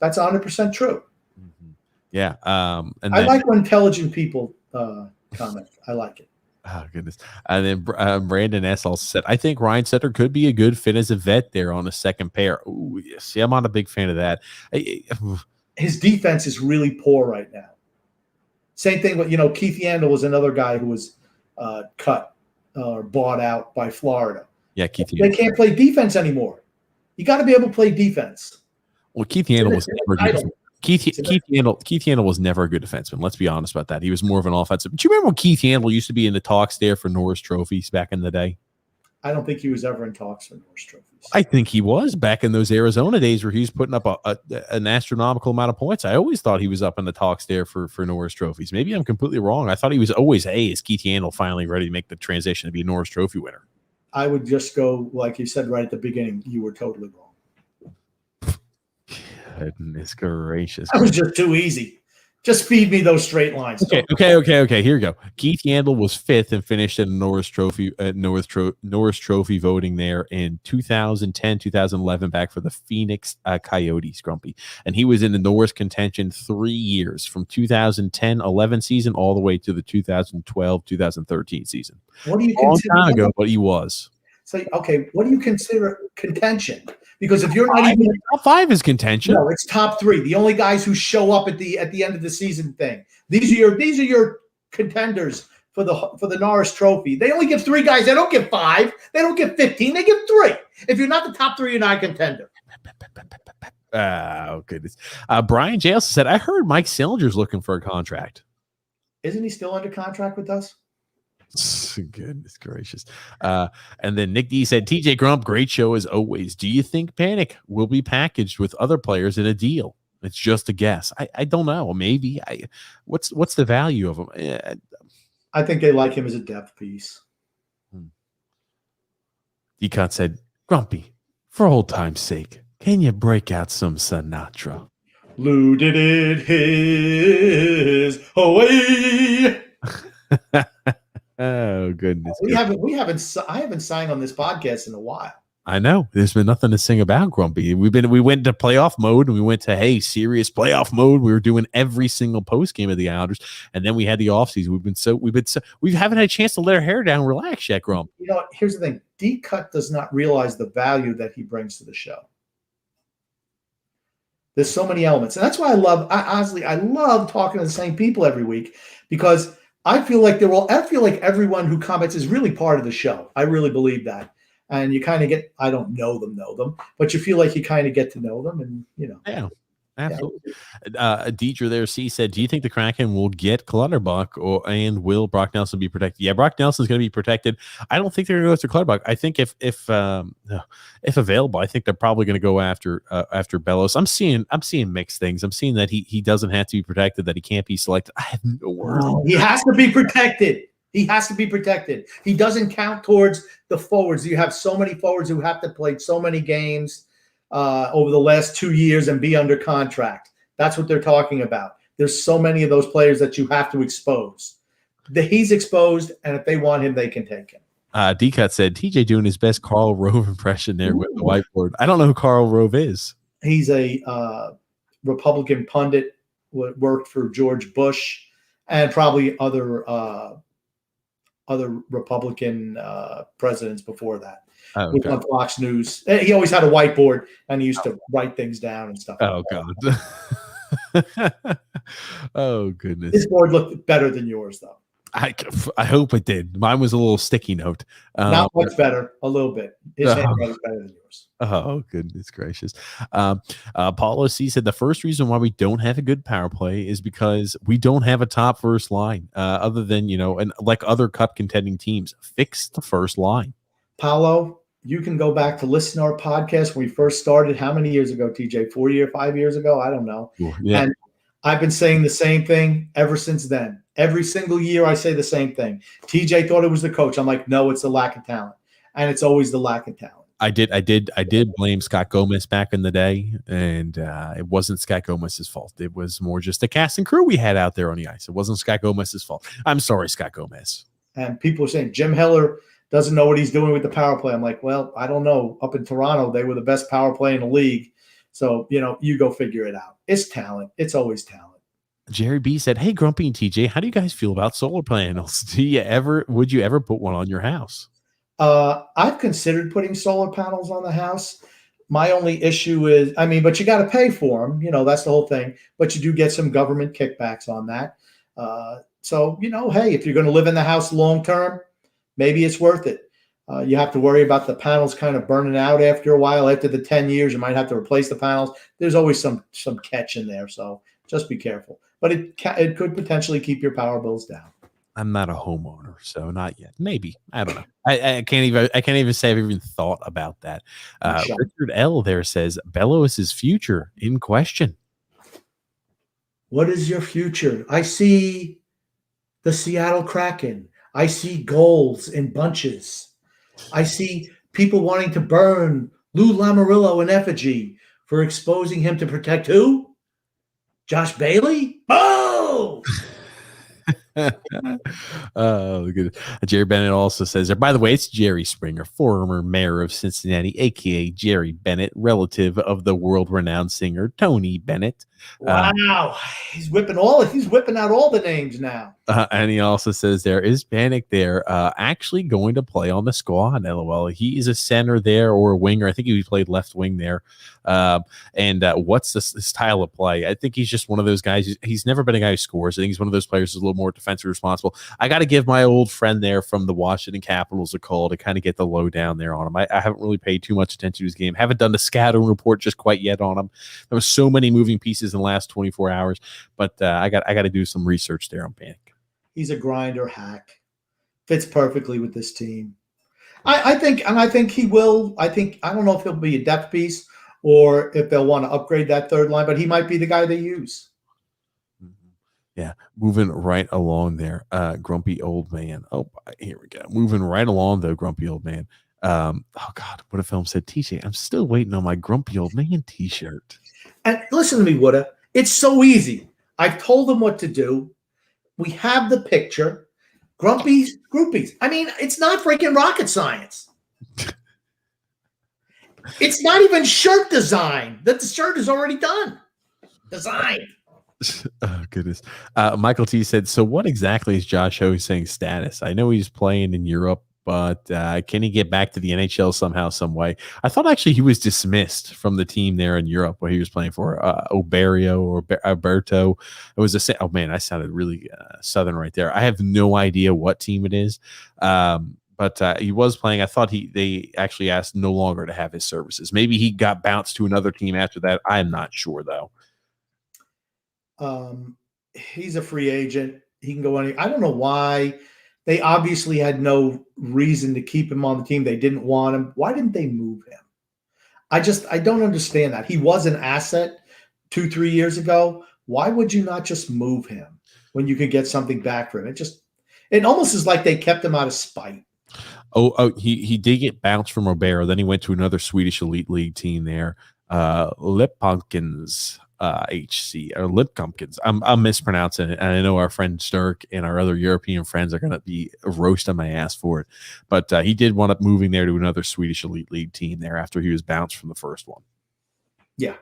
That's 100% true. Mm-hmm. Yeah. And I like when intelligent people comment. I like it. Oh, goodness. And then Brandon S. also said, I think Ryan Sutter could be a good fit as a vet there on a second pair. Ooh, see, I'm not a big fan of that. His defense is really poor right now. Same thing with, Keith Yandel was another guy who was cut or bought out by Florida. Yeah, Keith Yandel. They can't play defense anymore. You got to be able to play defense. Well, Keith Yandel was never good. Keith Yandel was never a good defenseman. Let's be honest about that. He was more of an offensive. Do you remember when Keith Yandel used to be in the talks there for Norris trophies back in the day? I don't think he was ever in talks for Norris trophies. I think he was back in those Arizona days where he was putting up an astronomical amount of points. I always thought he was up in the talks there for Norris trophies. Maybe I'm completely wrong. I thought he was always, is Keith Yandel finally ready to make the transition to be a Norris trophy winner? I would just go, like you said right at the beginning, you were totally wrong. Goodness gracious. That was just too easy. Just feed me those straight lines. Okay. Here we go. Keith Yandel was 5th and finished in Norris Trophy voting there in 2010, 2011, back for the Phoenix Coyotes, Grumpy. And he was in the Norris contention 3 years, from 2010-11 season all the way to the 2012-2013 season. What do you consider? Long time ago, but he was. So, okay, what do you consider contention? Because if you're not even top 5 is contention. No, it's top 3. The only guys who show up at the end of the season thing. These are your contenders for the Norris Trophy. They only give 3 guys. They don't give 5. They don't give 15. They give 3. If you're not the top 3, you're not a contender. Oh goodness. Brian J. also said, I heard Mike Sillinger's looking for a contract. Isn't he still under contract with us? Goodness gracious. And then Nick D said, TJ Grump, great show as always. Do you think Panic will be packaged with other players in a deal? It's just a guess. I don't know. Maybe. What's the value of him? I think they like him as a depth piece. D-Cut said, Grumpy, for old time's sake, can you break out some Sinatra? Lou did it his way. Oh goodness! I haven't sang on this podcast in a while. I know there's been nothing to sing about, Grumpy. We went to playoff mode and we went to serious playoff mode. We were doing every single post game of the Islanders, and then we had the offseason. We haven't had a chance to let our hair down, and relax yet, Grump. Here's the thing: D-Cut does not realize the value that he brings to the show. There's so many elements, and that's why I love talking to the same people every week, because I feel like everyone who comments is really part of the show. I really believe that. And you kind of I don't know them, but you feel like you kind of get to know them, and Yeah, absolutely. Deidre there, C said, do you think the Kraken will get Clutterbuck and will Brock Nelson be protected? Yeah, Brock Nelson's going to be protected. I don't think they're going to go after Clutterbuck. I think if available, I think they're probably going to go after Bellows. I'm seeing mixed things. I'm seeing that he doesn't have to be protected, that he can't be selected. I have no word. He has to be protected. He has to be protected. He doesn't count towards the forwards. You have so many forwards who have to play so many games over the last 2 years and be under contract. That's what they're talking about. There's so many of those players that you have to expose. He's exposed, and if they want him, they can take him. D-Cut said, TJ doing his best Karl Rove impression there with the whiteboard. I don't know who Karl Rove is. He's a Republican pundit, worked for George Bush and probably other Republican presidents before that. Oh, okay. On Fox News. He always had a whiteboard, and he used to write things down and stuff. Oh, God. Oh, goodness. His board looked better than yours, though. I hope it did. Mine was a little sticky note. Not much better, a little bit. His handwriting is better than yours. Oh, goodness gracious. Paulo C said the first reason why we don't have a good power play is because we don't have a top first line, other than, and like other cup contending teams. Fix the first line. Paulo, you can go back to listen to our podcast when we first started. How many years ago, TJ? 5 years ago? I don't know. Yeah. And I've been saying the same thing ever since then. Every single year I say the same thing. TJ thought it was the coach. I'm like, no, it's the lack of talent. And it's always the lack of talent. I did blame Scott Gomez back in the day, and it wasn't Scott Gomez's fault. It was more just the cast and crew we had out there on the ice. It wasn't Scott Gomez's fault. I'm sorry, Scott Gomez. And people are saying Jim Heller doesn't know what he's doing with the power play. I'm like, well, I don't know. Up in Toronto, they were the best power play in the league. So, you go figure it out. It's talent. It's always talent. Jerry B said, "Hey, Grumpy and TJ, how do you guys feel about solar panels? Would you ever put one on your house?" I've considered putting solar panels on the house. My only issue is, but you got to pay for them. That's the whole thing. But you do get some government kickbacks on that. So, hey, if you're going to live in the house long term, maybe it's worth it. You have to worry about the panels kind of burning out after a while. After the 10 years, you might have to replace the panels. There's always some catch in there. So just be careful. But it could potentially keep your power bills down. I'm not a homeowner, so not yet. Maybe. I don't know. I can't even say I've even thought about that. Richard L there says Bellows' future in question. What is your future? I see the Seattle Kraken. I see goals in bunches. I see people wanting to burn Lou Lamoriello in effigy for exposing him to protect who? Josh Bailey? Oh! Oh, good. Jerry Bennett also says there. By the way, it's Jerry Springer, former mayor of Cincinnati, aka Jerry Bennett, relative of the world-renowned singer Tony Bennett. Wow, he's whipping out all the names now. And he also says there is Panic there actually going to play on the squad. LOL. He is a center there or a winger. I think he played left wing there. And what's the style of play? I think he's just one of those guys. He's never been a guy who scores. I think he's one of those players who's a little more defensively responsible. I got to give my old friend there from the Washington Capitals a call to kind of get the lowdown there on him. I haven't really paid too much attention to his game. Haven't done the scouting report just quite yet on him. There was so many moving pieces in the last 24 hours, but I got to do some research there on Panic. He's a grinder hack. Fits perfectly with this team. I think he will. I don't know if he'll be a depth piece or if they'll want to upgrade that third line, but he might be the guy they use. Yeah, moving right along there. Grumpy old man. Oh, here we go. Moving right along though, grumpy old man. Oh God, what if film said TJ? I'm still waiting on my grumpy old man t-shirt. And listen to me, Woody. It's so easy. I've told them what to do. We have the picture. Groupies. It's not freaking rocket science. It's not even shirt design. That the shirt is already done. Designed. Oh, goodness. Michael T said, so what exactly is Josh Hosang's status? I know he's playing in Europe, but can he get back to the NHL somehow, some way? I thought actually he was dismissed from the team there in Europe where he was playing for Oberio or Alberto. It was oh man, I sounded really Southern right there. I have no idea what team it is. But he was playing. I thought they actually asked no longer to have his services. Maybe he got bounced to another team after that. I'm not sure though. He's a free agent. He can go anywhere. I don't know why. They obviously had no reason to keep him on the team. They didn't want him. Why didn't they move him? I don't understand that. He was an asset 2-3 years ago. Why would you not just move him when you could get something back for him? It almost is like they kept him out of spite. Oh, he did get bounced from Robert. Then he went to another Swedish elite league team there. Lippunkens HC or Lippunkens. I'm mispronouncing it, and I know our friend Sturk and our other European friends are going to be roasting my ass for it. But he did wind up moving there to another Swedish elite league team there after he was bounced from the first one. Yeah,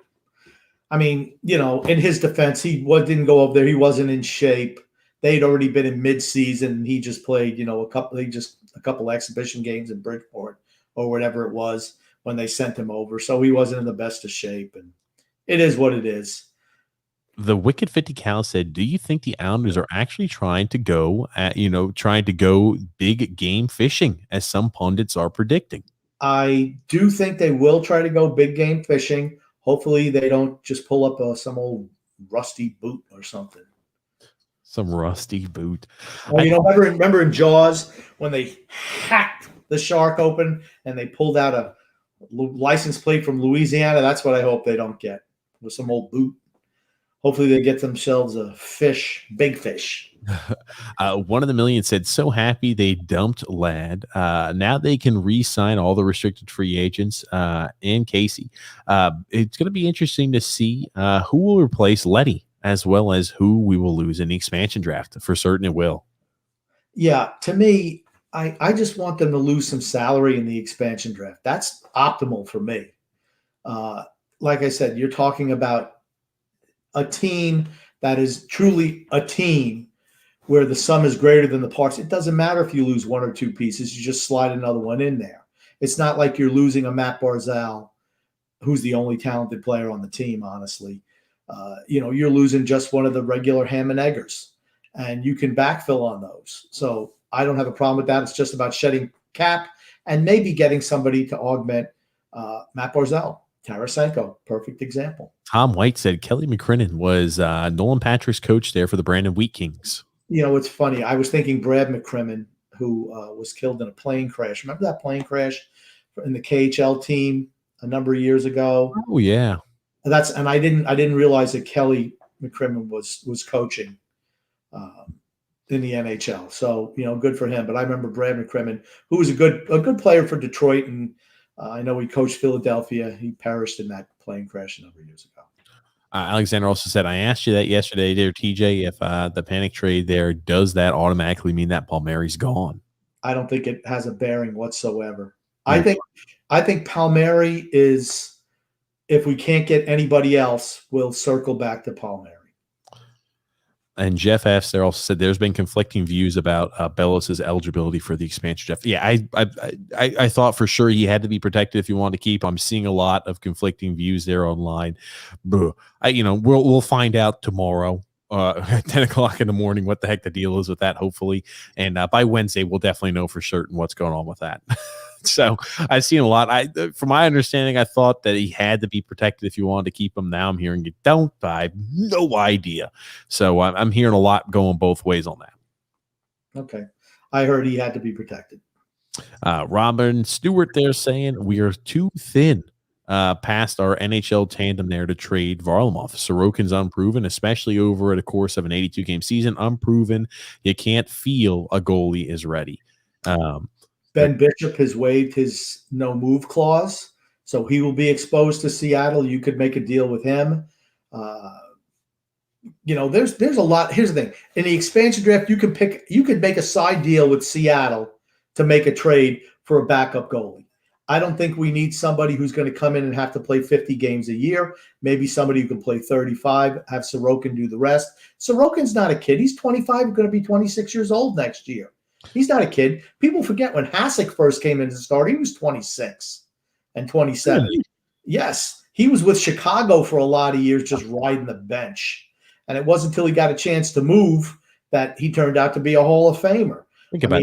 in his defense, he didn't go up there. He wasn't in shape. They'd already been in mid-season. He just played, a couple exhibition games in Bridgeport or whatever it was when they sent him over. So he wasn't in the best of shape, and it is what it is. The Wicked 50 Cal said, do you think the Islanders are actually trying to go big game fishing as some pundits are predicting? I do think they will try to go big game fishing. Hopefully they don't just pull up some old rusty boot or something. Some rusty boot. Remember in Jaws when they hacked the shark open and they pulled out a license plate from Louisiana? That's what I hope they don't get, with some old boot. hopefully they get themselves a fish, big fish. One of the million said, so happy they dumped Ladd. Now they can re-sign all the restricted free agents and Casey. It's going to be interesting to see who will replace Leddy, as well as who we will lose in the expansion draft. For certain it will. Yeah, to me, I just want them to lose some salary in the expansion draft. That's optimal for me. Like I said, you're talking about a team that is truly a team where the sum is greater than the parts. It doesn't matter if you lose one or two pieces. You just slide another one in there. It's not like you're losing a Matt Barzal, who's the only talented player on the team, honestly. You're losing just one of the regular ham and eggers, and you can backfill on those. So I don't have a problem with that. It's just about shedding cap and maybe getting somebody to augment Matt Barzal. Tarasenko, perfect example. Tom White said Kelly McCrimmon was Nolan Patrick's coach there for the Brandon Wheat Kings. It's funny. I was thinking Brad McCrimmon, who was killed in a plane crash. Remember that plane crash in the KHL team a number of years ago? Oh yeah. And I didn't realize that Kelly McCrimmon was coaching in the NHL. So good for him. But I remember Brad McCrimmon, who was a good player for Detroit, and I know he coached Philadelphia. He perished in that plane crash a number of years ago. Alexander also said, I asked you that yesterday there, TJ, if the panic trade there, does that automatically mean that Palmieri's gone? I don't think it has a bearing whatsoever. Yeah. I think Palmieri is, if we can't get anybody else, we'll circle back to Palmieri. And Jeff F. there also said there's been conflicting views about Bellows' eligibility for the expansion draft. Yeah, I thought for sure he had to be protected if you wanted to keep. I'm seeing a lot of conflicting views there online. We'll find out tomorrow at 10 o'clock in the morning what the heck the deal is with that, hopefully. And by Wednesday, we'll definitely know for certain what's going on with that. So I've seen a lot. From my understanding, I thought that he had to be protected if you wanted to keep him. Now I'm hearing you don't. I have no idea. So I'm hearing a lot going both ways on that. Okay. I heard he had to be protected. Robin Stewart there saying we are too thin past our NHL tandem there to trade Varlamov. Sorokin's unproven, especially over the course of an 82-game season. Unproven. You can't feel a goalie is ready. Ben Bishop has waived his no-move clause, so he will be exposed to Seattle. You could make a deal with him. There's a lot. Here's the thing: in the expansion draft, you could make a side deal with Seattle to make a trade for a backup goalie. I don't think we need somebody who's going to come in and have to play 50 games a year. Maybe somebody who can play 35, have Sorokin do the rest. Sorokin's not a kid. He's 25, going to be 26 years old next year. He's not a kid. People forget when Hasek first came in to start, he was 26 and 27. Really? Yes. He was with Chicago for a lot of years, just riding the bench. And it wasn't until he got a chance to move that he turned out to be a Hall of Famer. Think about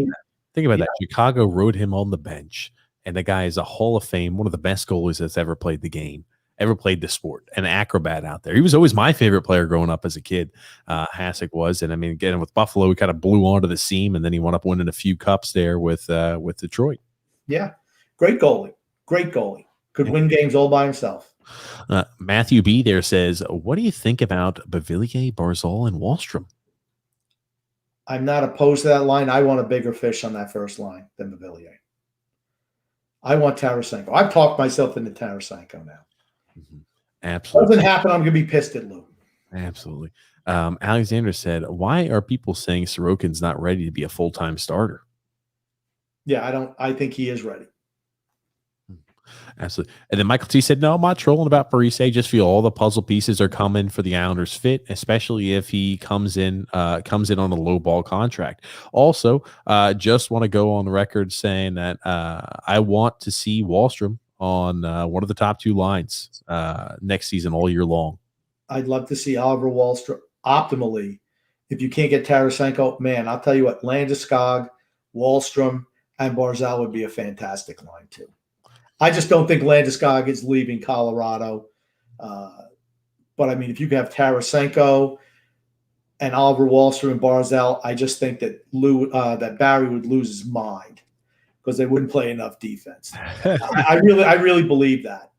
that. Chicago rode him on the bench, and the guy is a Hall of Fame, one of the best goalies that's ever played the game, ever played the sport, an acrobat out there. He was always my favorite player growing up as a kid. Hasek was, and I mean, again with Buffalo, he kind of blew onto the seam, and then he wound up winning a few cups there with Detroit. Yeah, great goalie, could win games all by himself. Matthew B there says, "What do you think about Beauvillier, Barzal, and Wahlstrom?" I'm not opposed to that line. I want a bigger fish on that first line than Beauvillier. I want Tarasenko. I've talked myself into Tarasenko now. Mm-hmm. Absolutely. Doesn't happen, I'm going to be pissed at Lou. Absolutely. Alexander said, why are people saying Sorokin's not ready to be a full-time starter? Yeah, I think he is ready. Absolutely. And then Michael T said, no, I'm not trolling about Parise. Just feel all the puzzle pieces are coming for the Islanders fit, especially if he comes in on a low ball contract. Also, just want to go on the record saying that I want to see Wahlstrom on one of the top two lines next season all year long. I'd love to see Oliver Wahlstrom optimally. If you can't get Tarasenko, man, I'll tell you what, Landeskog, Wahlstrom, and Barzal would be a fantastic line too. I just don't think Landeskog is leaving Colorado. But, I mean, if you can have Tarasenko and Oliver Wahlstrom and Barzal, I just think that that Barry would lose his mind because they wouldn't play enough defense. I really believe that.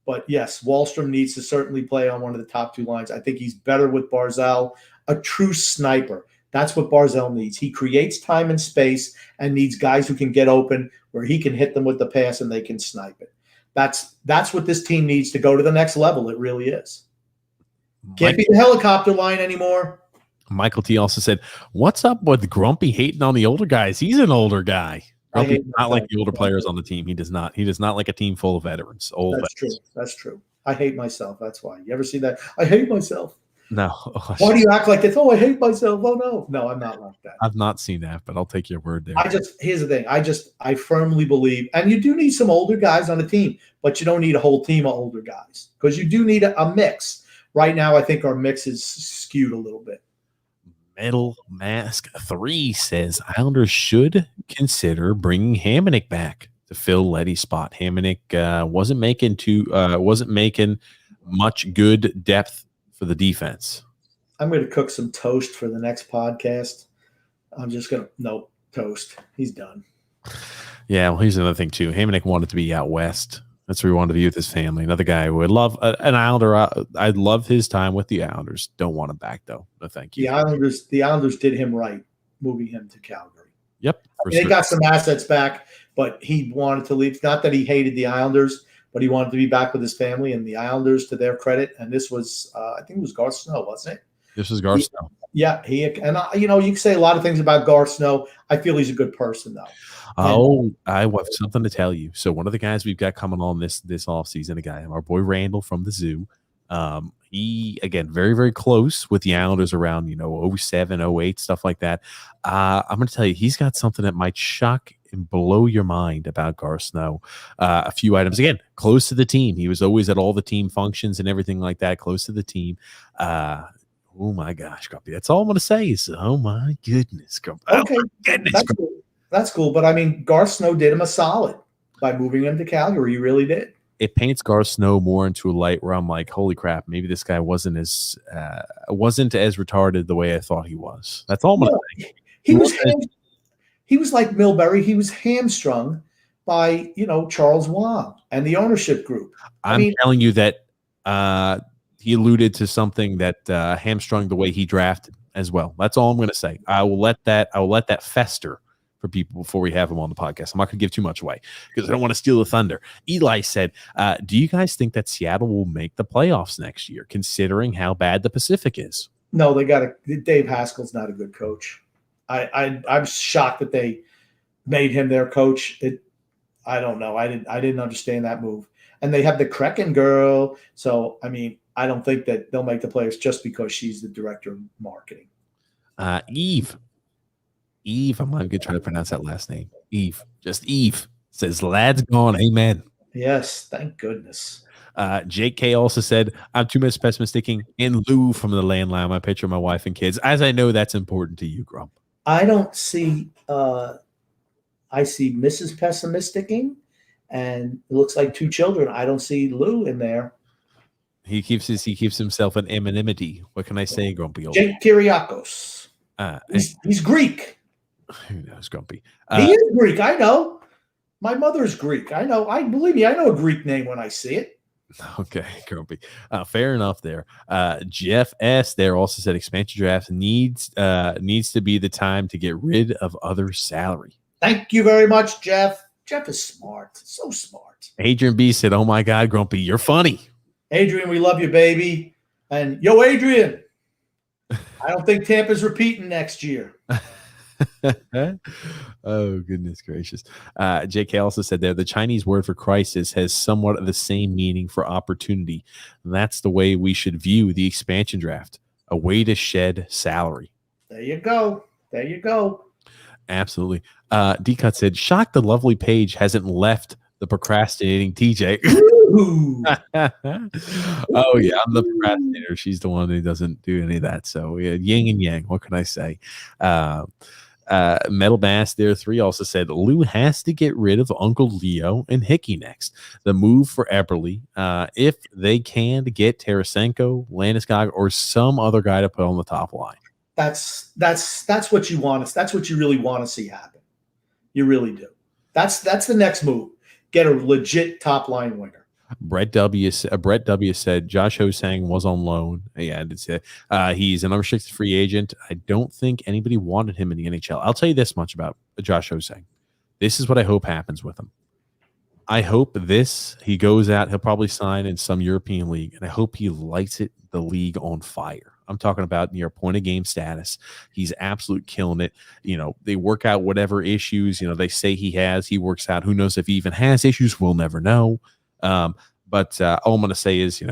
But yes, Wallstrom needs to certainly play on one of the top two lines. I think he's better with Barzal, a true sniper. That's what Barzal needs. He creates time and space and needs guys who can get open where he can hit them with the pass and they can snipe it. That's what this team needs to go to the next level. It really is. Can't be the helicopter line anymore. Michael T also said, "What's up with Grumpy hating on the older guys? He's an older guy. Grumpy does not like the older players on the team. He does not. He does not like a team full of veterans. That's true. That's true. I hate myself. That's why. You ever see that? I hate myself. No. Why do you act like this? Oh, I hate myself. Oh no, I'm not like that. I've not seen that, but I'll take your word there. Here's the thing. I firmly believe, and you do need some older guys on the team, but you don't need a whole team of older guys because you do need a mix. Right now, I think our mix is skewed a little bit. Metal Mask 3 says Islanders should consider bringing Hamonic back to fill Leddy's spot. Hamonic wasn't making much good depth for the defense. I'm going to cook some toast for the next podcast. I'm just going to no toast. He's done. Yeah, well, here's another thing too. Hamonic wanted to be out west. That's where he wanted to be with his family. Another guy who would love an Islander. I'd love his time with the Islanders. Don't want him back though. No, thank you. The Islanders did him right, moving him to Calgary. Yep. They got some assets back, but he wanted to leave. Not that he hated the Islanders, but he wanted to be back with his family and the Islanders, to their credit. And this was, I think it was Garth Snow, wasn't it? This was Garth Snow. Yeah, you can say a lot of things about Garth Snow. I feel he's a good person, though. I have something to tell you. So one of the guys we've got coming on this offseason, our boy Randall from the Zoo. He, again, very, very close with the Islanders around, 07, 08, stuff like that. I'm going to tell you, he's got something that might shock and blow your mind about Garth Snow. A few items, again, close to the team. He was always at all the team functions and everything like that, close to the team. Oh my gosh, Grumpy. That's all I'm going to say is, oh my goodness, Grumpy. Okay, that's cool. But I mean, Garth Snow did him a solid by moving him to Calgary. He really did. It paints Garth Snow more into a light where I'm like, holy crap, maybe this guy wasn't as retarded the way I thought he was. That's all I'm going to say. He was like Milbury. He was hamstrung by Charles Wang and the ownership group. I'm telling you that he alluded to something that hamstrung the way he drafted as well. That's all I'm going to say. I will let that fester for people before we have him on the podcast. I'm not going to give too much away because I don't want to steal the thunder. Eli said, do you guys think that Seattle will make the playoffs next year, considering how bad the Pacific is? No, Dave Haskell's not a good coach. I'm shocked that they made him their coach. I don't know. I didn't understand that move. And they have the Kraken girl. So, I don't think that they'll make the playoffs just because she's the director of marketing. Eve, I'm not going to try to pronounce that last name. Just Eve says, lad's gone. Amen. Yes, thank goodness. Jake K also said, I'm too much pessimisticking in lieu from the landline. My picture of my wife and kids, as I know that's important to you, Grump. I don't see, I see Mrs. Pessimisticking, and it looks like two children. I don't see Lou in there. He keeps himself an anonymity. What can I say, Grumpy? Jake Kyriakos. He's Greek. Who knows, Grumpy? He is Greek. I know. My mother's Greek. I know. Believe me, I know a Greek name when I see it. Okay, Grumpy. Fair enough there. Jeff S. there also said expansion draft needs to be the time to get rid of other salary. Thank you very much, Jeff. Jeff is smart. So smart. Adrian B. said, oh my God, Grumpy, you're funny. Adrian, we love you, baby. And yo, Adrian, I don't think Tampa's repeating next year. Oh, goodness gracious. JK also said there, the Chinese word for crisis has somewhat of the same meaning for opportunity. And that's the way we should view the expansion draft, a way to shed salary. There you go. There you go. Absolutely. D-Cut said, shocked the lovely Paige hasn't left the procrastinating TJ. Oh, yeah, I'm the procrastinator. She's the one who doesn't do any of that. So, yeah, yin and yang. What can I say? Metal Bass there 3 also said Lou has to get rid of Uncle Leo and Hickey next. The move for Eberle, if they can get Tarasenko, Landeskog, or some other guy to put on the top line. That's what you want. That's what you really want to see happen. You really do. That's the next move. Get a legit top line winger. Brett W said Josh Hosang was on loan. Yeah, I did say he's an unrestricted free agent. I don't think anybody wanted him in the NHL. I'll tell you this much about Josh Hosang. This is what I hope happens with him. I hope he goes out. He'll probably sign in some European league, and I hope he lights the league on fire. I'm talking about near point of game status. He's absolute killing it. They work out whatever issues they say he has. He works out. Who knows if he even has issues? We'll never know. But all I'm going to say is,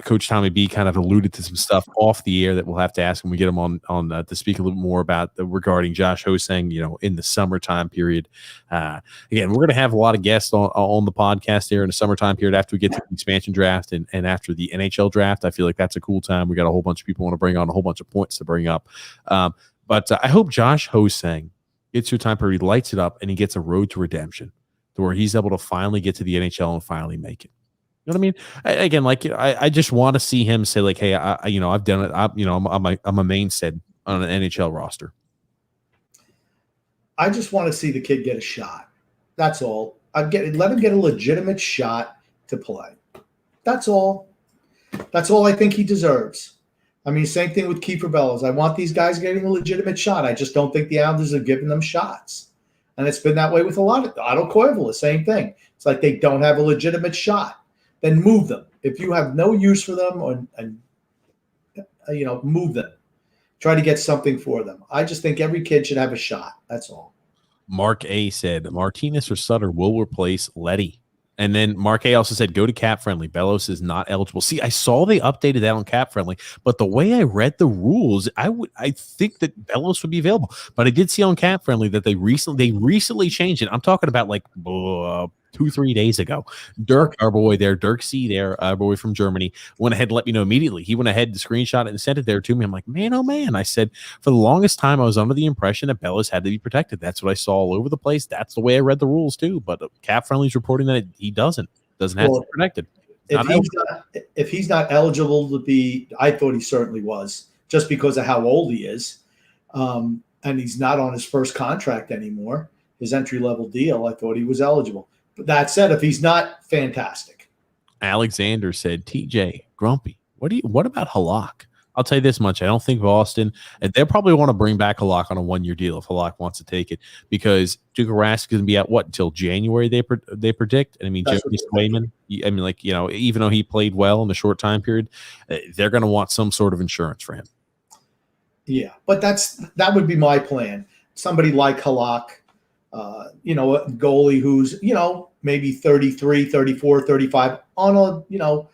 Coach Tommy B kind of alluded to some stuff off the air that we'll have to ask when we get him on to speak a little more about regarding Josh Hosang, in the summertime period. Again, we're going to have a lot of guests on the podcast here in the summertime period after we get to the expansion draft and after the NHL draft. I feel like that's a cool time. We got a whole bunch of people want to bring on, a whole bunch of points to bring up. But I hope Josh Hosang gets through time period, lights it up, and he gets a road to redemption to where he's able to finally get to the NHL and finally make it. You know what I mean? I just want to see him say like, hey, I've done it. I'm a mainstay on an NHL roster. I just want to see the kid get a shot. That's all. Let him get a legitimate shot to play. That's all. That's all I think he deserves. I mean, same thing with Kiefer Bellows. I want these guys getting a legitimate shot. I just don't think the Islanders have given them shots. And it's been that way with a lot of Otto Koivula, same thing. It's like they don't have a legitimate shot. Then move them. If you have no use for them, move them. Try to get something for them. I just think every kid should have a shot. That's all. Mark A said Martinez or Sutter will replace Leddy. And then Mark A also said, go to Cap Friendly. Bellows is not eligible. See, I saw they updated that on Cap Friendly, but the way I read the rules, I think that Bellows would be available. But I did see on Cap Friendly that they recently changed it. I'm talking about like 2-3 days ago. Dirk, our boy there, Dirk C there, our boy from Germany, went ahead and let me know immediately. He went ahead to screenshot it and sent it there to me. I'm like, man, oh man. I said, for the longest time, I was under the impression that Bellows had to be protected. That's what I saw all over the place. That's the way I read the rules too. But Cap Friendly's reporting that he doesn't have to be protected. If he's not eligible to be, I thought he certainly was, just because of how old he is. And he's not on his first contract anymore, his entry-level deal. I thought he was eligible. But that said, if he's not, fantastic. Alexander said, TJ, Grumpy, what about Halak? I'll tell you this much. I don't think Boston, and they'll probably want to bring back Halak on a 1-year deal if Halak wants to take it, because Tuukka Rask is going to be out, until January, they predict. And I mean, Jeremy Swayman, even though he played well in the short time period, they're going to want some sort of insurance for him. Yeah, but that would be my plan. Somebody like Halak, a goalie who's, maybe 33, 34, 35 on a, $2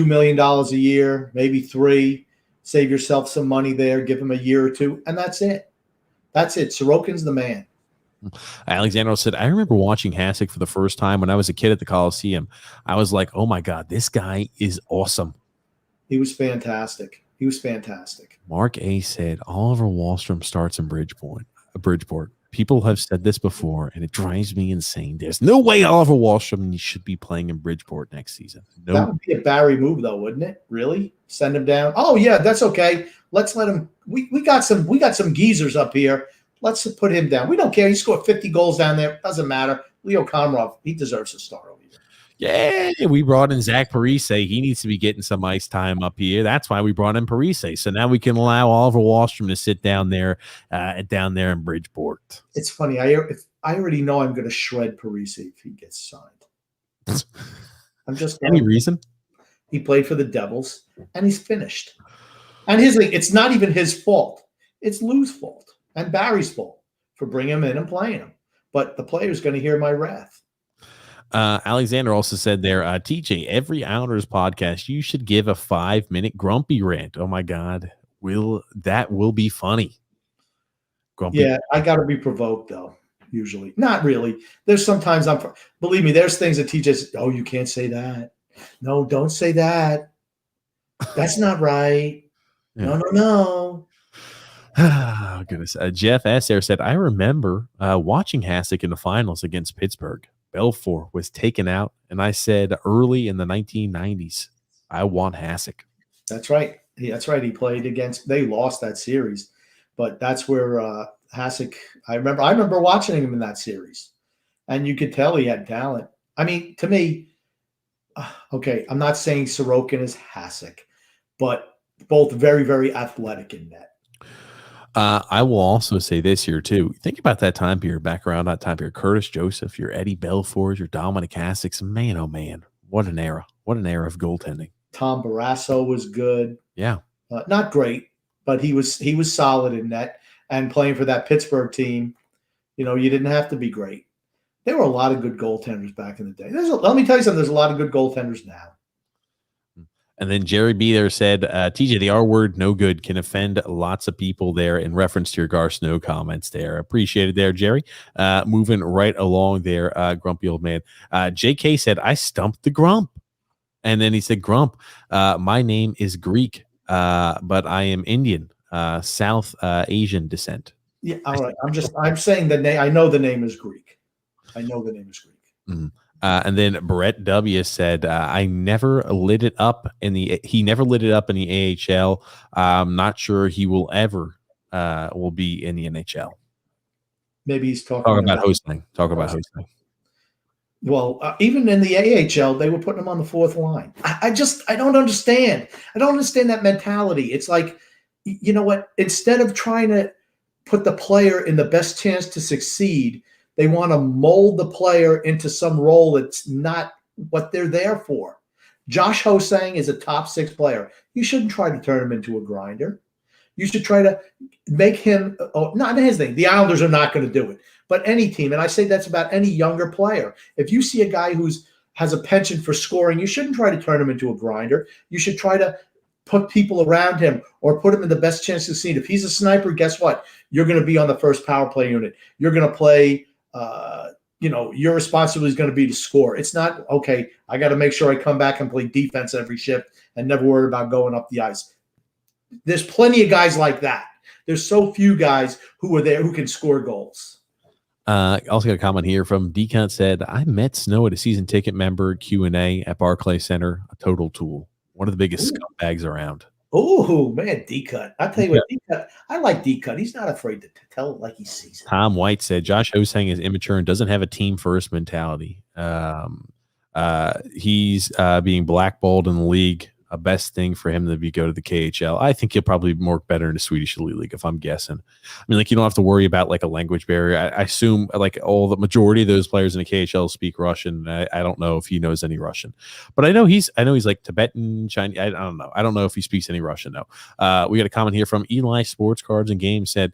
million a year, maybe $3 million. Save yourself some money there, give him a year or two, and that's it. Sorokin's the man. Alexander said, I remember watching Hasek for the first time when I was a kid at the Coliseum. I was like, oh my God, this guy is awesome. He was fantastic. Mark A said, Oliver Wahlstrom starts in Bridgeport. People have said this before, and it drives me insane. There's no way Oliver Wahlstrom should be playing in Bridgeport next season. No. That would be a Barry move, though, wouldn't it? Really? Send him down? Oh, yeah, that's okay. Let's let him. We got some geezers up here. Let's put him down. We don't care. He scored 50 goals down there. Doesn't matter. Leo Komarov, he deserves a start over here. Yeah, we brought in Zach Parise. He needs to be getting some ice time up here. That's why we brought in Parise. So now we can allow Oliver Wahlstrom to sit down there in Bridgeport. It's funny. I already know I'm going to shred Parise if he gets signed. I'm just any reason. He played for the Devils and he's finished. And it's not even his fault. It's Lou's fault and Barry's fault for bringing him in and playing him. But the player's going to hear my wrath. Alexander also said there, TJ, every Islanders podcast, you should give a 5-minute grumpy rant. Oh my God. That will be funny. Grumpy. Yeah, I got to be provoked though. Usually not really. There's sometimes believe me, there's things that TJ says, oh, you can't say that. No, don't say that. That's not right. Yeah. No. Oh, goodness. Jeff S. there said, I remember watching Hasek in the finals against Pittsburgh. Belfour was taken out, and I said early in the 1990s, I want Hasek. That's right. That's right. He played against. They lost that series, but that's where Hasek. I remember watching him in that series, and you could tell he had talent. I mean, to me, Okay, I'm not saying Sorokin is Hasek, but both very, very athletic in net. I will also say this here too. Think about that time period, back around that time period. Curtis Joseph, your Eddie Belfours, your Dominic Hasek's. Man, oh man, what an era! What an era of goaltending. Tom Barrasso was good. Yeah, not great, but he was solid in net. And playing for that Pittsburgh team, you didn't have to be great. There were a lot of good goaltenders back in the day. Let me tell you something. There's a lot of good goaltenders now. And then Jerry B there said, TJ, the R word, no good, can offend lots of people there in reference to your Gar Snow comments there. Appreciated there, Jerry. Moving right along there, grumpy old man. JK said, I stumped the grump. And then he said, Grump, my name is Greek, but I am Indian, South Asian descent. Yeah, all right. I'm saying the name. I know the name is Greek. Mm-hmm. And then Brett W said, "I never lit it up in the. He never lit it up in the AHL. I'm not sure he will ever will be in the NHL. Maybe he's talking about hosting. Talk about hosting. Well, even in the AHL, they were putting him on the fourth line. I don't understand. I don't understand that mentality. It's like, you know what? Instead of trying to put the player in the best chance to succeed, they want to mold the player into some role that's not what they're there for. Josh Hosang is a top 6 player. You shouldn't try to turn him into a grinder. You should try to make him not his thing. The Islanders are not going to do it, but any team, and I say that's about any younger player. If you see a guy has a penchant for scoring, you shouldn't try to turn him into a grinder. You should try to put people around him or put him in the best chance to succeed. If he's a sniper, guess what? You're going to be on the first power play unit. You're going to play. Your responsibility is going to be to score. It's not, okay, I got to make sure I come back and play defense every shift and never worry about going up the ice. There's plenty of guys like that. There's so few guys who are there who can score goals. Also got a comment here from Decant said, I met Snow at a season ticket member Q&A at Barclays Center, a total tool. One of the biggest scumbags around. Oh, man, D-Cut. I'll tell you what, D-Cut, I like D-Cut. He's not afraid to tell it like he sees it. Tom White said, Josh Hosang is immature and doesn't have a team-first mentality. He's being blackballed in the league. A best thing for him to go to the KHL. I think he'll probably work better in the Swedish Elite League, if I'm guessing. I mean, you don't have to worry about a language barrier. I assume the majority of those players in the KHL speak Russian. I don't know if he knows any Russian, but I know he's Tibetan, Chinese. I don't know. I don't know if he speaks any Russian though. We got a comment here from Eli Sports Cards and Games said,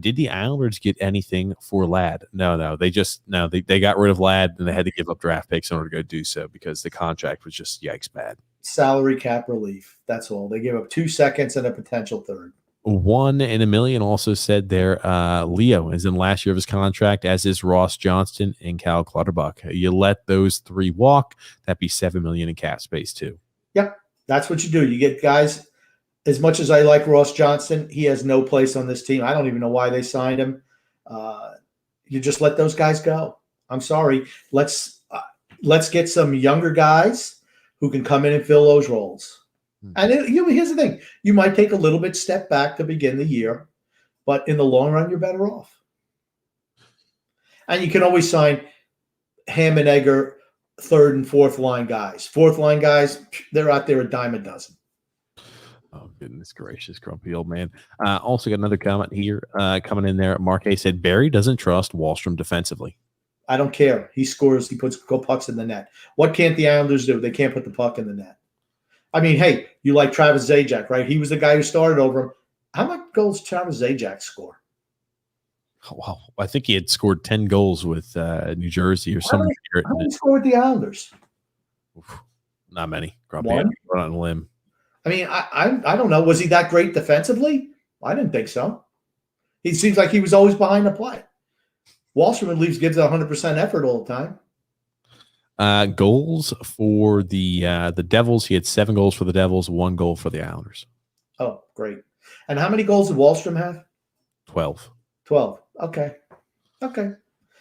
did the Islanders get anything for Ladd? No. They got rid of Ladd and they had to give up draft picks in order to go do so because the contract was just yikes bad. Salary cap relief. That's all. They gave up 2 seconds and a potential third. 1 in a million also said there. Leo is in last year of his contract, as is Ross Johnston and Cal Clutterbuck. You let those 3 walk, that'd be $7 million in cap space too. Yep, that's what you do. You get guys. As much as I like Ross Johnston, he has no place on this team. I don't even know why they signed him. You just let those guys go. I'm sorry. Let's get some younger guys who can come in and fill those roles. And here's the thing. You might take a little bit step back to begin the year, but in the long run, you're better off. And you can always sign Ham and Egger, 3rd and 4th line guys. 4th line guys, they're out there a dime a dozen. Oh, goodness gracious, grumpy old man. Also got another comment here coming in there. Mark A said, Barry doesn't trust Wahlstrom defensively. I don't care. He scores. He puts pucks in the net. What can't the Islanders do? They can't put the puck in the net. I mean, hey, you like Travis Zajac, right? He was the guy who started over him. How much goals Travis Zajac score? Oh, wow. I think he had scored 10 goals with New Jersey or something. How many scored with the Islanders? Oof, not many. Grumpy. On a limb. I mean, I don't know. Was he that great defensively? I didn't think so. He seems like he was always behind the play. Wahlstrom at least gives 100% effort all the time. Goals for the Devils. He had 7 goals for the Devils, 1 goal for the Islanders. Oh, great. And how many goals did Wahlstrom have? 12. 12. Okay.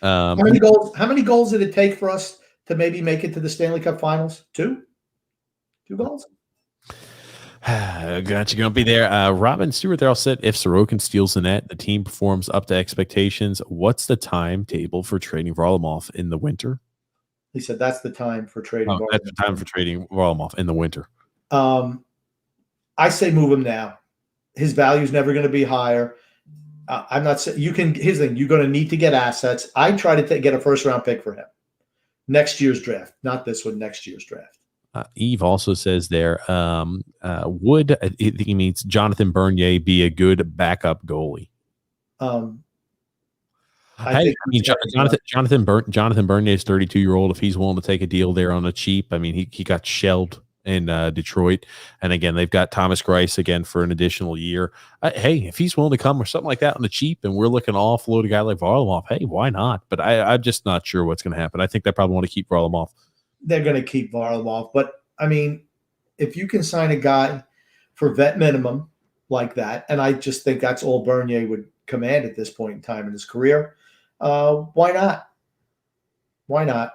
How many goals did it take for us to maybe make it to the Stanley Cup Finals? 2? 2 goals? Gotcha, Grumpy there. Robin Stewart there all said, if Sorokin steals the net, the team performs up to expectations. What's the timetable for trading Varlamov in the winter? He said that's the time for trading. Oh, that's the time for trading Varlamov in the winter. I say move him now. His value is never going to be higher. I'm not saying you can. Here's the thing: you're going to need to get assets. I try to get a first-round pick for him next year's draft, not this one. Next year's draft. Eve also says there, would he means Jonathan Bernier be a good backup goalie? Jonathan Bernier is 32-year-old. If he's willing to take a deal there on the cheap, I mean, he got shelled in Detroit, and again they've got Thomas Greiss again for an additional year. Hey, if he's willing to come or something like that on the cheap, and we're looking to offload a guy like Varlamov, hey, why not? But I'm just not sure what's going to happen. I think they probably want to keep Varlamov. They're going to keep Varlamov, but I mean, if you can sign a guy for vet minimum like that, and I just think that's all Bernier would command at this point in time in his career, why not? Why not?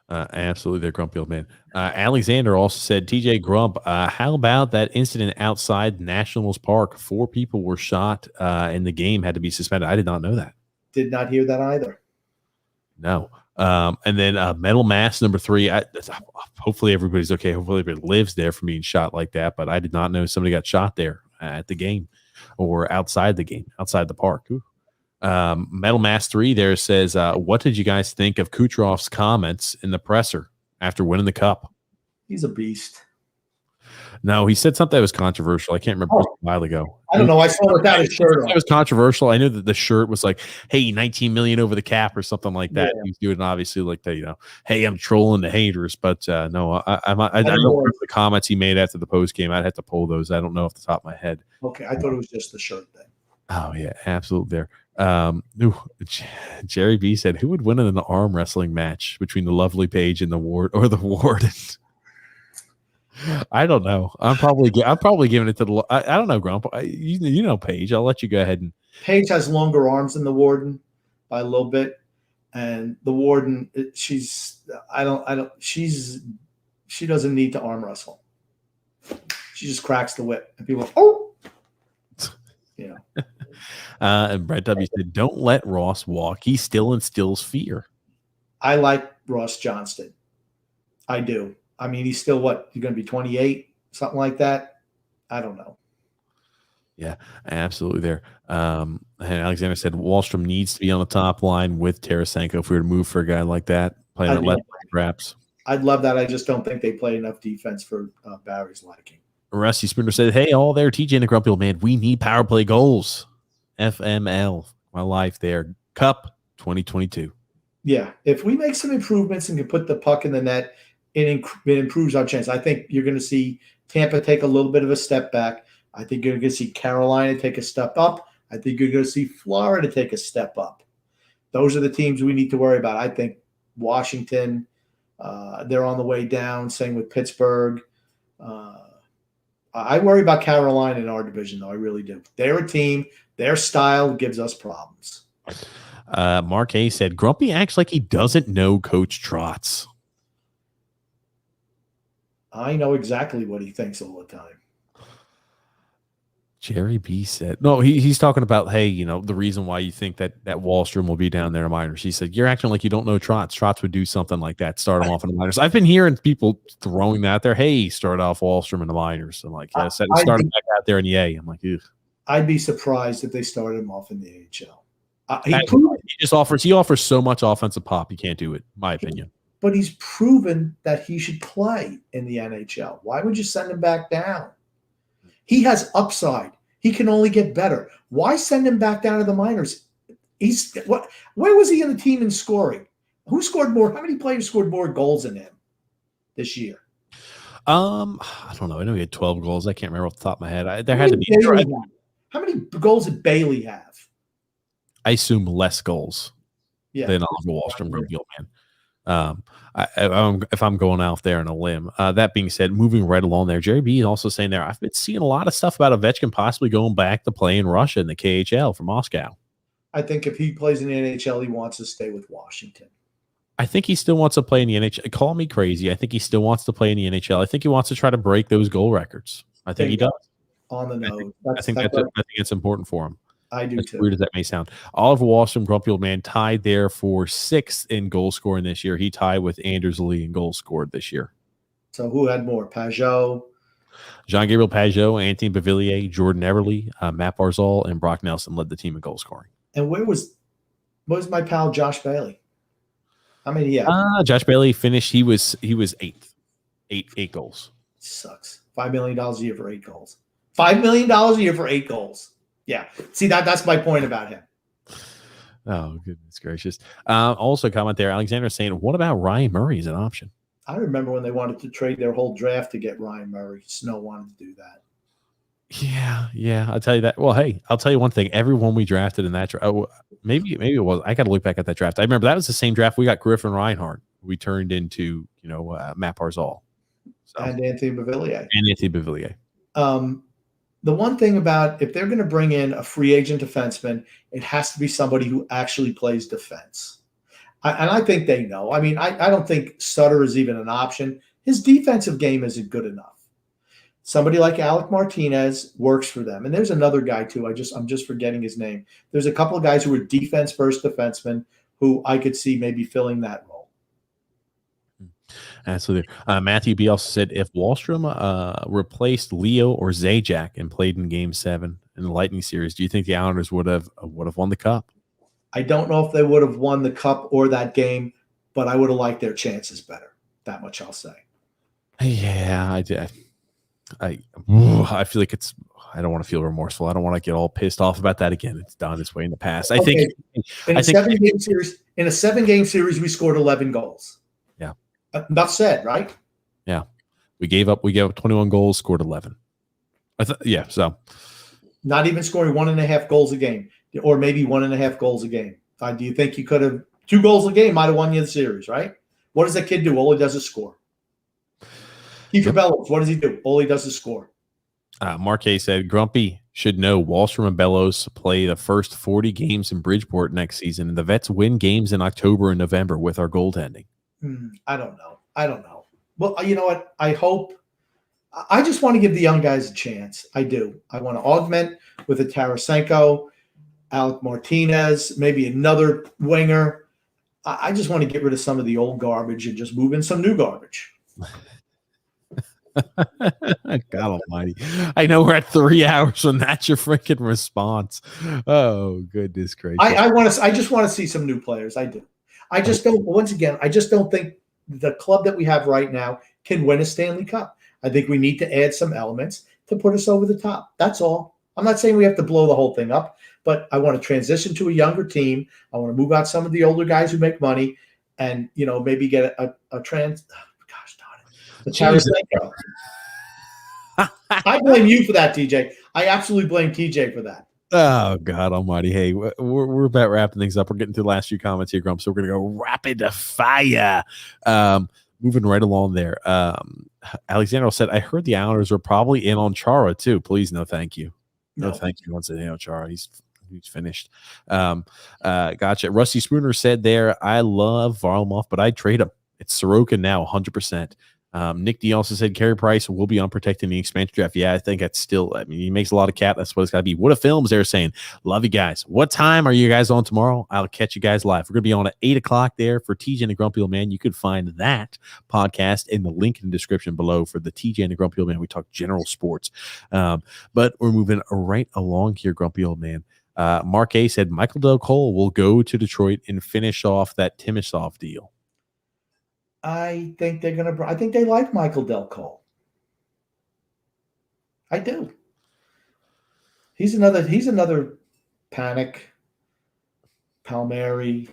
Absolutely, they're grumpy old man. Alexander also said, TJ Grump, how about that incident outside Nationals Park? 4 people were shot and the game had to be suspended. I did not know that. Did not hear that either. No. And then Metal Mass number 3. Hopefully everybody's okay. Hopefully everybody lives there from being shot like that. But I did not know somebody got shot there at the game or outside the game, outside the park. Ooh. Metal Mass 3 there says, what did you guys think of Kucherov's comments in the presser after winning the cup? He's a beast. No, he said something that was controversial. I can't remember. It was a while ago. I don't know. I saw without his shirt on. It was controversial. I knew that the shirt was like, hey, 19 million over the cap or something like that. Yeah. He's doing obviously like that, hey, I'm trolling the haters. But no, I don't remember the comments he made after the post game. I'd have to pull those. I don't know off the top of my head. Okay. I thought it was just the shirt thing. Oh, yeah, absolutely there. Jerry B said, who would win in an arm wrestling match between the lovely Page and the Warden? I don't know. I'm probably giving it to the. I don't know, Grump. You know Paige. I'll let you go ahead and. Paige has longer arms than the Warden by a little bit, and the Warden, she doesn't need to arm wrestle. She just cracks the whip, and people, And Brett W said, "Don't let Ross walk. He still instills fear." I like Ross Johnston. I do. I mean, he's still what? You're going to be 28, something like that. I don't know. Yeah, absolutely there. And Alexander said Wallstrom needs to be on the top line with Tarasenko if we were to move for a guy like that, playing at left perhaps. I'd love that. I just don't think they play enough defense for Barry's liking. Rusty Sprinter said, hey, all there, TJ and the Grumpy Old Man, we need power play goals. FML, my life there. Cup 2022. Yeah, if we make some improvements and can put the puck in the net, it improves our chance. I think you're going to see Tampa take a little bit of a step back. I think you're going to see Carolina take a step up. I think you're going to see Florida take a step up. Those are the teams we need to worry about. I think Washington, they're on the way down. Same with Pittsburgh. I worry about Carolina in our division, though. I really do. They're a team. Their style gives us problems. Mark A said, Grumpy acts like he doesn't know Coach Trotz. I know exactly what he thinks all the time. Jerry B said, no, he's talking about, hey, the reason why you think that Wallstrom will be down there in minors. He said, you're acting like you don't know Trotz. Trotz would do something like that, start him off in the minors. I've been hearing people throwing that out there. Hey, start off Wallstrom in the minors. I'm like, yeah, start him back out there in the A. I'm like, ew. I'd be surprised if they started him off in the AHL. He offers so much offensive pop. You can't do it, in my opinion. But he's proven that he should play in the NHL. Why would you send him back down? He has upside. He can only get better. Why send him back down to the minors? Where was he in the team in scoring? Who scored more? How many players scored more goals than him this year? I don't know. I know he had 12 goals. I can't remember off the top of my head. There had to be. How many goals did Bailey have? I assume less goals than Oliver Wallstrom, Grumpy Old Man. If I'm going out there on a limb. That being said, moving right along there, Jerry B is also saying there, I've been seeing a lot of stuff about Ovechkin possibly going back to play in Russia in the KHL for Moscow. I think if he plays in the NHL, he wants to stay with Washington. I think he still wants to play in the NHL. Call me crazy. I think he still wants to play in the NHL. I think he wants to try to break those goal records. I think he does. On the nose. I think it's important for him. I do As too. weird as that may sound. Oliver Wahlstrom, grumpy old man, tied there for 6th in goal scoring this year. He tied with Anders Lee in goals scored this year. So who had more? Pajot. Jean-Gabriel Pageau, Anthony Bavillier, Jordan Everly, Matt Barzal, and Brock Nelson led the team in goal scoring. And what was my pal Josh Bailey? How many? Yeah, Josh Bailey finished. He was 8th, eight goals. sucks. $5 million a year for 8 goals. $5 million a year for 8 goals. Yeah. See, that's my point about him. Oh, goodness gracious. Also, comment there. Alexander saying, what about Ryan Murray as an option? I remember when they wanted to trade their whole draft to get Ryan Murray. Snow wanted to do that. Yeah. I'll tell you that. Well, hey, I'll tell you one thing. Everyone we drafted in that draft, maybe it was. I got to look back at that draft. I remember that was the same draft we got Griffin Reinhardt. We turned into, Matt Barzal. So, And Anthony Bavillier. The one thing about if they're going to bring in a free agent defenseman, it has to be somebody who actually plays defense. And I think they know. I mean, I don't think Sutter is even an option. His defensive game isn't good enough. Somebody like Alec Martinez works for them. And there's another guy too. I'm just forgetting his name. There's a couple of guys who are defense first defensemen who I could see maybe filling that role. Absolutely. Matthew B also said if Wahlstrom replaced Leo or Zajac and played in Game 7 in the Lightning series, do you think the Islanders would have won the cup? I don't know if they would have won the cup or that game, but I would have liked their chances better. That much I'll say. Yeah, I did. I feel like I don't want to feel remorseful. I don't want to get all pissed off about that again. It's done this way in the past. I think in a 7-game series, we scored 11 goals. Yeah. Enough said, right? Yeah. We gave up 21 goals, scored 11. So not even scoring 1.5 goals a game, or maybe 1.5 goals a game. Do you think you could have 2 goals a game might have won you the series, right? What does that kid do? All he does is score. Kiefer Bellows, what does he do? All he does is score. Mark A said Grumpy should know Wahlstrom and Bellows play the first 40 games in Bridgeport next season, and the Vets win games in October and November with our goaltending. I don't know. Well, you know what? I just want to give the young guys a chance. I do. I want to augment with a Tarasenko, Alec Martinez, maybe another winger. I just want to get rid of some of the old garbage and just move in some new garbage. God almighty. I know we're at 3 hours and that's your freaking response. Oh, goodness gracious. I just want to see some new players. I do. I just don't think the club that we have right now can win a Stanley Cup. I think we need to add some elements to put us over the top. That's all. I'm not saying we have to blow the whole thing up, but I want to transition to a younger team. I want to move out some of the older guys who make money and, maybe get the Tarasenko. I blame you for that, TJ. I absolutely blame TJ for that. Oh, God almighty. Hey, we're about wrapping things up. We're getting to the last few comments here, Grump, so we're going to go rapid fire. Moving right along there. Alexander said, I heard the Islanders are probably in on Chara, too. Please, no thank you. No thank you. Once again, Chara, he's finished. Gotcha. Rusty Spooner said there, I love Varlamov, but I'd trade him. It's Sorokin now, 100%. Nick D also said Carey Price will be unprotected in the expansion draft. Yeah, I think that's still, he makes a lot of cap. That's what it's got to be. What a films they're saying. Love you guys. What time are you guys on tomorrow? I'll catch you guys live. We're going to be on at 8 o'clock there for TJ and the Grumpy Old Man. You could find that podcast in the link in the description below for the TJ and the Grumpy Old Man. We talk general sports. But we're moving right along here, Grumpy Old Man. Mark A said Michael Del Cole will go to Detroit and finish off that Timashov deal. I think they like Michael Del Cole. I do. He's another Panic, Palmieri,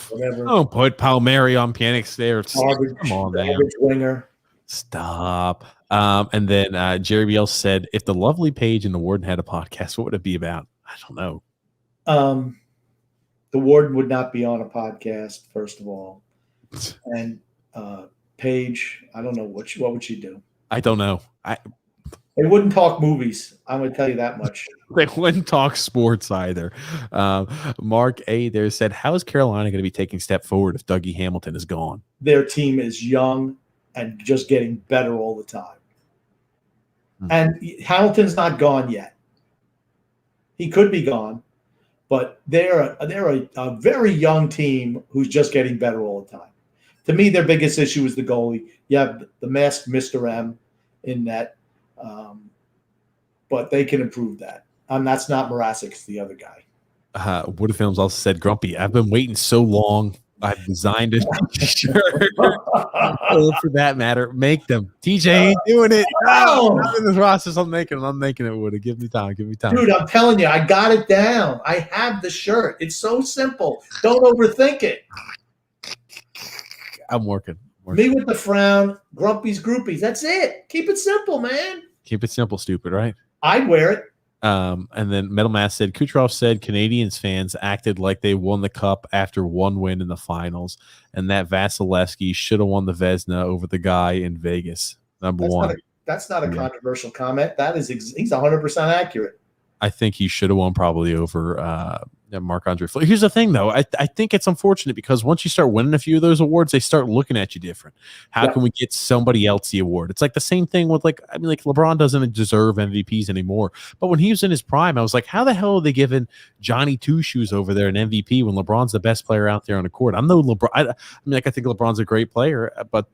whatever. Don't put Palmieri on Panic's there. Come on, man. Winger. Stop. And then Jerry Biel said, if the lovely Page and the Warden had a podcast, what would it be about? I don't know. The Warden would not be on a podcast, first of all. And Paige, I don't know what would she do? I don't know. They wouldn't talk movies. I'm going to tell you that much. They wouldn't talk sports either. Mark A. there said, how is Carolina going to be taking a step forward if Dougie Hamilton is gone? Their team is young and just getting better all the time. And Hamilton's not gone yet. He could be gone, but they're a very young team who's just getting better all the time. To me, their biggest issue is the goalie. You have the masked Mr. M in net, but they can improve that. That's not Mrazek, it's the other guy. Wood Films also said, Grumpy, I've been waiting so long. I've designed a shirt. Or for that matter, make them. TJ ain't doing it. Oh. I'm in this process. I'm making it, Woody. Give me time. Dude, I'm telling you, I got it down. I have the shirt. It's so simple. Don't overthink it. I'm working. Me with the frown, Grumpy's groupies. That's it. Keep it simple, man. Keep it simple, stupid, right? I'd wear it. And then Metal Mass said, Kucherov said Canadians fans acted like they won the cup after one win in the finals, and that Vasilevsky should have won the Vezina over the guy in Vegas. Number one. That's not a controversial comment. That is, he's 100% accurate. I think he should have won probably over Marc-Andre Fleury. Here's the thing, though. I think it's unfortunate because once you start winning a few of those awards, they start looking at you different. How can we get somebody else the award? It's like the same thing with LeBron doesn't deserve MVPs ananymore. But when he was in his prime, I was like, how the hell are they giving Johnny Two Shoes over there an MVP when LeBron's the best player out there on the court? I'm no LeBron. I think LeBron's a great player, but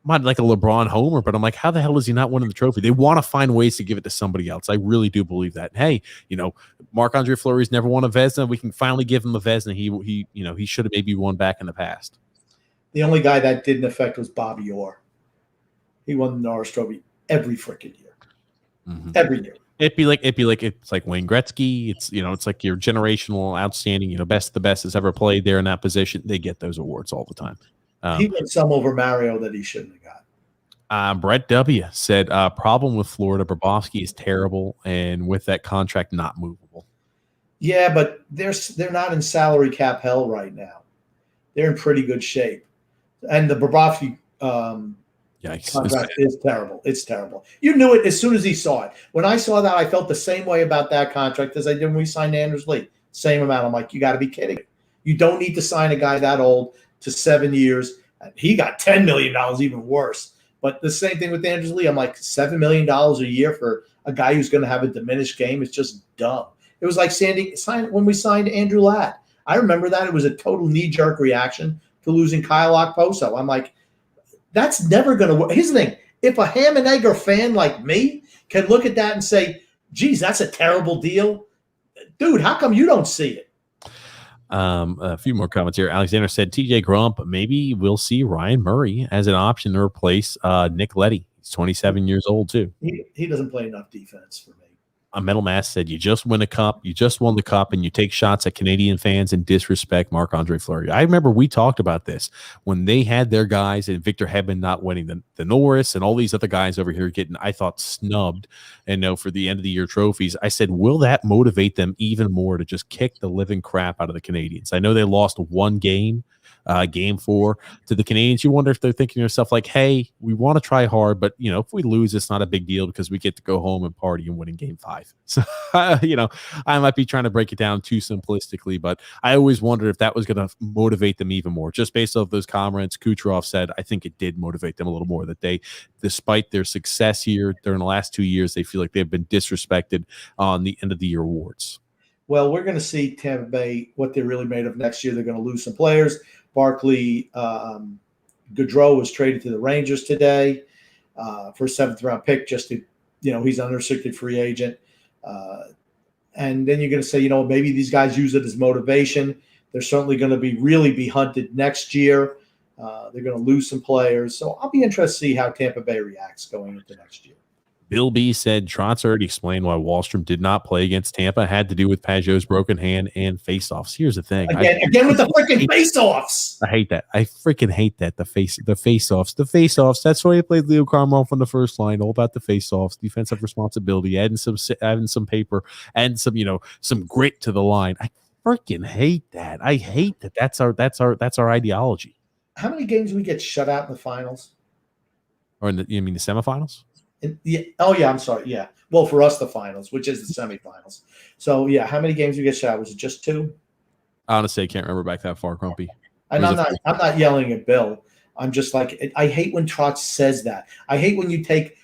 I'm not like a LeBron homer, but I'm like, how the hell is he not winning the trophy? They want to find ways to give it to somebody else. I really do believe that. Hey, Marc-Andre Fleury's never won a Vezina. We can finally give him a Vezina. He should have maybe won back in the past. The only guy that didn't affect was Bobby Orr. He won the Norris Trophy every freaking year. Mm-hmm. Every year. It's like Wayne Gretzky. It's like your generational outstanding, best the best has ever played there in that position. They get those awards all the time. He won some over Mario that he shouldn't have got. Brett W. said, problem with Florida, Bobrovsky is terrible, and with that contract not movable. Yeah, but they're not in salary cap hell right now. They're in pretty good shape. And the Bobrovsky contract is terrible. It's terrible. You knew it as soon as he saw it. When I saw that, I felt the same way about that contract as I did when we signed Anders Lee. Same amount. I'm like, you got to be kidding me. You don't need to sign a guy that old to 7 years. He got $10 million, even worse. But the same thing with Anders Lee. I'm like, $7 million a year for a guy who's going to have a diminished game. It's just dumb. It was like when we signed Andrew Ladd. I remember that. It was a total knee-jerk reaction to losing Kyle Okposo. I'm like, that's never going to work. Here's the thing. If a ham and egger fan like me can look at that and say, geez, that's a terrible deal. Dude, how come you don't see it? A few more comments here. Alexander said, TJ Grump, maybe we'll see Ryan Murray as an option to replace Nick Leddy. He's 27 years old, too. He doesn't play enough defense for me. A Metal Mass said, you just win a cup, you just won the cup, and you take shots at Canadian fans and disrespect Marc-Andre Fleury. I remember we talked about this when they had their guys and Victor Hedman not winning the Norris and all these other guys over here getting, I thought, snubbed for the end of the year trophies. I said, will that motivate them even more to just kick the living crap out of the Canadians? I know they lost one game, game 4 to the Canadians. You wonder if they're thinking to yourself like, hey, we want to try hard, but if we lose, it's not a big deal because we get to go home and party and win in game 5. So I might be trying to break it down too simplistically, but I always wondered if that was going to motivate them even more. Just based off those comments Kucherov said, I think it did motivate them a little more, that they, despite their success here during the last 2 years, they feel like they've been disrespected on the end of the year awards. Well, we're going to see Tampa Bay, what they're really made of next year. They're going to lose some players. Barkley Gaudreau was traded to the Rangers today for a 7th-round pick just to, he's an unrestricted free agent. And then you're going to say, maybe these guys use it as motivation. They're certainly going to really be hunted next year. They're going to lose some players. So I'll be interested to see how Tampa Bay reacts going into next year. Bill B said Trotz already explained why Wallstrom did not play against Tampa. It had to do with Pajot's broken hand and faceoffs. Here's the thing. Again with the freaking faceoffs. I hate that. I freaking hate that. The faceoffs. The faceoffs. That's why he played Leo Carmel from the first line. All about the faceoffs, defensive responsibility, adding some paper, adding some grit to the line. I freaking hate that. I hate that. That's our ideology. How many games do we get shut out in the finals? Or you mean the semifinals? I'm sorry. Yeah. Well, for us, the finals, which is the semifinals. So, yeah, how many games you get shot? Was it just 2? Honestly, I can't remember back that far, Grumpy. And I'm not yelling at Bill. I'm just like, I hate when Trotz says that. I hate when you take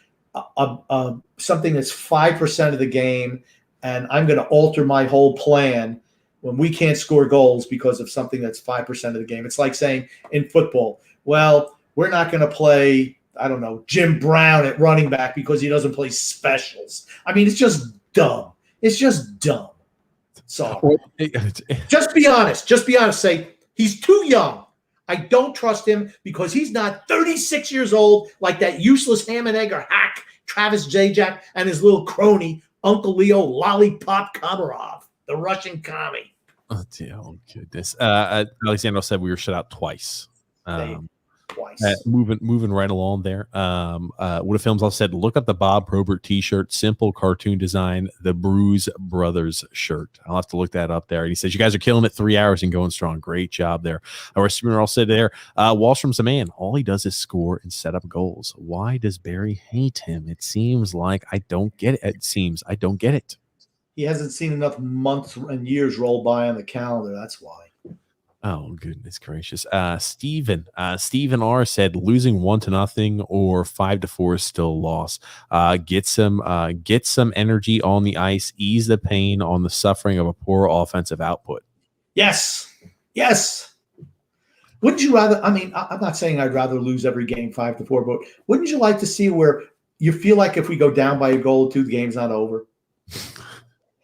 something that's 5% of the game, and I'm going to alter my whole plan when we can't score goals because of something that's 5% of the game. It's like saying in football, well, we're not going to play, I don't know, Jim Brown at running back because he doesn't play specials. I mean, it's just dumb. It's just dumb. Sorry. Just be honest. Just be honest. Say, he's too young. I don't trust him because he's not 36 years old like that useless ham and egg or hack Travis Zajac and his little crony, Uncle Leo Lollipop Komarov, the Russian commie. Oh, goodness. Alexander said we were shut out twice. Twice. Moving right along there. What if Films all said, look up the Bob Probert t-shirt, simple cartoon design, the Bruise Brothers shirt. I'll have to look that up there. And he says, you guys are killing it, 3 hours and going strong. Great job there. Our streamer all said there, Wallstrom's a man. All he does is score and set up goals. Why does Barry hate him? It seems like I don't get it. I don't get it. He hasn't seen enough months and years roll by on the calendar. That's why. Oh, goodness gracious. Steven R said losing 1-0 or 5-4 is still a loss. Get some energy on the ice, ease the pain on the suffering of a poor offensive output. Yes. Wouldn't you rather, I mean, I'm not saying I'd rather lose every game 5-4, but wouldn't you like to see where you feel like if we go down by a goal or two, the game's not over?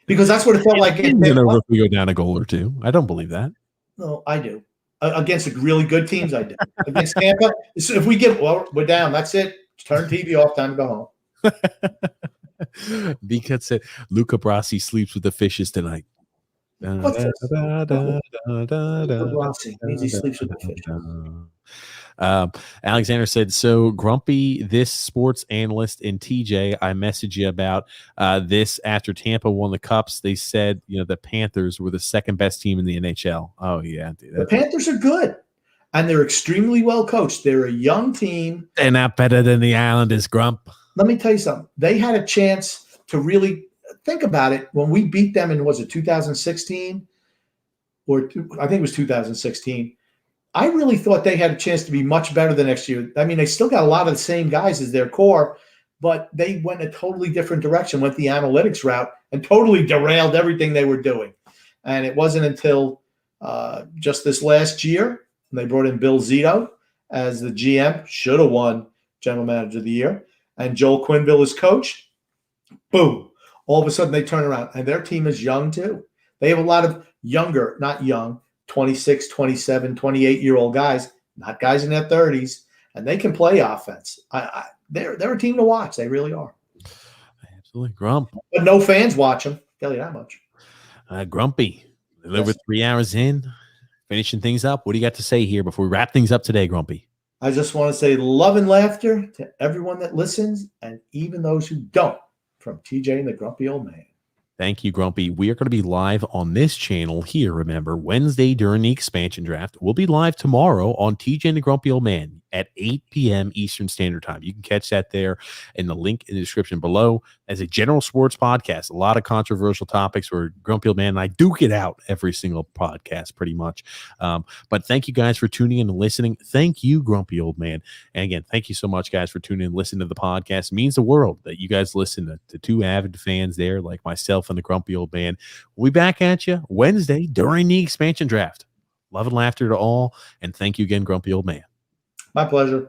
Because that's what it felt like. It's over if we go down a goal or two. I don't believe that. No, I do. Against really good teams, I do. Against Tampa, if we get, well, we're down. That's it. Turn TV off. Time to go home. Because said Luca Brasi sleeps with the fishes tonight. What's this? Luca Brasi means he sleeps with the fishes. Alexander said, so Grumpy, this sports analyst in TJ, I messaged you about this after Tampa won the Cups. They said, the Panthers were the second best team in the NHL. Oh, yeah. Dude, the Panthers are good, and they're extremely well coached. They're a young team. They're not better than the Islanders, Grump. Let me tell you something. They had a chance to really think about it when we beat them in, was it 2016? Or I think it was 2016. I really thought they had a chance to be much better the next year. I mean, they still got a lot of the same guys as their core, but they went a totally different direction, went the analytics route, and totally derailed everything they were doing. And it wasn't until just this last year, they brought in Bill Zito as the GM, should have won General Manager of the Year, and Joel Quenneville as coach. Boom. All of a sudden, they turn around, and their team is young, too. They have a lot of younger, not young, 26, 27, 28-year-old guys, not guys in their 30s, and they can play offense. They're a team to watch. They really are. Absolutely. Grump. But no fans watch them. Tell you that much. Grumpy. A little over 3 hours in, finishing things up. What do you got to say here before we wrap things up today, Grumpy? I just want to say love and laughter to everyone that listens and even those who don't, from TJ and the Grumpy Old Man. Thank you, Grumpy. We are going to be live on this channel here, remember, Wednesday during the expansion draft. We'll be live tomorrow on TJ and the Grumpy Old Man at 8 p.m. Eastern Standard Time. You can catch that there in the link in the description below. As a general sports podcast, a lot of controversial topics where Grumpy Old Man and I duke it out every single podcast pretty much. But thank you guys for tuning in and listening. Thank you, Grumpy Old Man. And again, thank you so much, guys, for tuning in and listening to the podcast. It means the world that you guys listen to two avid fans there like myself and the Grumpy Old Man. We'll be back at you Wednesday during the expansion draft. Love and laughter to all. And thank you again, Grumpy Old Man. My pleasure.